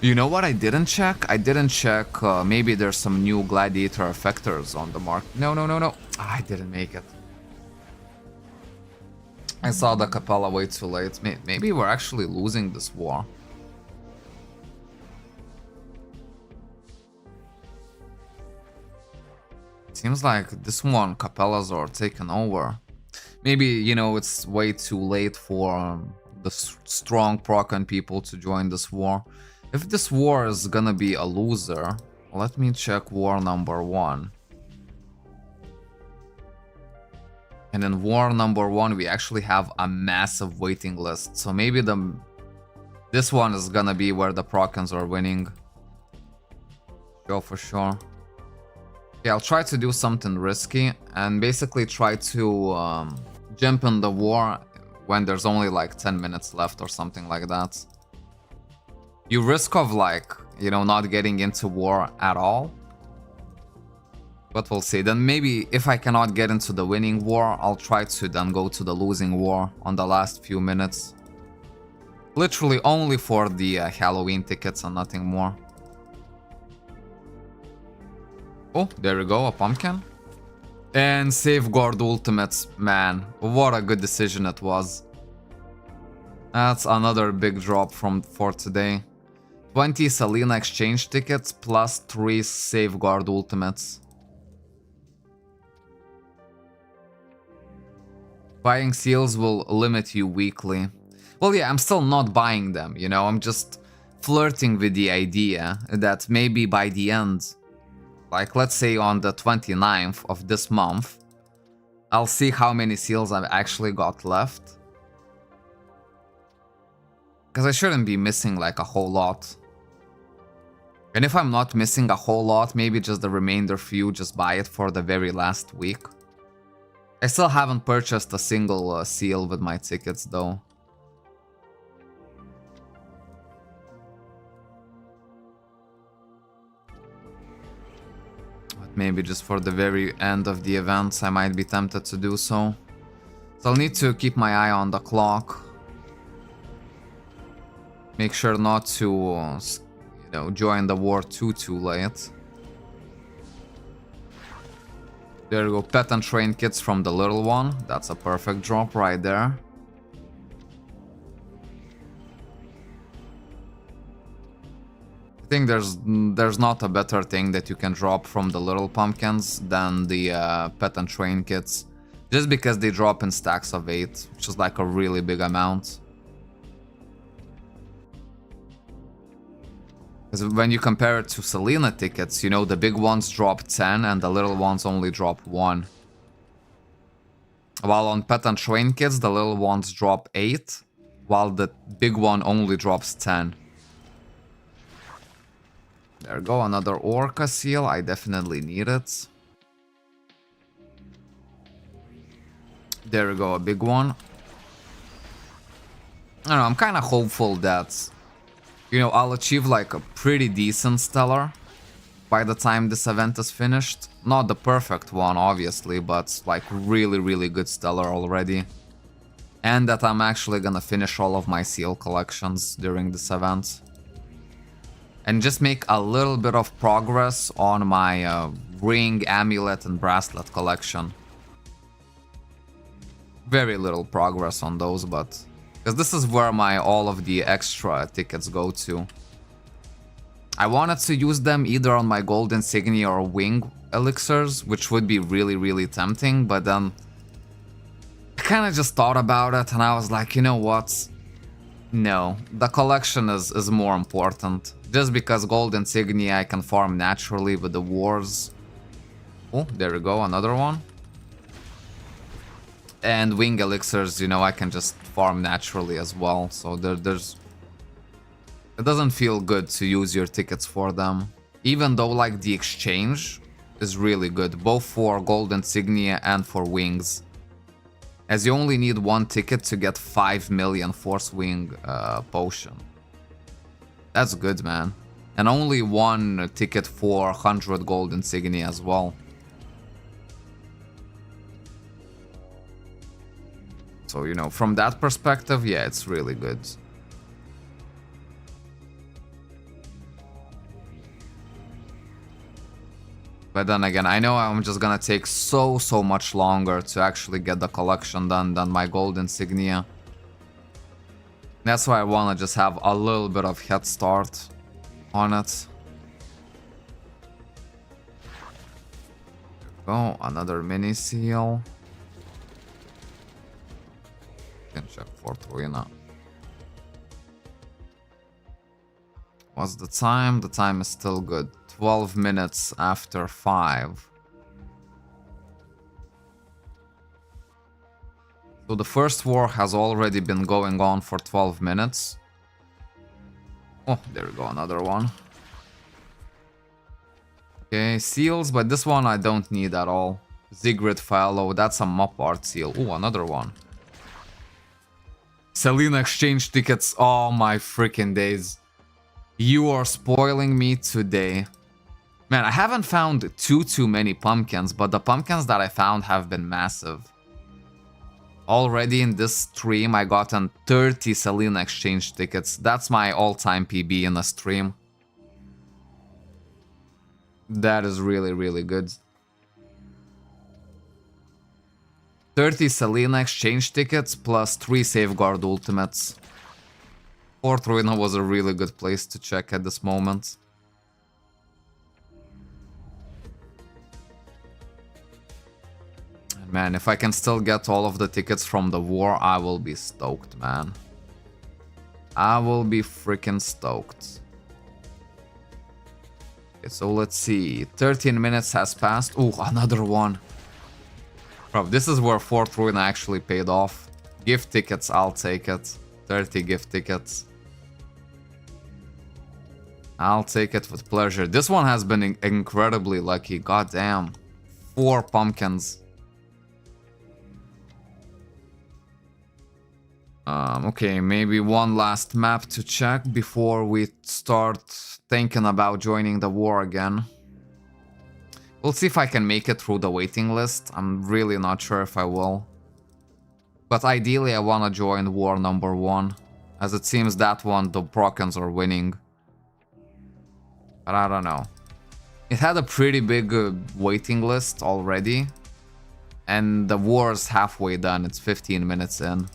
You know what I didn't check? I didn't check, maybe there's some new gladiator effectors on the market. No, no, no, no. I didn't make it. I saw the Capella way too late. Maybe we're actually losing this war. Seems like this one, Capellas are taken over. Maybe, you know, it's way too late for the strong Procan people to join this war. If this war is gonna be a loser, let me check war number 1. And in war number 1, we actually have a massive waiting list. So maybe this one is gonna be where the Procans are winning. Sure, for sure. Yeah, I'll try to do something risky and basically try to jump in the war when there's only like 10 minutes left or something like that. You risk of like, you know, not getting into war at all. But we'll see. Then maybe if I cannot get into the winning war, I'll try to then go to the losing war on the last few minutes. Literally only for the Halloween tickets and nothing more. Oh, there we go, a pumpkin. And Safeguard Ultimates, man, what a good decision it was. That's another big drop for today. 20 Selena exchange tickets plus 3 Safeguard Ultimates. Buying seals will limit you weekly. Well, yeah, I'm still not buying them, you know, I'm just flirting with the idea that maybe by the end, like let's say on the 29th of this month, I'll see how many seals I've actually got left. Because I shouldn't be missing like a whole lot. And if I'm not missing a whole lot, maybe just the remainder few, just buy it for the very last week. I still haven't purchased a single seal with my tickets though. But maybe just for the very end of the events I might be tempted to do so. So I'll need to keep my eye on the clock. Make sure not to, you know, join the war too late. There we go, pet and train kits from the little one. That's a perfect drop right there. I think there's not a better thing that you can drop from the little pumpkins than the pet and train kits. Just because they drop in stacks of 8, which is like a really big amount. Because when you compare it to Selena tickets, you know, the big ones drop 10 and the little ones only drop 1. While on pet and train kits, the little ones drop 8, while the big one only drops 10. There we go, another Orca seal, I definitely need it. There we go, a big one. I don't know, I'm kind of hopeful that, you know, I'll achieve like a pretty decent stellar by the time this event is finished. Not the perfect one, obviously, but like really good stellar already. And that I'm actually gonna finish all of my seal collections during this event. And just make a little bit of progress on my ring, amulet, and bracelet collection. Very little progress on those, but... because this is where all of the extra tickets go to. I wanted to use them either on my gold insignia or wing elixirs, which would be really tempting, but then I kind of just thought about it and I was like, you know what? No, the collection is more important. Just because gold insignia I can farm naturally with the wars. Oh, there we go, another one. And wing elixirs, you know, I can just farm naturally as well. So there's... it doesn't feel good to use your tickets for them. Even though, like, the exchange is really good. Both for gold insignia and for wings. As you only need 1 ticket to get 5 million force wing potion. That's good, man. And only 1 ticket for 100 gold insignia as well. So, you know, from that perspective, yeah, it's really good. But then again, I know I'm just gonna take so much longer to actually get the collection done than my gold insignia. That's why I wanna just have a little bit of head start on it. Go, another mini seal. Can check Fort Ruina. What's the time? The time is still good. 12 minutes after 5. So the first war has already been going on for 12 minutes. Oh, there we go, another one. Okay, seals, but this one I don't need at all. Zigrid Fallow, that's a mop art seal. Oh, another one. Selena exchange tickets. Oh my freaking days. You are spoiling me today. Man, I haven't found too many pumpkins, but the pumpkins that I found have been massive. Already in this stream, I gotten 30 Selena exchange tickets. That's my all-time PB in a stream. That is really, really good. 30 Selena exchange tickets plus 3 safeguard ultimates. Fort Ruina was a really good place to check at this moment. And man, if I can still get all of the tickets from the war, I will be stoked, man. I will be freaking stoked. Okay, so let's see. 13 minutes has passed. Ooh, another one. Bro, this is where Fort Ruina actually paid off. Gift tickets, I'll take it. 30 gift tickets. I'll take it with pleasure. This one has been incredibly lucky. God damn. 4 pumpkins. Okay, maybe one last map to check before we start thinking about joining the war again. We'll see if I can make it through the waiting list. I'm really not sure if I will. But ideally I want to join war number 1, as it seems that one the Brokens are winning. But I don't know. It had a pretty big waiting list already. And the war's halfway done, it's 15 minutes in.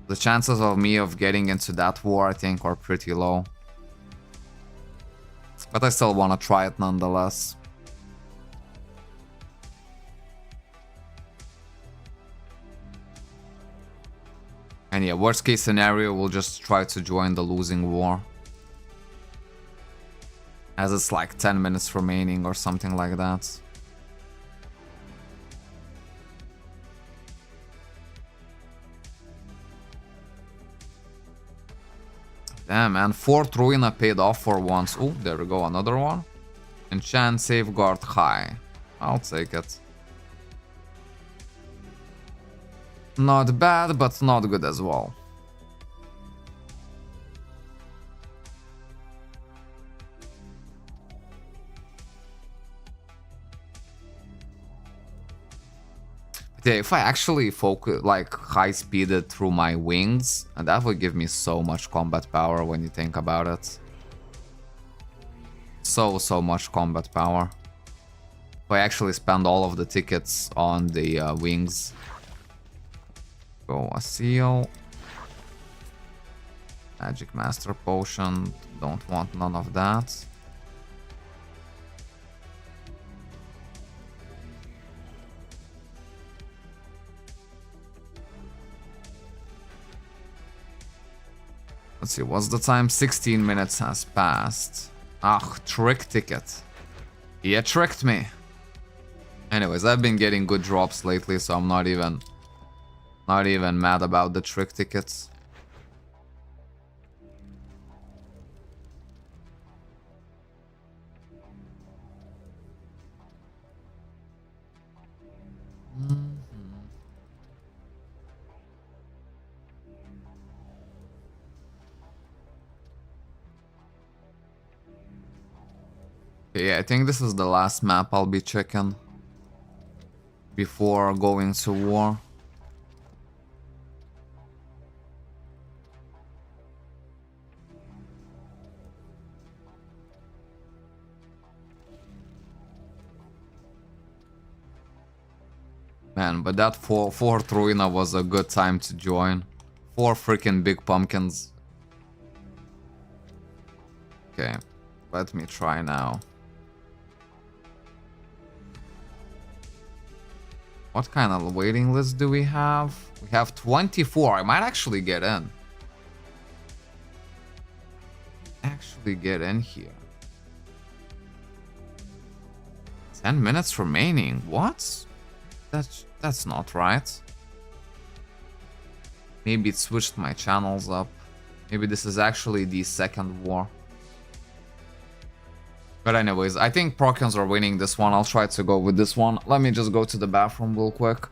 The chances of me getting into that war, I think, are pretty low. But I still want to try it nonetheless. And yeah, worst case scenario, we'll just try to join the losing war. As it's like 10 minutes remaining or something like that. Damn, man. Fort Ruina paid off for once. Oh, there we go, another one. Enchant Safeguard High. I'll take it. Not bad, but not good as well. Yeah, if I actually focus, like, high-speeded through my wings, and that would give me so much combat power when you think about it. So much combat power. If I actually spend all of the tickets on the wings. Go a seal. Magic Master Potion. Don't want none of that. Let's see, what's the time? 16 minutes has passed. Ah, trick ticket. He tricked me. Anyways, I've been getting good drops lately, so I'm not even mad about the trick tickets. Yeah, I think this is the last map I'll be checking before going to war. Man, but that Fort Ruina was a good time to join. 4 freaking big pumpkins. Okay, let me try now. What kind of waiting list do we have? We have 24. I might actually get in. Actually get in here. 10 minutes remaining. What? That's not right. Maybe it switched my channels up. Maybe this is actually the second war. But anyways, I think Prokians are winning this one. I'll try to go with this one. Let me just go to the bathroom real quick.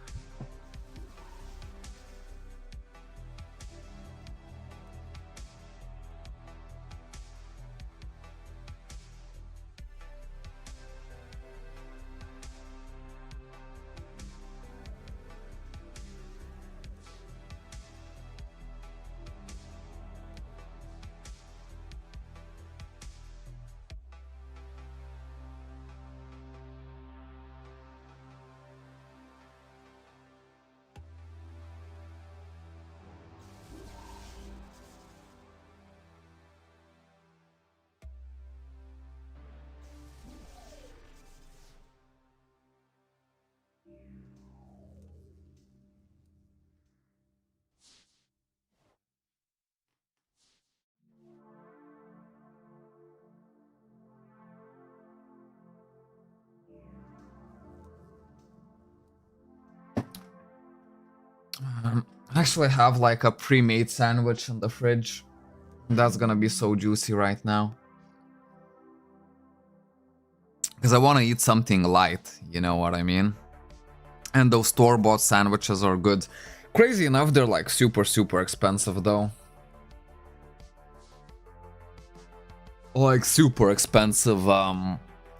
I actually have like a pre-made sandwich in the fridge. That's gonna be so juicy right now. Because I want to eat something light, you know what I mean? And those store-bought sandwiches are good. Crazy enough, they're like super expensive though. Like super expensive.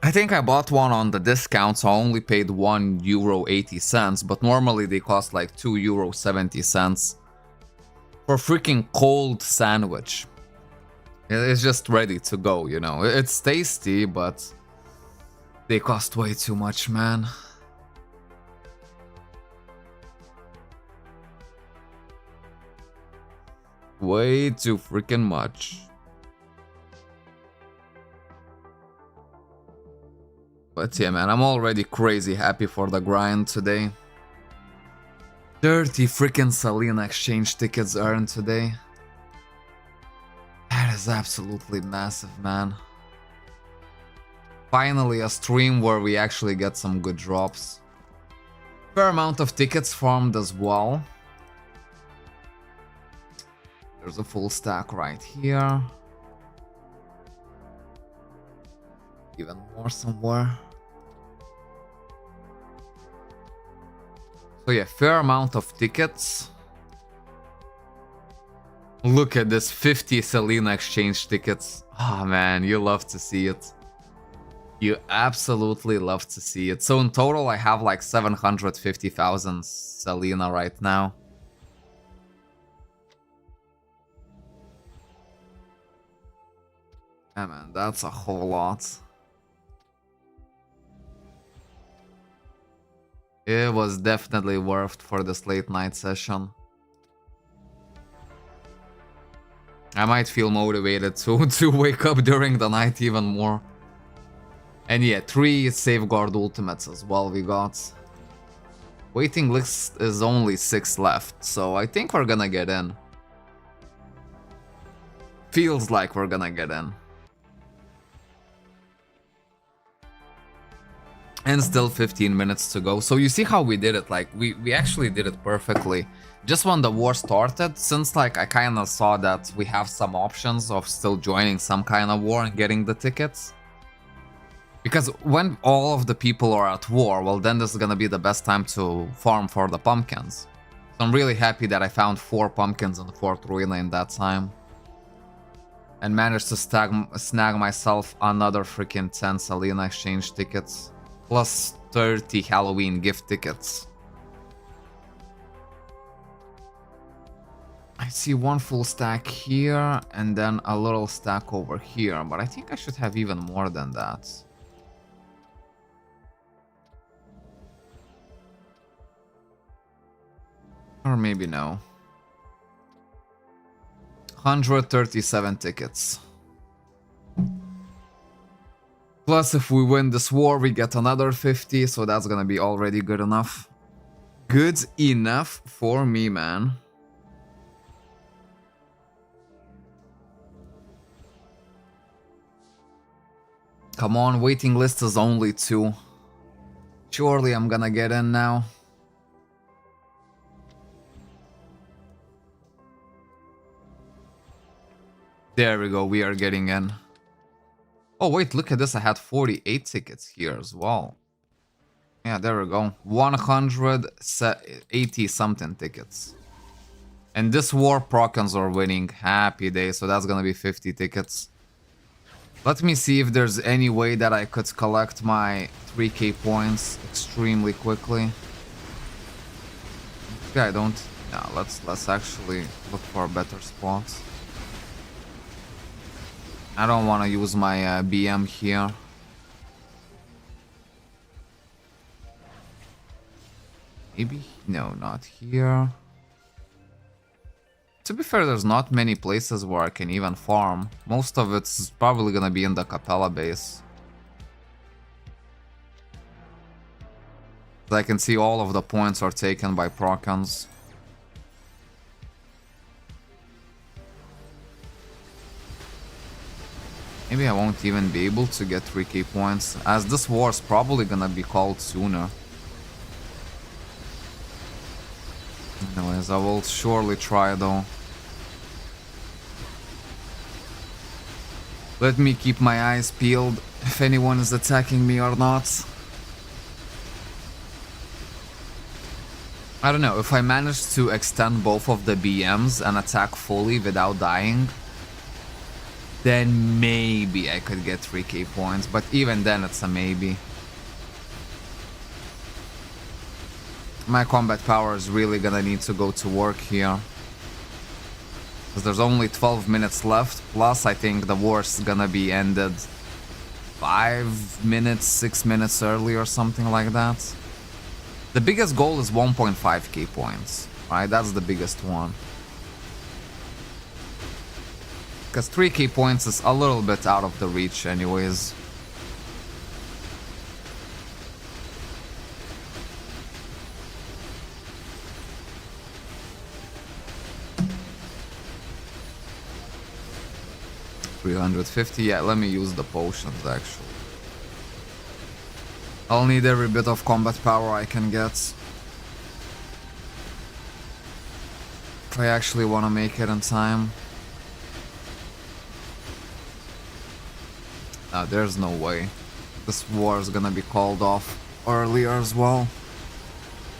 I think I bought one on the discount, so I only paid €1.80, but normally they cost like €2.70 for a freaking cold sandwich. It's just ready to go, you know. It's tasty, but they cost way too much, man. Way too freaking much. But yeah, man, I'm already crazy happy for the grind today. 30 freaking Selena exchange tickets earned today. That is absolutely massive, man. Finally a stream where we actually get some good drops. Fair amount of tickets farmed as well. There's a full stack right here. Even more somewhere. So yeah, fair amount of tickets. Look at this 50 Selena exchange tickets. Oh man, you love to see it. You absolutely love to see it. So in total I have like 750,000 Selena right now. Yeah man, that's a whole lot. It was definitely worth for this late night session. I might feel motivated to wake up during the night even more. And yeah, 3 safeguard ultimates as well we got. Waiting list is only 6 left, so I think we're gonna get in. Feels like we're gonna get in. And still 15 minutes to go. So you see how we did it, like we actually did it perfectly. Just when the war started, since like I kind of saw that we have some options of still joining some kind of war and getting the tickets. Because when all of the people are at war, well then this is gonna be the best time to farm for the pumpkins. So I'm really happy that I found 4 pumpkins in Fort Ruina in that time. And managed to snag myself another freaking 10 Selena exchange tickets. Plus 30 Halloween gift tickets. I see 1 full stack here and then a little stack over here, but I think I should have even more than that. Or maybe no. 137 tickets. Plus, if we win this war, we get another 50, so that's gonna be already good enough. Good enough for me, man. Come on, waiting list is only 2. Surely I'm gonna get in now. There we go, we are getting in. Oh wait, look at this, I had 48 tickets here as well. Yeah, there we go. 180 something tickets. And this war Procons are winning. Happy day, so that's gonna be 50 tickets. Let me see if there's any way that I could collect my 3k points extremely quickly. Okay, I don't... Yeah, let's actually look for better spots. I don't want to use my BM here. Maybe... No, not here. To be fair, there's not many places where I can even farm. Most of it's probably gonna be in the Capella base. I can see all of the points are taken by Procons. Maybe I won't even be able to get 3k points, as this war is probably gonna be called sooner. Anyways, I will surely try though. Let me keep my eyes peeled if anyone is attacking me or not. I don't know, if I manage to extend both of the BMs and attack fully without dying, then maybe I could get 3k points, but even then it's a maybe. My combat power is really gonna need to go to work here. Because there's only 12 minutes left, plus I think the war is gonna be ended 5 minutes, 6 minutes early or something like that. The biggest goal is 1.5k points, right? That's the biggest one. Because 3k points is a little bit out of the reach anyways. $350, yeah, let me use the potions actually. I'll need every bit of combat power I can get. If I actually want to make it in time. There's no way. This war is gonna be called off earlier as well.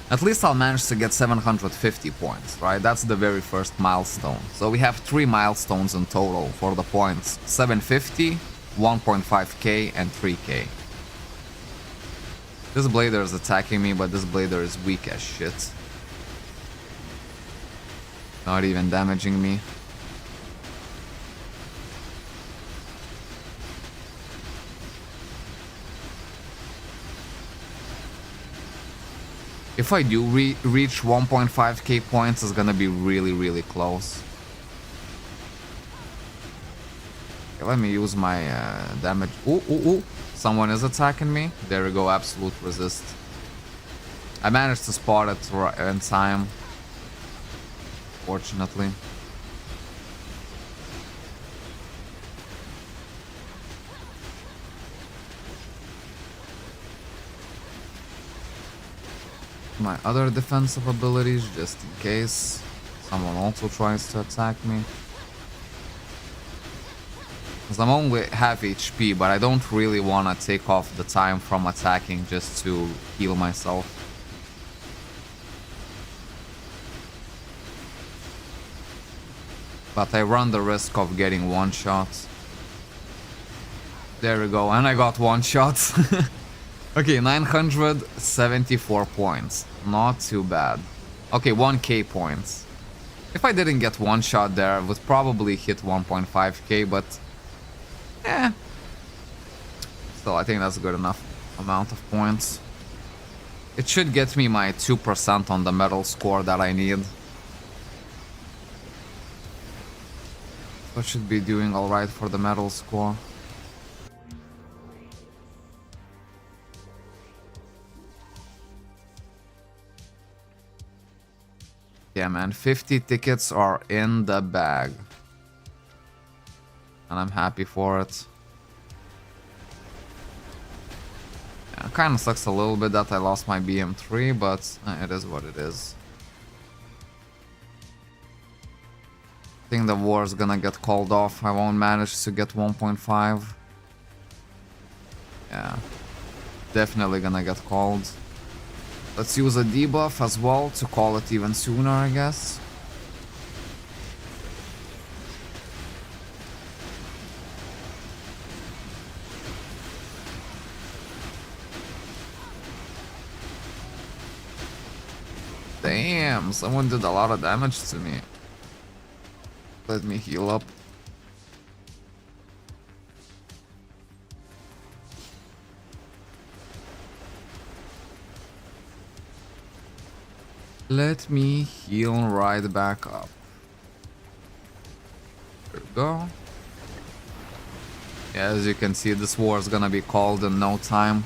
At least I'll manage to get 750 points, right? That's the very first milestone. So we have 3 milestones in total for the points. 750, 1.5k, and 3k. This blader is attacking me, but this blader is weak as shit. Not even damaging me. If I do reach 1.5k points, it's gonna be really, really close. Okay, let me use my damage. Ooh. Someone is attacking me. There we go, absolute resist. I managed to spot it in time. Fortunately. My other defensive abilities, just in case someone also tries to attack me. Because I'm only half HP, but I don't really want to take off the time from attacking just to heal myself. But I run the risk of getting one shot. There we go, and I got one shot. Okay, 974 points. Not too bad. Okay, 1k points. If I didn't get one shot there, I would probably hit 1.5k, but... eh. Still, I think that's a good enough amount of points. It should get me my 2% on the medal score that I need. So I should be doing alright for the medal score. Yeah, man, 50 tickets are in the bag. And I'm happy for it. Yeah, it kind of sucks a little bit that I lost my BM3, but it is what it is. I think the war is gonna get called off. I won't manage to get 1.5. Yeah, definitely gonna get called. Let's use a debuff as well to call it even sooner, I guess. Damn, someone did a lot of damage to me. Let me heal up. Let me heal right back up. There we go. Yeah, as you can see, this war is gonna be called in no time.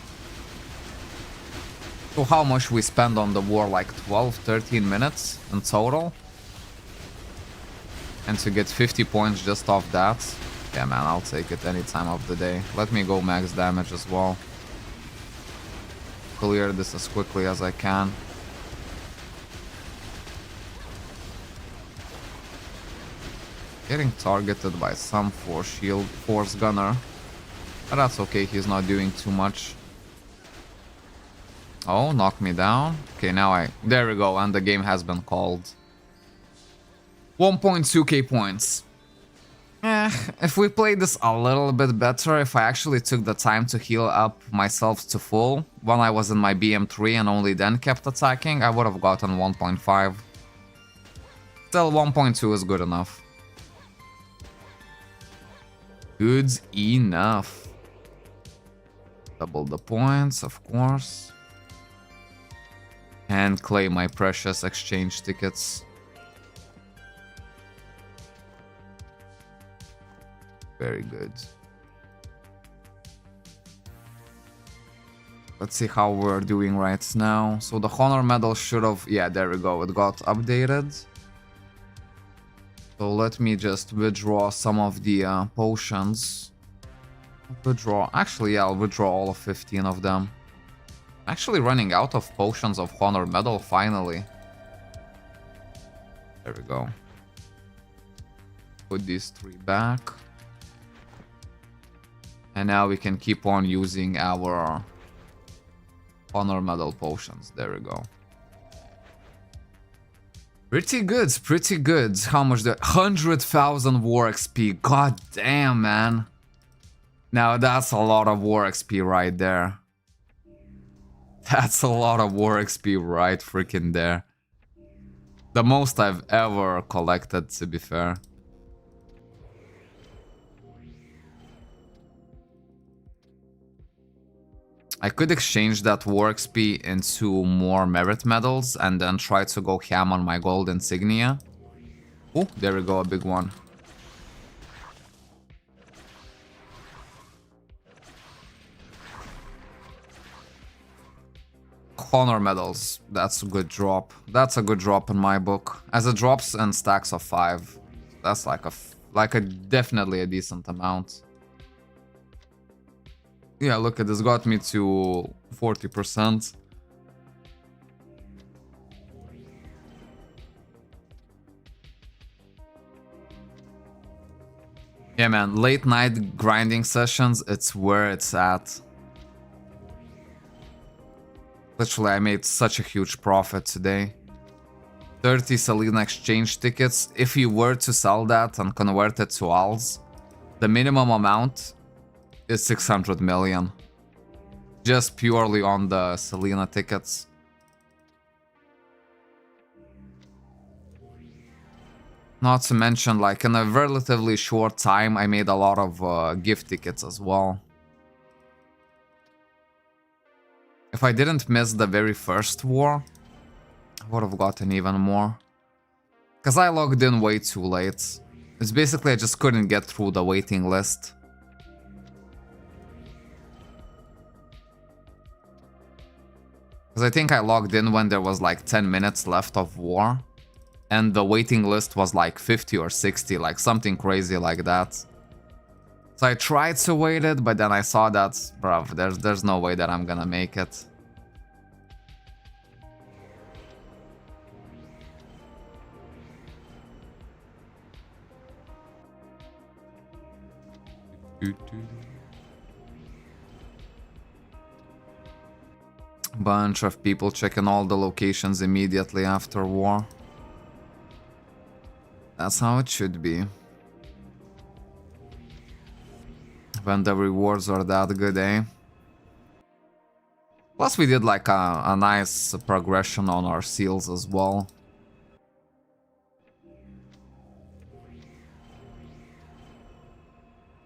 So how much we spend on the war? Like 12, 13 minutes in total? And to get 50 points just off that? Yeah, man, I'll take it any time of the day. Let me go max damage as well. Clear this as quickly as I can. Getting targeted by some force gunner. But that's okay, he's not doing too much. Oh, knock me down. Okay, now there we go, and the game has been called. 1.2k points. If we played this a little bit better, if I actually took the time to heal up myself to full when I was in my BM3 and only then kept attacking, I would have gotten 1.5. Still, 1.2 is good enough. Good enough. Double the points, of course. And claim my precious exchange tickets. Very good. Let's see how we're doing right now. So the honor medal should have... Yeah, there we go. It got updated. So let me just withdraw some of the potions. Withdraw. Actually, yeah, I'll withdraw all of 15 of them. Actually running out of potions of honor medal finally. There we go. Put these 3 back. And now we can keep on using our honor medal potions. There we go. Pretty good, pretty good. How much? 100,000 war XP. God damn, man. Now that's a lot of war XP right there. That's a lot of war XP right freaking there. The most I've ever collected, to be fair. I could exchange that war XP into more merit medals and then try to go ham on my gold insignia. Oh, there we go, a big one. Honor medals, that's a good drop. That's a good drop in my book. As it drops in stacks of 5. That's like a definitely a decent amount. Yeah, look at this, got me to 40%. Yeah, man, late night grinding sessions, it's where it's at. Literally, I made such a huge profit today. 30 Selena exchange tickets. If you were to sell that and convert it to ALS, the minimum amount is 600 million. Just purely on the Selena tickets. Not to mention, like, in a relatively short time, I made a lot of gift tickets as well. If I didn't miss the very first war, I would have gotten even more. Because I logged in way too late. It's basically I just couldn't get through the waiting list. Because I think I logged in when there was like 10 minutes left of war. and the waiting list was like 50 or 60, like something crazy like that. So I tried to wait it, but then I saw that, bruv, there's no way that I'm gonna make it. Bunch of people checking all the locations immediately after war. That's how it should be. When the rewards are that good, eh? Plus we did like a nice progression on our seals as well.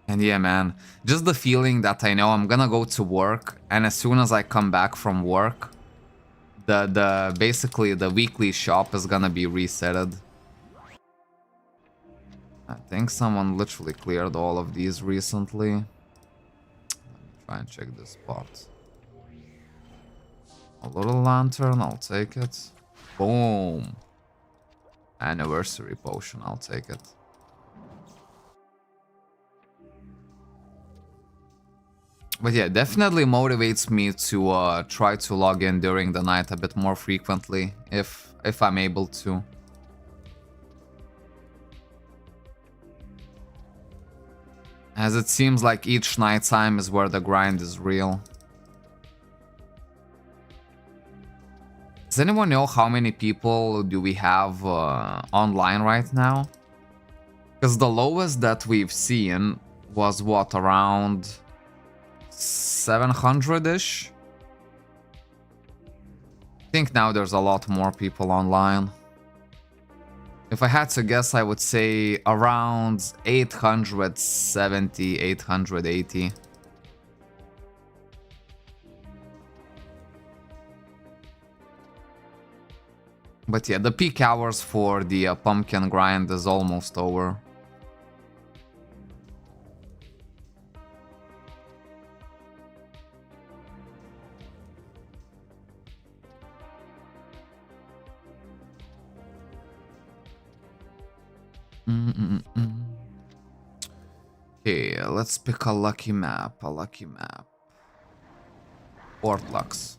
And yeah, man, just the feeling that I know I'm gonna go to work, and as soon as I come back from work, basically the weekly shop is gonna be resetted. I think someone literally cleared all of these recently. Let me try and check this spot. A little lantern, I'll take it. Boom. Anniversary potion, I'll take it. But yeah, definitely motivates me to try to log in during the night a bit more frequently, if I'm able to. As it seems like each nighttime is where the grind is real. Does anyone know how many people do we have online right now? Because the lowest that we've seen was what, around 700-ish? I think now there's a lot more people online. If I had to guess, I would say around 870, 880. But yeah, the peak hours for the pumpkin grind is almost over. Okay, let's pick a lucky map, Port Lux.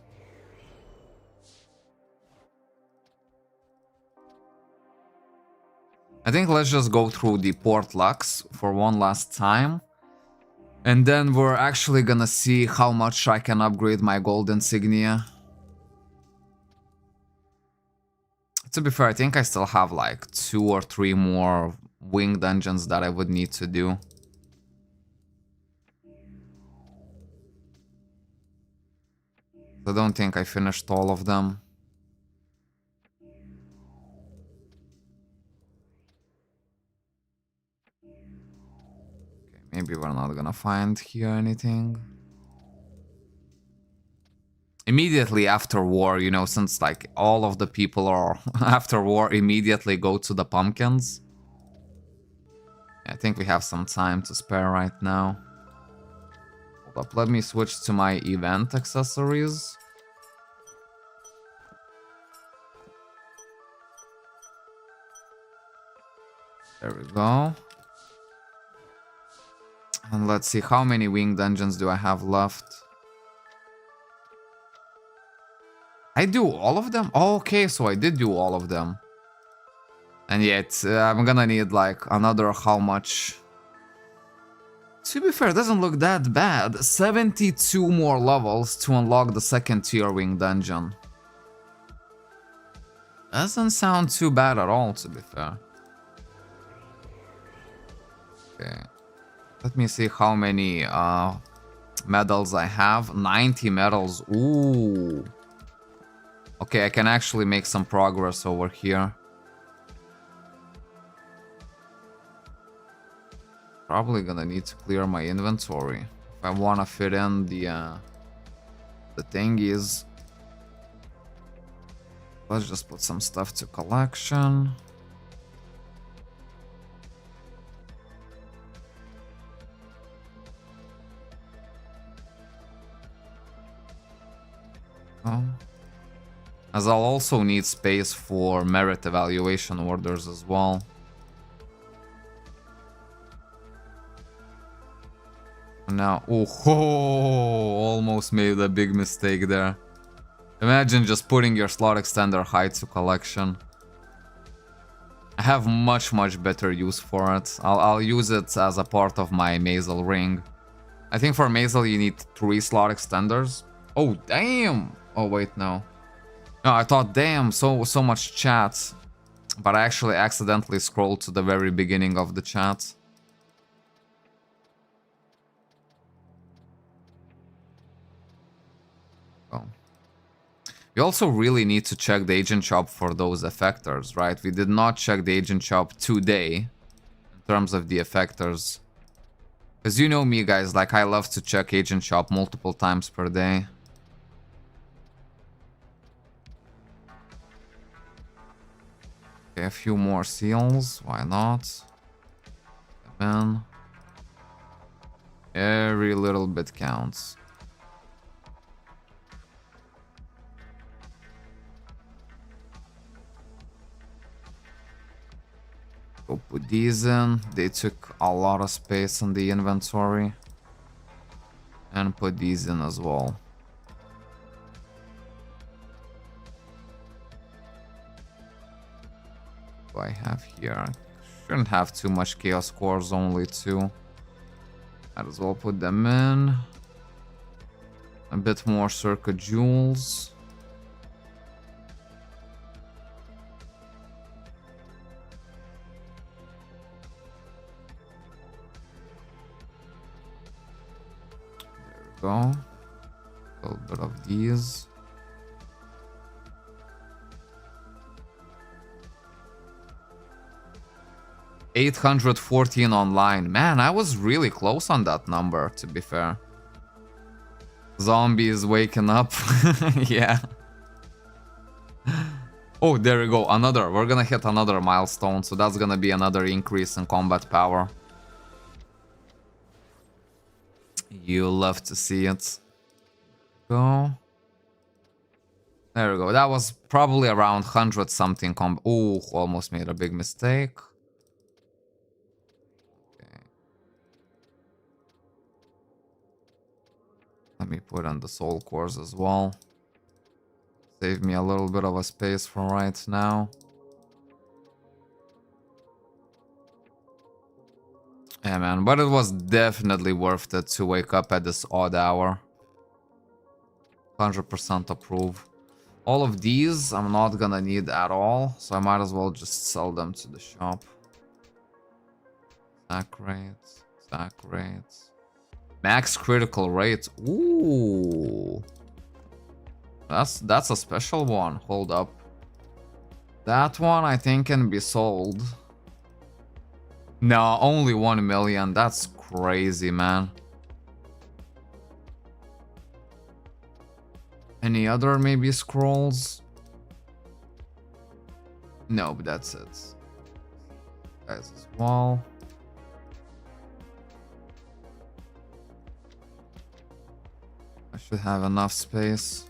I think let's just go through the Port Lux for one last time. And then we're actually gonna see how much I can upgrade my gold insignia. To be fair, I think I still have like 2 or 3 more wing dungeons that I would need to do. I don't think I finished all of them. Okay, maybe we're not gonna find here anything. Immediately after war, you know, since like all of the people are after war immediately go to the pumpkins. I think we have some time to spare right now. Hold up, let me switch to my event accessories. There we go. And let's see, how many wing dungeons do I have left? I do all of them? Oh, okay, so I did do all of them. And yet, I'm gonna need like another how much? To be fair, it doesn't look that bad. 72 more levels to unlock the second tier wing dungeon. Doesn't sound too bad at all, to be fair. Okay. Let me see how many medals I have. 90 medals. Ooh. Okay, I can actually make some progress over here. Probably gonna need to clear my inventory if I wanna fit in the thingies. Let's just put some stuff to collection. Oh. As I'll also need space for merit evaluation orders as well. Now, oh, almost made a big mistake there. Imagine just putting your slot extender high to collection. I have much better use for it. I'll use it as a part of my Mazel ring. I think for Mazel you need 3 slot extenders. Oh, damn! Oh, wait, no. No, I thought, damn, so much chat. But I actually accidentally scrolled to the very beginning of the chat. Oh. We also really need to check the agent shop for those effectors, right? We did not check the agent shop today in terms of the effectors. Because you know me, guys, like I love to check agent shop multiple times per day. Okay, a few more seals, why not? Then every little bit counts. Go put these in. They took a lot of space in the inventory. And put these in as well. What do I have here? Shouldn't have too much chaos cores, only 2. Might as well put them in. A bit more circuit jewels. Go. A little bit of these. $814 online. Man, I was really close on that number, to be fair. Zombies waking up. Yeah. Oh, there we go. Another. We're gonna hit another milestone, so that's gonna be another increase in combat power. You love to see it. Go. There we go. That was probably around 100 something Oh, almost made a big mistake. Okay. Let me put on the soul cores as well. Save me a little bit of a space for right now. Yeah, man, but it was definitely worth it to wake up at this odd hour. 100% approve. All of these I'm not gonna need at all, so I might as well just sell them to the shop. Stack rates, stack rates. Max critical rate. Ooh. That's a special one. Hold up. That one I think can be sold. No, only 1 million. That's crazy, man. Any other maybe scrolls? No, but that's it. Guys as well. I should have enough space.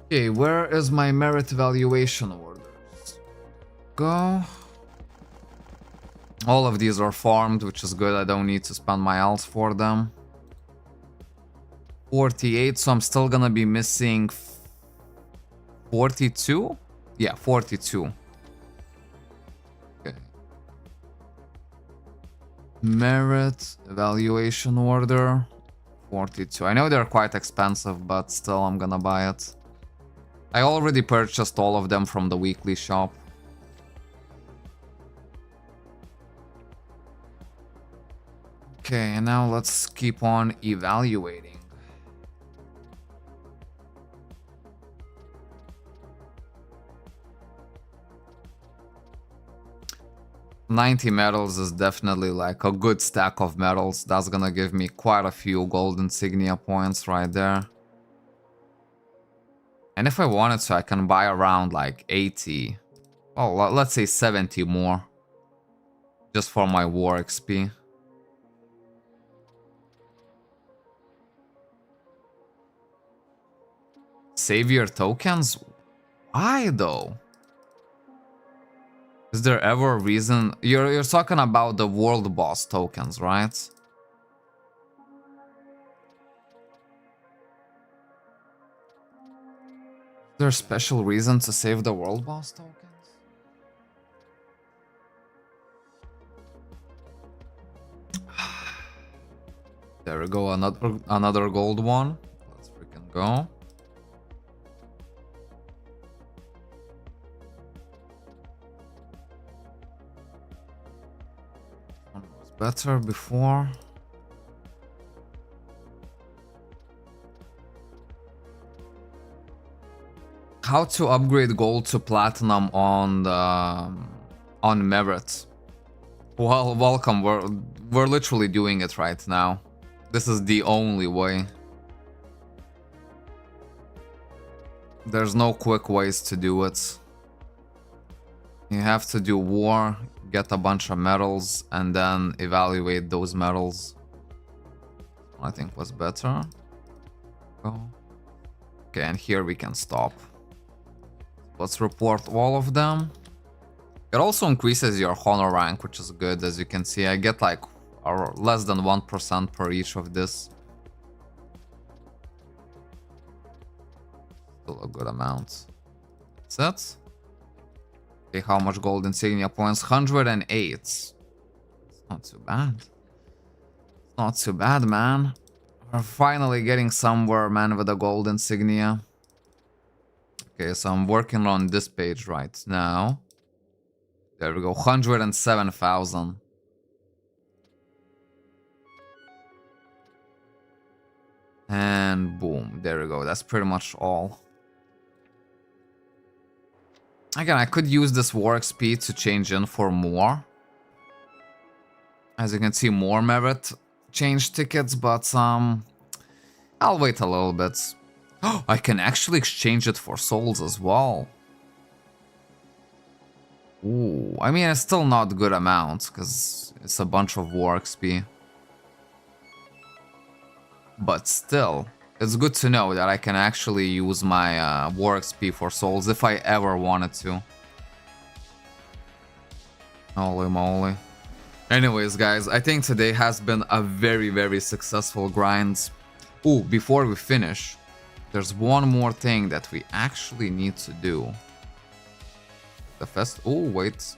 Okay, where is my merit evaluation orders? Go. All of these are farmed, which is good. I don't need to spend my alts for them. 48, so I'm still gonna be missing 42? Yeah, 42. Okay. Merit evaluation order 42. I know they're quite expensive, but still I'm gonna buy it. I already purchased all of them from the weekly shop. Okay, and now let's keep on evaluating. $90 medals is definitely like a good stack of medals. That's gonna give me quite a few gold insignia points right there. And if I wanted to, I can buy around like 80. Oh, let's say 70 more. Just for my war XP. savior tokens? Why though? Is there ever a reason? You're talking about the world boss tokens, right? Is there a special reason to save the world boss tokens? There we go, another gold one. Let's freaking go. One was better before. How to upgrade gold to platinum on merit? Well, welcome. We're literally doing it right now. This is the only way. There's no quick ways to do it. You have to do war, get a bunch of medals, and then evaluate those medals. I think was better. Go. Okay, and here we can stop. Let's report all of them. It also increases your honor rank, which is good. As you can see, I get like less than 1% per each of this. Still a good amount. That's it. Okay, how much gold insignia points? 108. It's not too bad. Not too bad, man. We're finally getting somewhere, man, with the gold insignia. Okay, so I'm working on this page right now. There we go, 107,000. And boom, there we go. That's pretty much all. Again, I could use this war XP to change in for more. As you can see, more merit change tickets, but I'll wait a little bit. Oh, I can actually exchange it for souls as well. Ooh, I mean, it's still not good amount because it's a bunch of war XP. But still, it's good to know that I can actually use my war XP for souls if I ever wanted to. Holy moly. Anyways, guys, I think today has been a very, very successful grind. Ooh, before we finish, there's one more thing that we actually need to do. The fest. Oh, wait.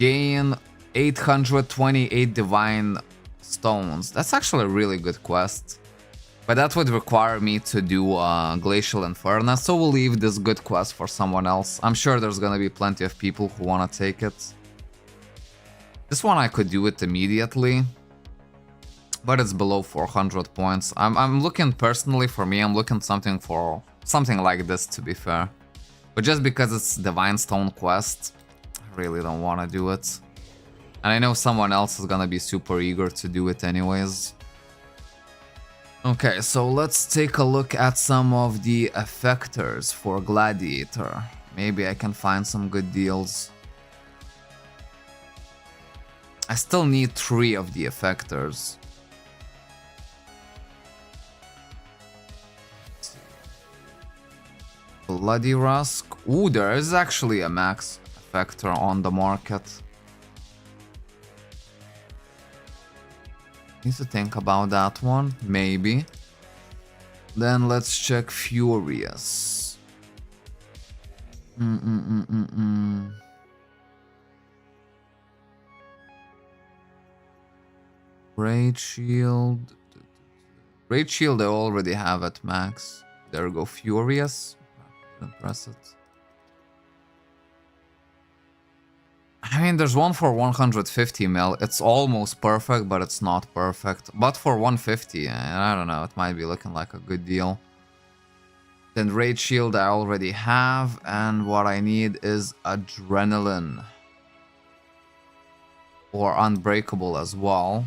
Gain 828 divine stones. That's actually a really good quest. But that would require me to do Glacial Inferno, so we'll leave this good quest for someone else. I'm sure there's gonna be plenty of people who wanna take it. This one I could do it immediately, but it's below 400 points. I'm looking personally, for me, I'm looking something like this, to be fair. But just because it's Divine Stone quest, I really don't want to do it. And I know someone else is gonna be super eager to do it anyways. Okay, so let's take a look at some of the effectors for Gladiator. Maybe I can find some good deals. I still need 3 of the effectors. Bloody Rusk. Ooh, there is actually a max effector on the market. Need to think about that one, maybe. Then let's check Furious. Great Shield. Great Shield I already have at max. There we go, Furious. Press it. I mean, there's one for 150 mil. It's almost perfect, but it's not perfect. But for 150, I don't know, it might be looking like a good deal. Then Raid Shield I already have, and what I need is Adrenaline. Or Unbreakable as well.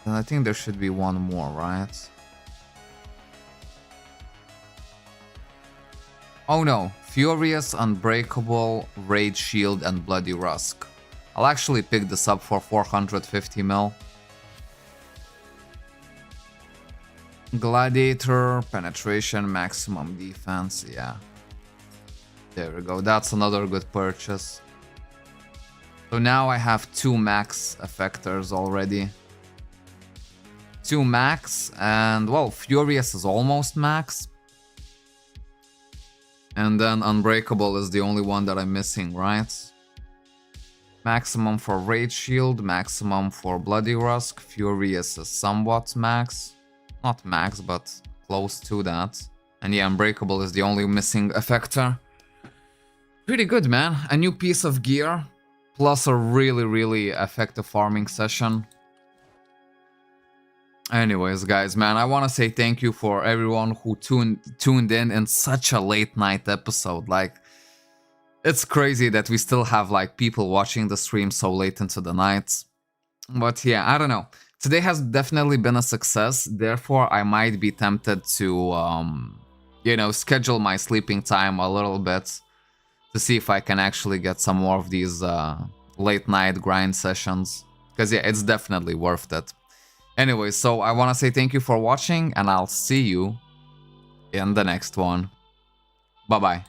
And I think there should be one more, right? Oh no, Furious, Unbreakable, Raid Shield, and Bloody Rusk. I'll actually pick this up for 450 mil. Gladiator, penetration, maximum defense, yeah. There we go, that's another good purchase. So now I have 2 max effectors already. 2 max, and well, Furious is almost max. And then Unbreakable is the only one that I'm missing, right? Maximum for Rage Shield, maximum for Bloody Rusk, Furious is somewhat max. Not max, but close to that. And yeah, Unbreakable is the only missing effector. Pretty good, man. A new piece of gear, plus a really effective farming session. Anyways, guys, man, I want to say thank you for everyone who tuned in such a late night episode. Like, it's crazy that we still have like people watching the stream so late into the night. But yeah, I don't know. Today has definitely been a success. Therefore, I might be tempted to, you know, schedule my sleeping time a little bit to see if I can actually get some more of these late night grind sessions. Because yeah, it's definitely worth it. Anyway, so I want to say thank you for watching, and I'll see you in the next one. Bye-bye.